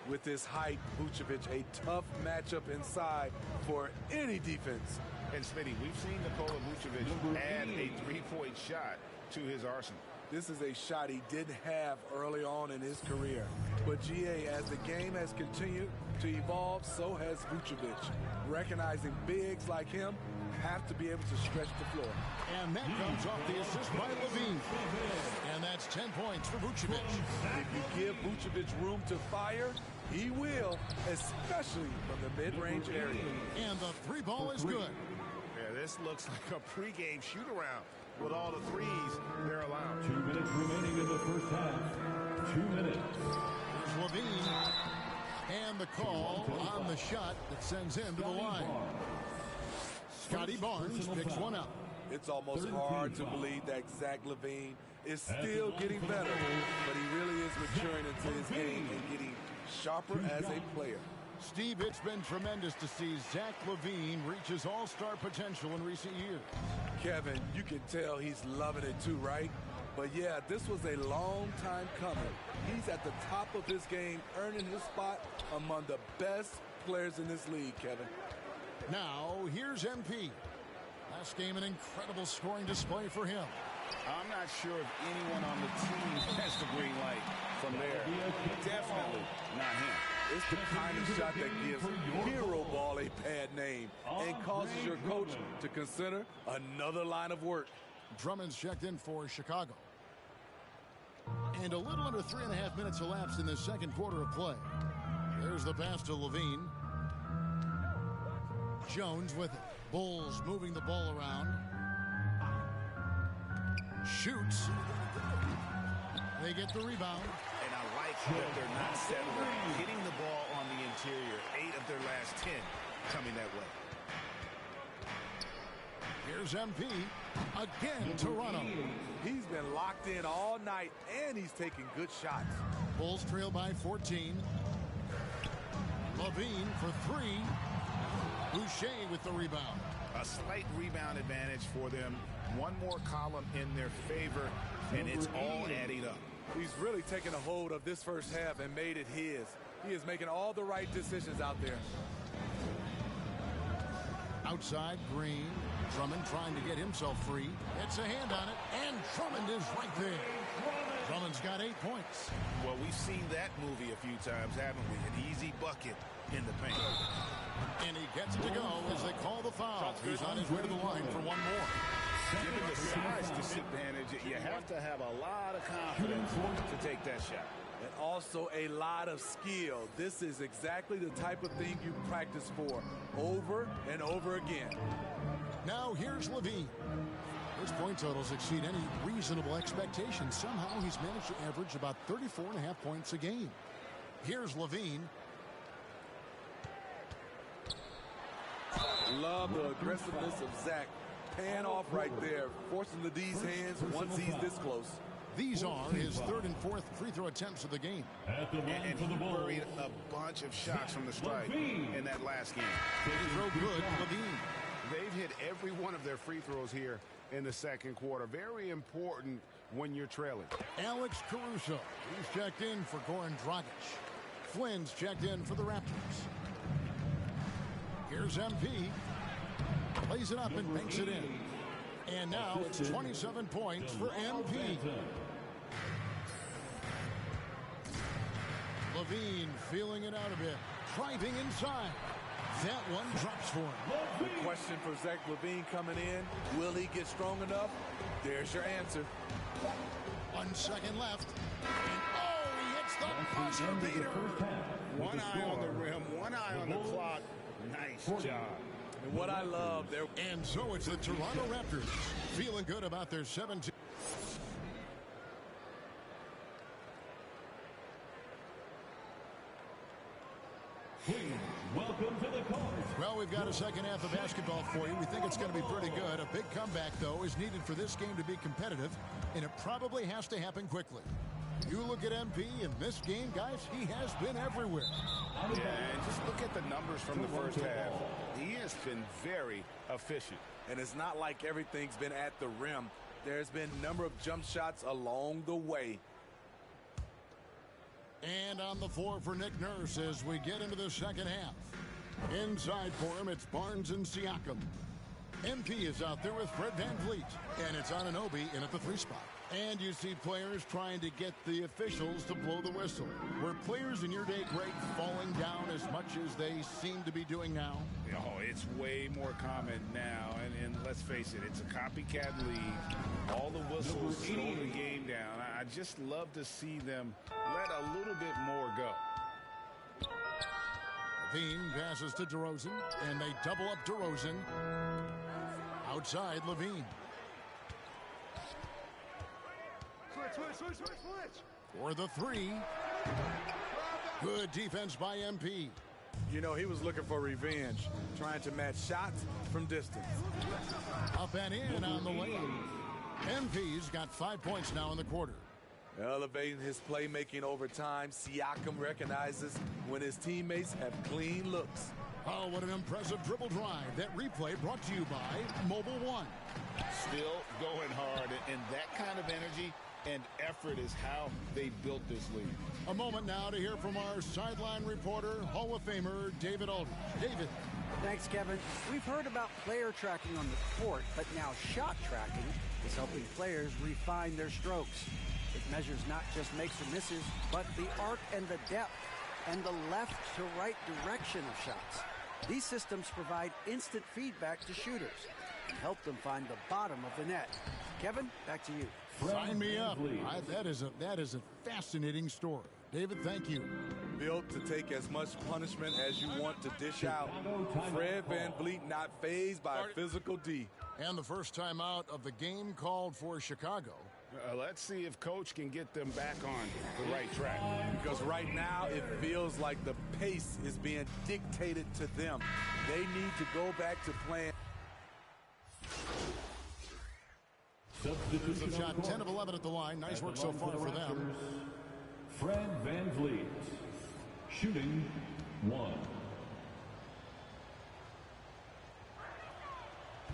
With his height, Vucevic, a tough matchup inside for any defense. And Smitty, we've seen Nikola Vucevic add a three-point shot to his arsenal. This is a shot he didn't have early on in his career. But GA, as the game has continued to evolve, so has Vucevic. Recognizing bigs like him have to be able to stretch the floor. And that comes off the assist by Levine. And that's 10 points for Vucevic. If you give Vucevic room to fire, he will, especially from the mid-range area. And the three ball is good. Yeah, this looks like a pregame shoot-around with all the threes they're allowed. 2 minutes remaining in the first half. 2 minutes. Here's Levine. And the call on the shot that sends him to the line. Scotty Barnes picks one up. It's almost hard to believe that Zach LaVine is still getting better, but he really is maturing into his game and getting sharper as a player. Steve, it's been tremendous to see Zach LaVine reach his all-star potential in recent years. Kevin, you can tell he's loving it too, right? But yeah, this was a long time coming. He's at the top of his game, earning his spot among the best players in this league, Kevin. Now, here's MP. Last game, an incredible scoring display for him. I'm not sure if anyone on the team has the green light from there. Definitely not him. It's the kind of shot that gives hero ball a bad name and causes your coach to consider another line of work. Drummond's checked in for Chicago. And a little under 3.5 minutes elapsed in the second quarter of play. There's the pass to Levine. Jones with it. Bulls moving the ball around. Shoots. They get the rebound. And I like that they're not settling. Hitting the ball on the interior. 8 of their last 10 coming that way. Here's MP. Again, Toronto. He's been locked in all night, and he's taking good shots. Bulls trail by 14. Levine for 3. Boucher with the rebound. A slight rebound advantage for them. One more column in their favor, and it's all adding up. He's really taken a hold of this first half and made it his. He is making all the right decisions out there. Outside, Green. Drummond trying to get himself free. Gets a hand on it, and Drummond is right there. Drummond's got 8 points. Well, we've seen that movie a few times, haven't we? An easy bucket in the paint. And he gets it to go as they call the foul. He's on his way to the line for one more. Given the size disadvantage, you have to have a lot of confidence to take that shot. And also a lot of skill. This is exactly the type of thing you practice for over and over again. Now here's Levine. His point totals exceed any reasonable expectations. Somehow he's managed to average about 34.5 points a game. Here's Levine. Love the aggressiveness of Zach. Pan off right there, forcing the D's hands once he's this close. These are his 3rd and 4th free throw attempts of the game. And he buried a bunch of shots from the stripe in that last game. Free throw good, Levine. They've hit every one of their free throws here in the second quarter. Very important when you're trailing. Alex Caruso. He's checked in for Goran Dragic. Flynn's checked in for the Raptors. Here's MP. Plays it up and banks it in. And now it's 27 points for MP. Levine feeling it out a bit. Driving inside. That one drops for him. The question for Zach LaVine coming in, will he get strong enough? There's your answer. 1 second left. And he hits the buzzer beater. One eye on the rim, one eye on the clock. Nice job. And what I love there. And so it's the Toronto Raptors feeling good about their 17. Welcome to the court. Well, we've got a second half of basketball for you. We think it's going to be pretty good. A big comeback, though, is needed for this game to be competitive, and it probably has to happen quickly. You look at MP in this game, guys, he has been everywhere. Yeah, and just look at the numbers from the first half. He has been very efficient. And it's not like everything's been at the rim. There's been a number of jump shots along the way. And on the floor for Nick Nurse as we get into the second half. Inside for him, it's Barnes and Siakam. MP is out there with Fred VanVleet. And it's Anunoby in at the 3 spot. And you see players trying to get the officials to blow the whistle. Were players in your day great falling down as much as they seem to be doing now? Oh, it's way more common now. And let's face it, it's a copycat league. All the whistles slow the game down. I just love to see them let a little bit more go. Levine passes to DeRozan, and they double up DeRozan. Outside, Levine. Switch. For the 3. Good defense by MP. You know, he was looking for revenge, trying to match shots from distance. Up and in on the lane. MP's got 5 points now in the quarter. Elevating his playmaking over time, Siakam recognizes when his teammates have clean looks. Oh, what an impressive dribble drive. That replay brought to you by Mobile One. Still going hard, and that kind of energy and effort is how they built this league. A moment now to hear from our sideline reporter, Hall of Famer David Aldridge. David. Thanks, Kevin. We've heard about player tracking on the court, but now shot tracking is helping players refine their strokes. It measures not just makes or misses, but the arc and the depth and the left to right direction of shots. These systems provide instant feedback to shooters and help them find the bottom of the net. Kevin, back to you. Sign me up. That is a fascinating story. David, thank you. Built to take as much punishment as you want to dish out. Fred VanVleet not fazed by a physical D. And the first time out of the game called for Chicago. Let's see if Coach can get them back on the right track. Because right now it feels like the pace is being dictated to them. They need to go back to playing. Shot 10 of 11 at the line. Nice work so far for them. Fred VanVleet, shooting 1.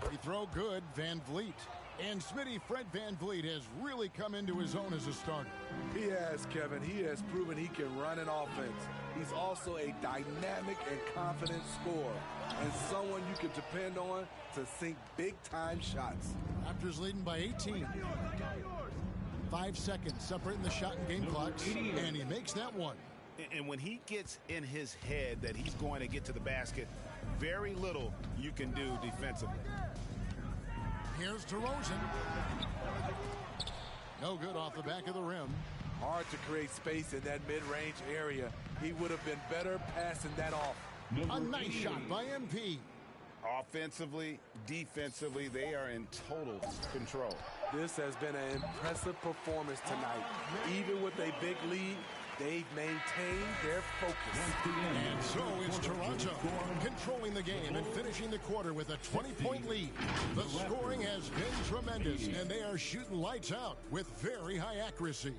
Free throw good, VanVleet. And Smitty, Fred VanVleet has really come into his own as a starter. He has, Kevin. He has proven he can run an offense. He's also a dynamic and confident scorer and someone you can depend on to sink big-time shots. Raptors leading by 18. 5 seconds separating the shot and game clocks, and he makes that one. And when he gets in his head that he's going to get to the basket, very little you can do defensively. Here's DeRozan. No good off the back of the rim. Hard to create space in that mid-range area. He would have been better passing that off. A nice shot by MP. Offensively, defensively, they are in total control. This has been an impressive performance tonight. Even with a big lead, they've maintained their focus. And so is Toronto, controlling the game and finishing the quarter with a 20-point lead. The scoring has been tremendous, and they are shooting lights out with very high accuracy.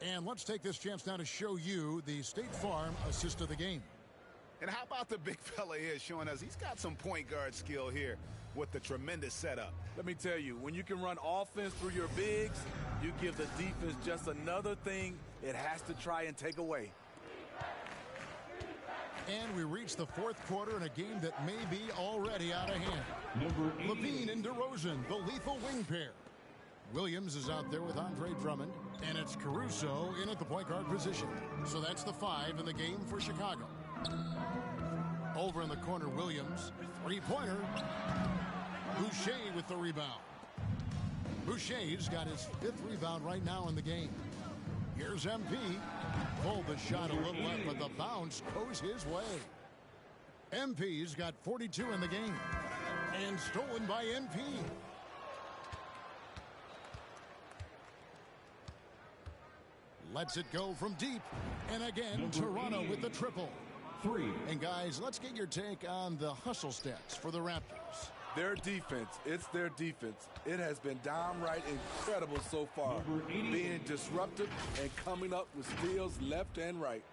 And let's take this chance now to show you the State Farm assist of the game. And how about the big fella here showing us he's got some point guard skill here with the tremendous setup. Let me tell you, when you can run offense through your bigs, you give the defense just another thing it has to try and take away. And we reach the fourth quarter in a game that may be already out of hand. Levine and DeRozan, the lethal wing pair. Williams is out there with Andre Drummond, and it's Caruso in at the point guard position. So that's the 5 in the game for Chicago. Over in the corner, Williams, three-pointer. Boucher with the rebound. Boucher's got his 5th rebound right now in the game. Here's MP. Pulled the shot a little left, but the bounce goes his way. MP's got 42 in the game. And stolen by MP. Lets it go from deep. And again, Toronto with the triple. 3. And guys, let's get your take on the hustle stats for the Raptors. Their defense, it's their defense. It has been downright incredible so far. Being disruptive and coming up with steals left and right.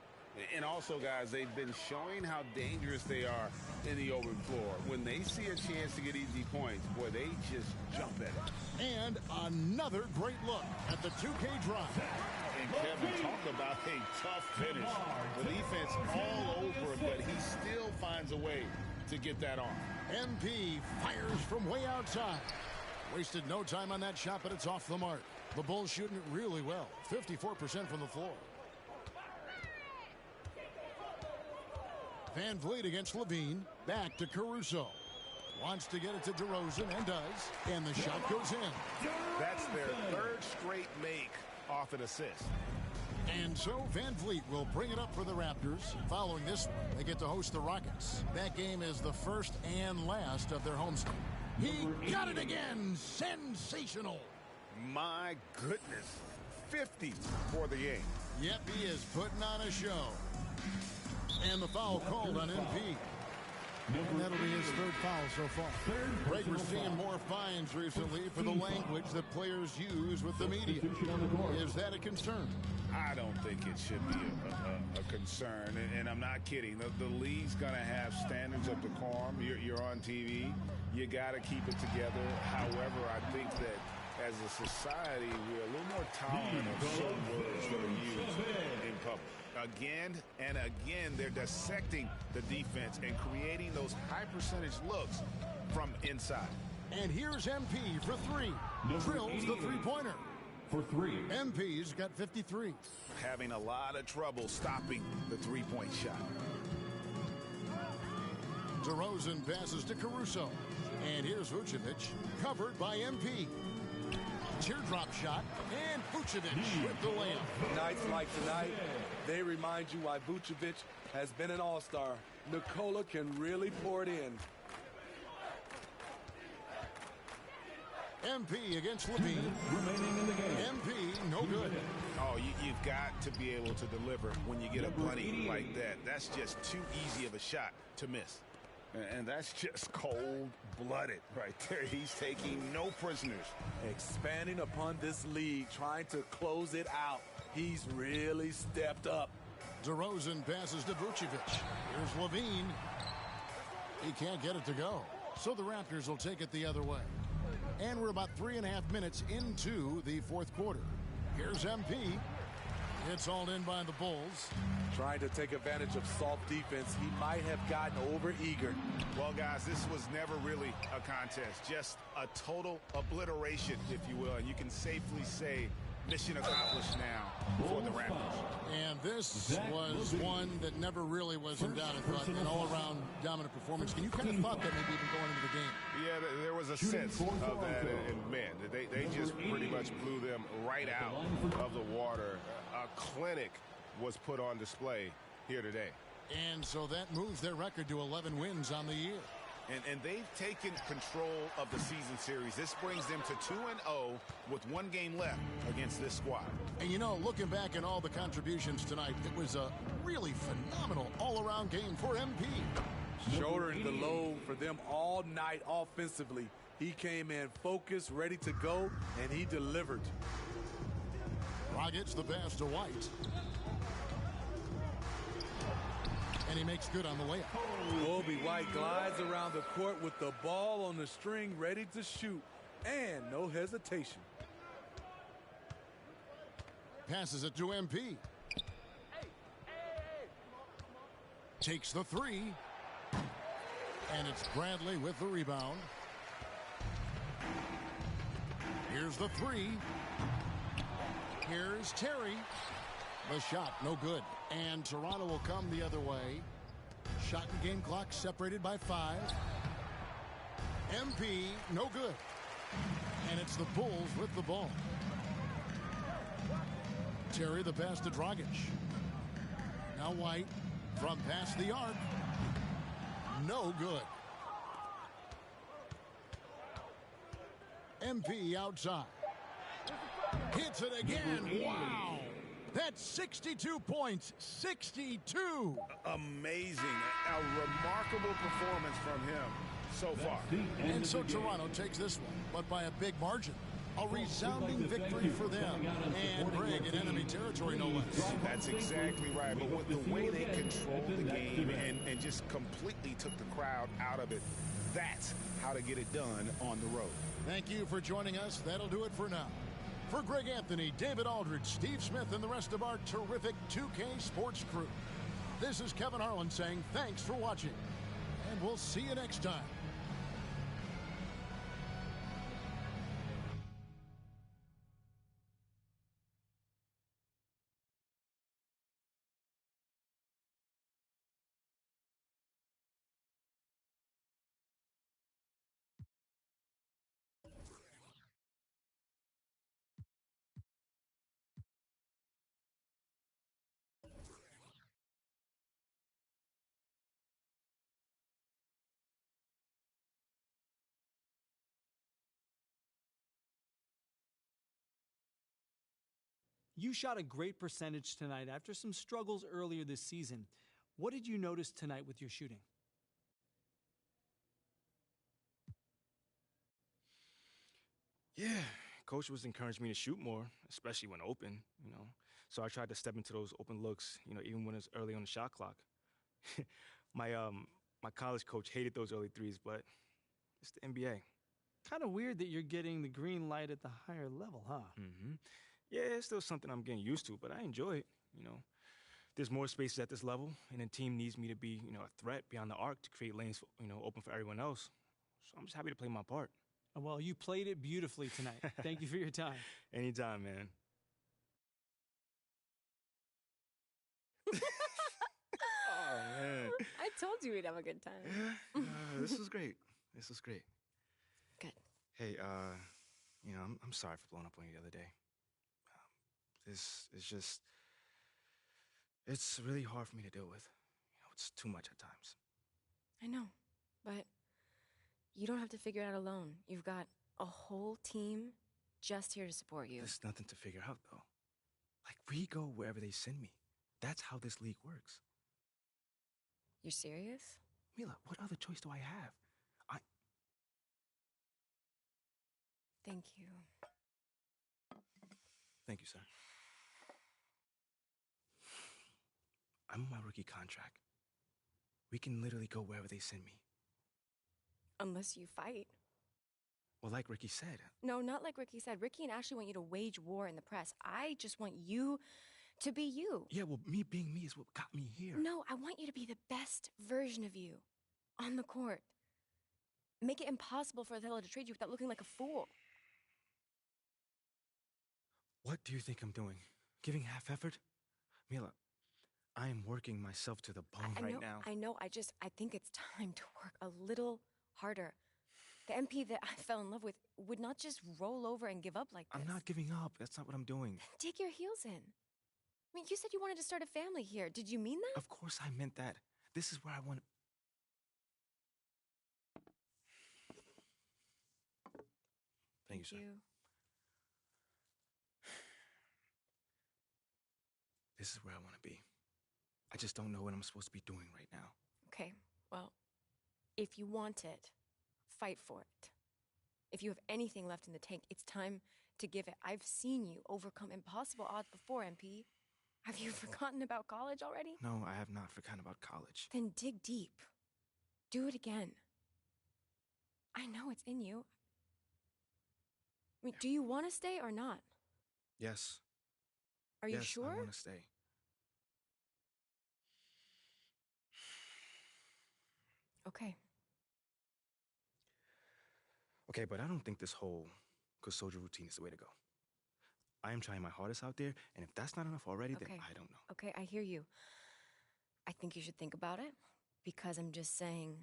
And also, guys, they've been showing how dangerous they are in the open floor. When they see a chance to get easy points, boy, they just jump at it. And another great look at the 2K drive. And Kevin, talk about a tough finish. The defense all over him, but he still finds a way to get that on. MP fires from way outside. Wasted no time on that shot, but it's off the mark. The Bulls shooting it really well. 54% from the floor. VanVleet against Levine. Back to Caruso. Wants to get it to DeRozan and does. And the shot goes in. That's their 3rd straight make off an assist. And so VanVleet will bring it up for the Raptors. Following this one, they get to host the Rockets. That game is the first and last of their homestand. He got it again! Sensational! My goodness. 50 for the game. Yep, he is putting on a show. And the foul called on MP. And that'll be his 3rd foul so far. Breaker's seeing more fines recently for the language that players use with the media. Is that a concern? I don't think it should be a concern, and I'm not kidding. The league's going to have standards of decorum. You're on TV. You got to keep it together. However, I think that as a society, we're a little more tolerant of certain words that are used in public. Again and again, they're dissecting the defense and creating those high-percentage looks from inside. And here's MP for three. Drills the three-pointer. For three. MP's got 53. Having a lot of trouble stopping the three-point shot. DeRozan passes to Caruso. And here's Vucevic, covered by MP. Teardrop shot, and Vucevic with the layup. Nights like tonight, they remind you why Vucevic has been an all-star. Nikola can really pour it in. MP against Levine. Remaining in the game. MP, no good. Oh, you've got to be able to deliver when you get a bunny like that. That's just too easy of a shot to miss. And that's just cold-blooded right there. He's taking no prisoners. Expanding upon this league, trying to close it out. He's really stepped up. DeRozan passes to Vucevic. Here's Levine. He can't get it to go. So the Raptors will take it the other way. And we're about 3.5 minutes into the fourth quarter. Here's MP. It's hauled in by the Bulls. Trying to take advantage of soft defense. He might have gotten over-eager. Well, guys, this was never really a contest. Just a total obliteration, if you will. And you can safely say mission accomplished now for the Raptors. And this was one that never really was in doubt. I thought an all-around dominant performance. And you kind of thought that maybe even going into the game. Yeah, there was a sense of that in men. They just pretty much blew them right out of the water. A clinic was put on display here today. And so that moves their record to 11 wins on the year. And they've taken control of the season series. This brings them to 2-0 with one game left against this squad. And you know, looking back at all the contributions tonight, it was a really phenomenal all-around game for MP. Shouldering the load for them all night offensively. He came in focused, ready to go, and he delivered. Rockets the pass to White. And he makes good on the layup. Kobe White glides around the court with the ball on the string, ready to shoot, and no hesitation. Passes it to MP. Takes the three. And it's Bradley with the rebound. Here's the three. Here's Terry. The shot, no good. And Toronto will come the other way. Shot and game clock separated by 5. MP, no good. And it's the Bulls with the ball. Terry the pass to Dragic. Now White from past the arc. No good. MP outside. Hits it again. Wow. That's 62 points. 62. Amazing. A remarkable performance from him so far. And so Toronto takes this one, but by a big margin. A resounding victory for them. And Greg in enemy territory, no less. That's exactly right. But with the way they controlled the game and just completely took the crowd out of it, that's how to get it done on the road. Thank you for joining us. That'll do it for now. For Greg Anthony, David Aldridge, Steve Smith, and the rest of our terrific 2K Sports crew, this is Kevin Harlan saying thanks for watching. And we'll see you next time. You shot a great percentage tonight after some struggles earlier this season. What did you notice tonight with your shooting? Yeah, coach was encouraging me to shoot more, especially when open, So I tried to step into those open looks, even when it's early on the shot clock. My college coach hated those early threes, but it's the NBA. Kind of weird that you're getting the green light at the higher level, huh? Mm-hmm. Yeah, it's still something I'm getting used to, but I enjoy it, There's more spaces at this level, and the team needs me to be, a threat beyond the arc to create lanes, open for everyone else. So I'm just happy to play my part. Well, you played it beautifully tonight. Thank you for your time. Anytime, man. Oh, man. I told you we'd have a good time. This was great. This was great. Good. Hey, I'm sorry for blowing up on you the other day. This is just, it's really hard for me to deal with. It's too much at times. I know, but you don't have to figure it out alone. You've got a whole team just here to support you. There's nothing to figure out, though. Like, we go wherever they send me. That's how this league works. You're serious? Mila, what other choice do I have? Thank you. Thank you, sir. I'm on my rookie contract. We can literally go wherever they send me. Unless you fight. Well, like Ricky said. No, not like Ricky said. Ricky and Ashley want you to wage war in the press. I just want you to be you. Yeah, well, me being me is what got me here. No, I want you to be the best version of you on the court. Make it impossible for Othello to trade you without looking like a fool. What do you think I'm doing? Giving half effort? Mila, I am working myself to the bone right now. I know. I think it's time to work a little harder. The MP that I fell in love with would not just roll over and give up like this. I'm not giving up. That's not what I'm doing. Dig your heels in. I mean, you said you wanted to start a family here. Did you mean that? Of course I meant that. This is where I want to... Thank you, sir. This is where I want to be. I just don't know what I'm supposed to be doing right now. Okay, well, if you want it, fight for it. If you have anything left in the tank, it's time to give it. I've seen you overcome impossible odds before, MP. Have you forgotten about college already? No, I have not forgotten about college. Then dig deep. Do it again. I know it's in you. I mean, do you want to stay or not? Yes. Are you sure? I want to stay. Okay. Okay, but I don't think this whole good soldier routine is the way to go. I am trying my hardest out there, and if that's not enough already, then I don't know. Okay, I hear you. I think you should think about it, because I'm just saying,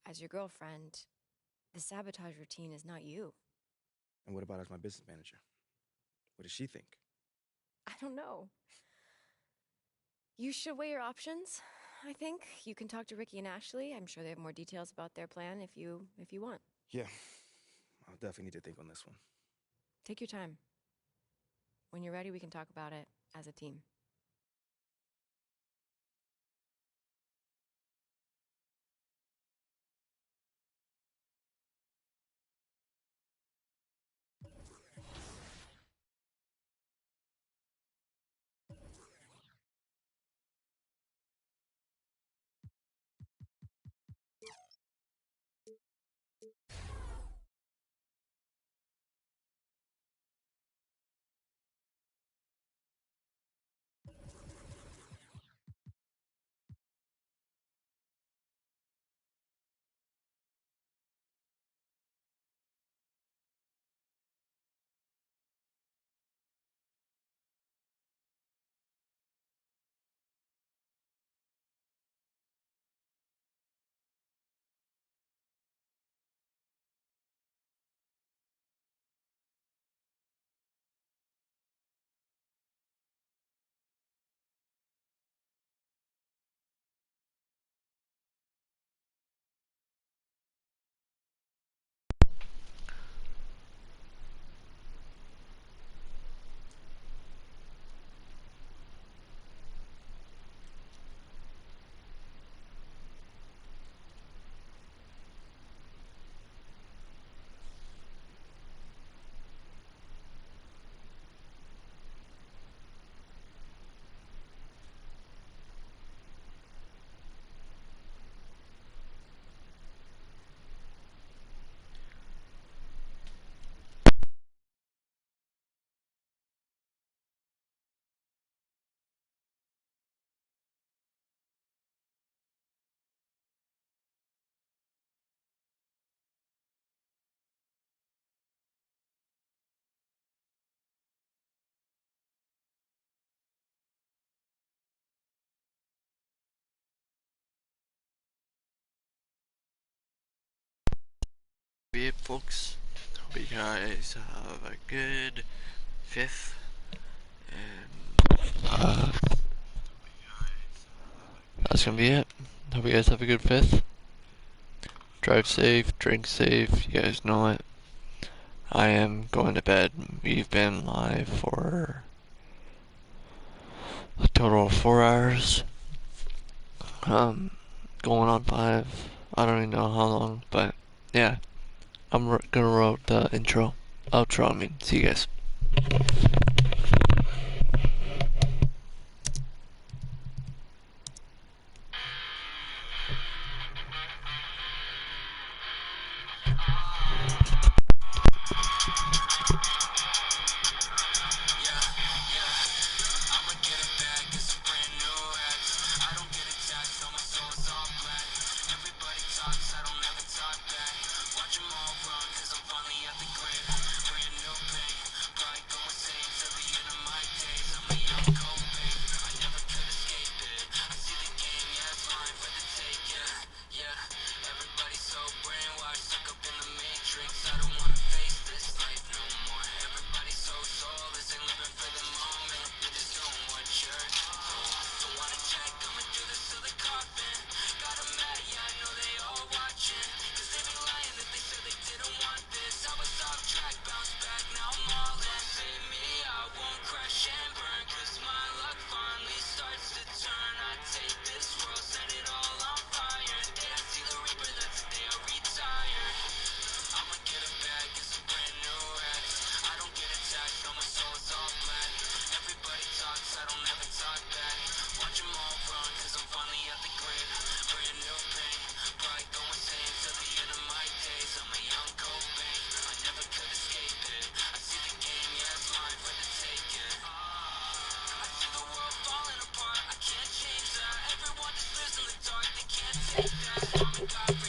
as your girlfriend, the sabotage routine is not you. And what about as my business manager? What does she think? I don't know. You should weigh your options, I think. You can talk to Ricky and Ashley. I'm sure they have more details about their plan if you want. Yeah, I'll definitely need to think on this one. Take your time. When you're ready, we can talk about it as a team. be it, folks. Hope you guys have a good 5th. And that's gonna be it. Hope you guys have a good 5th. Drive safe, drink safe, you guys know it. I am going to bed. We've been live for a total of 4 hours. Going on 5. I don't even know how long, but yeah. I'm gonna write the outro, I mean. See you guys. Take that, I'm a god.